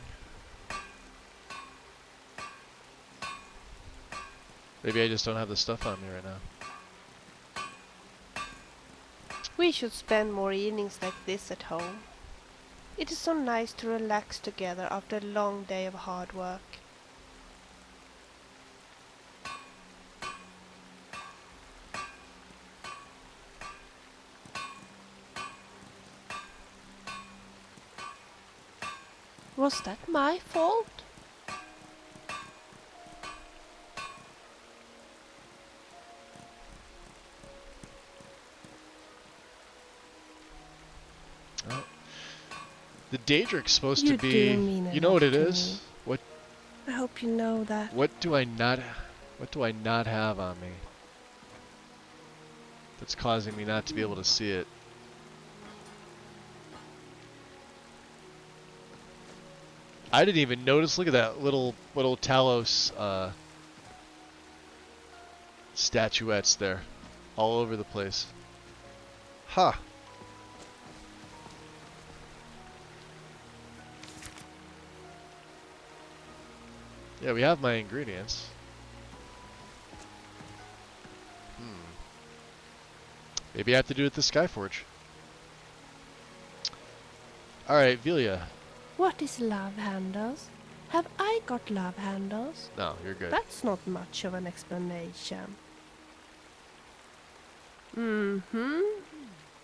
Maybe I just don't have the stuff on me right now. We should spend more evenings like this at home. It is so nice to relax together after a long day of hard work. Was that my fault? Oh. The Daedric's supposed You to be... do mean You know what it enough to is? me. What I hope you know that. What do I not have on me? That's causing me not to be able to see it. I didn't even notice. Look at that little Talos statuettes there, all over the place. Huh. Yeah, we have my ingredients. Maybe I have to do it at the Skyforge. Alright, Velia. What is love handles? Have I got love handles? No, you're good. That's not much of an explanation. Mm-hmm.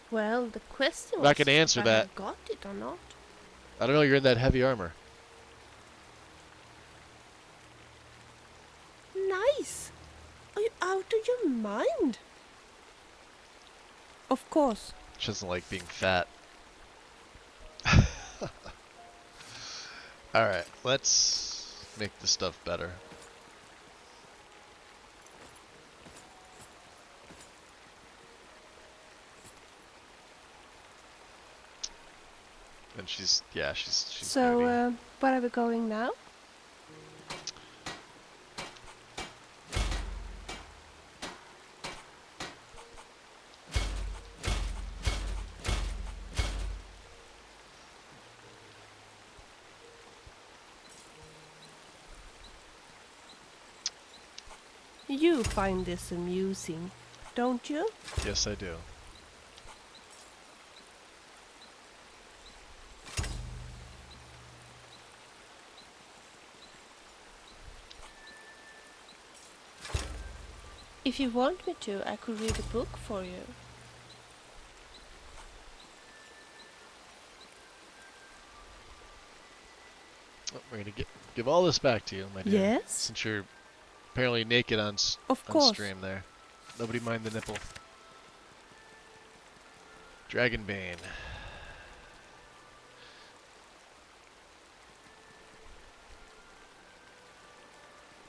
Well, the question I'm was not gonna answer if that. I have got it or not. I don't know, you're in that heavy armor. Nice! Are you out of your mind? Of course. She doesn't like being fat. Alright, let's make the stuff better. And she's So, where are we going now? You find this amusing, don't you? Yes, I do. If you want me to, I could read a book for you. Oh, we're gonna give all this back to you, my dear. Yes? Since you're apparently naked on Of course. stream there. Nobody mind the nipple. Dragonbane.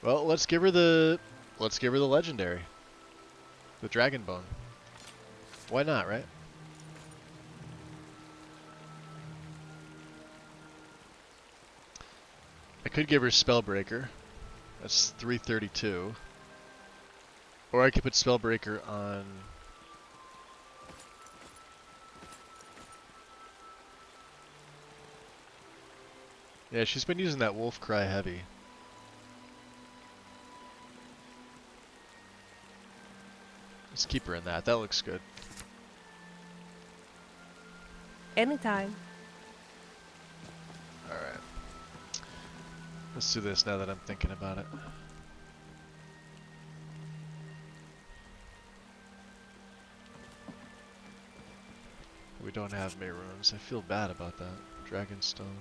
Well, let's give her the legendary. The Dragonbone. Why not, right? I could give her Spellbreaker. That's 332. Or I could put Spellbreaker on... Yeah, she's been using that Wolf Cry heavy. Let's keep her in that. That looks good. Anytime. Alright. Let's do this now that I'm thinking about it. We don't have Mayrunes. I feel bad about that. Dragonstone.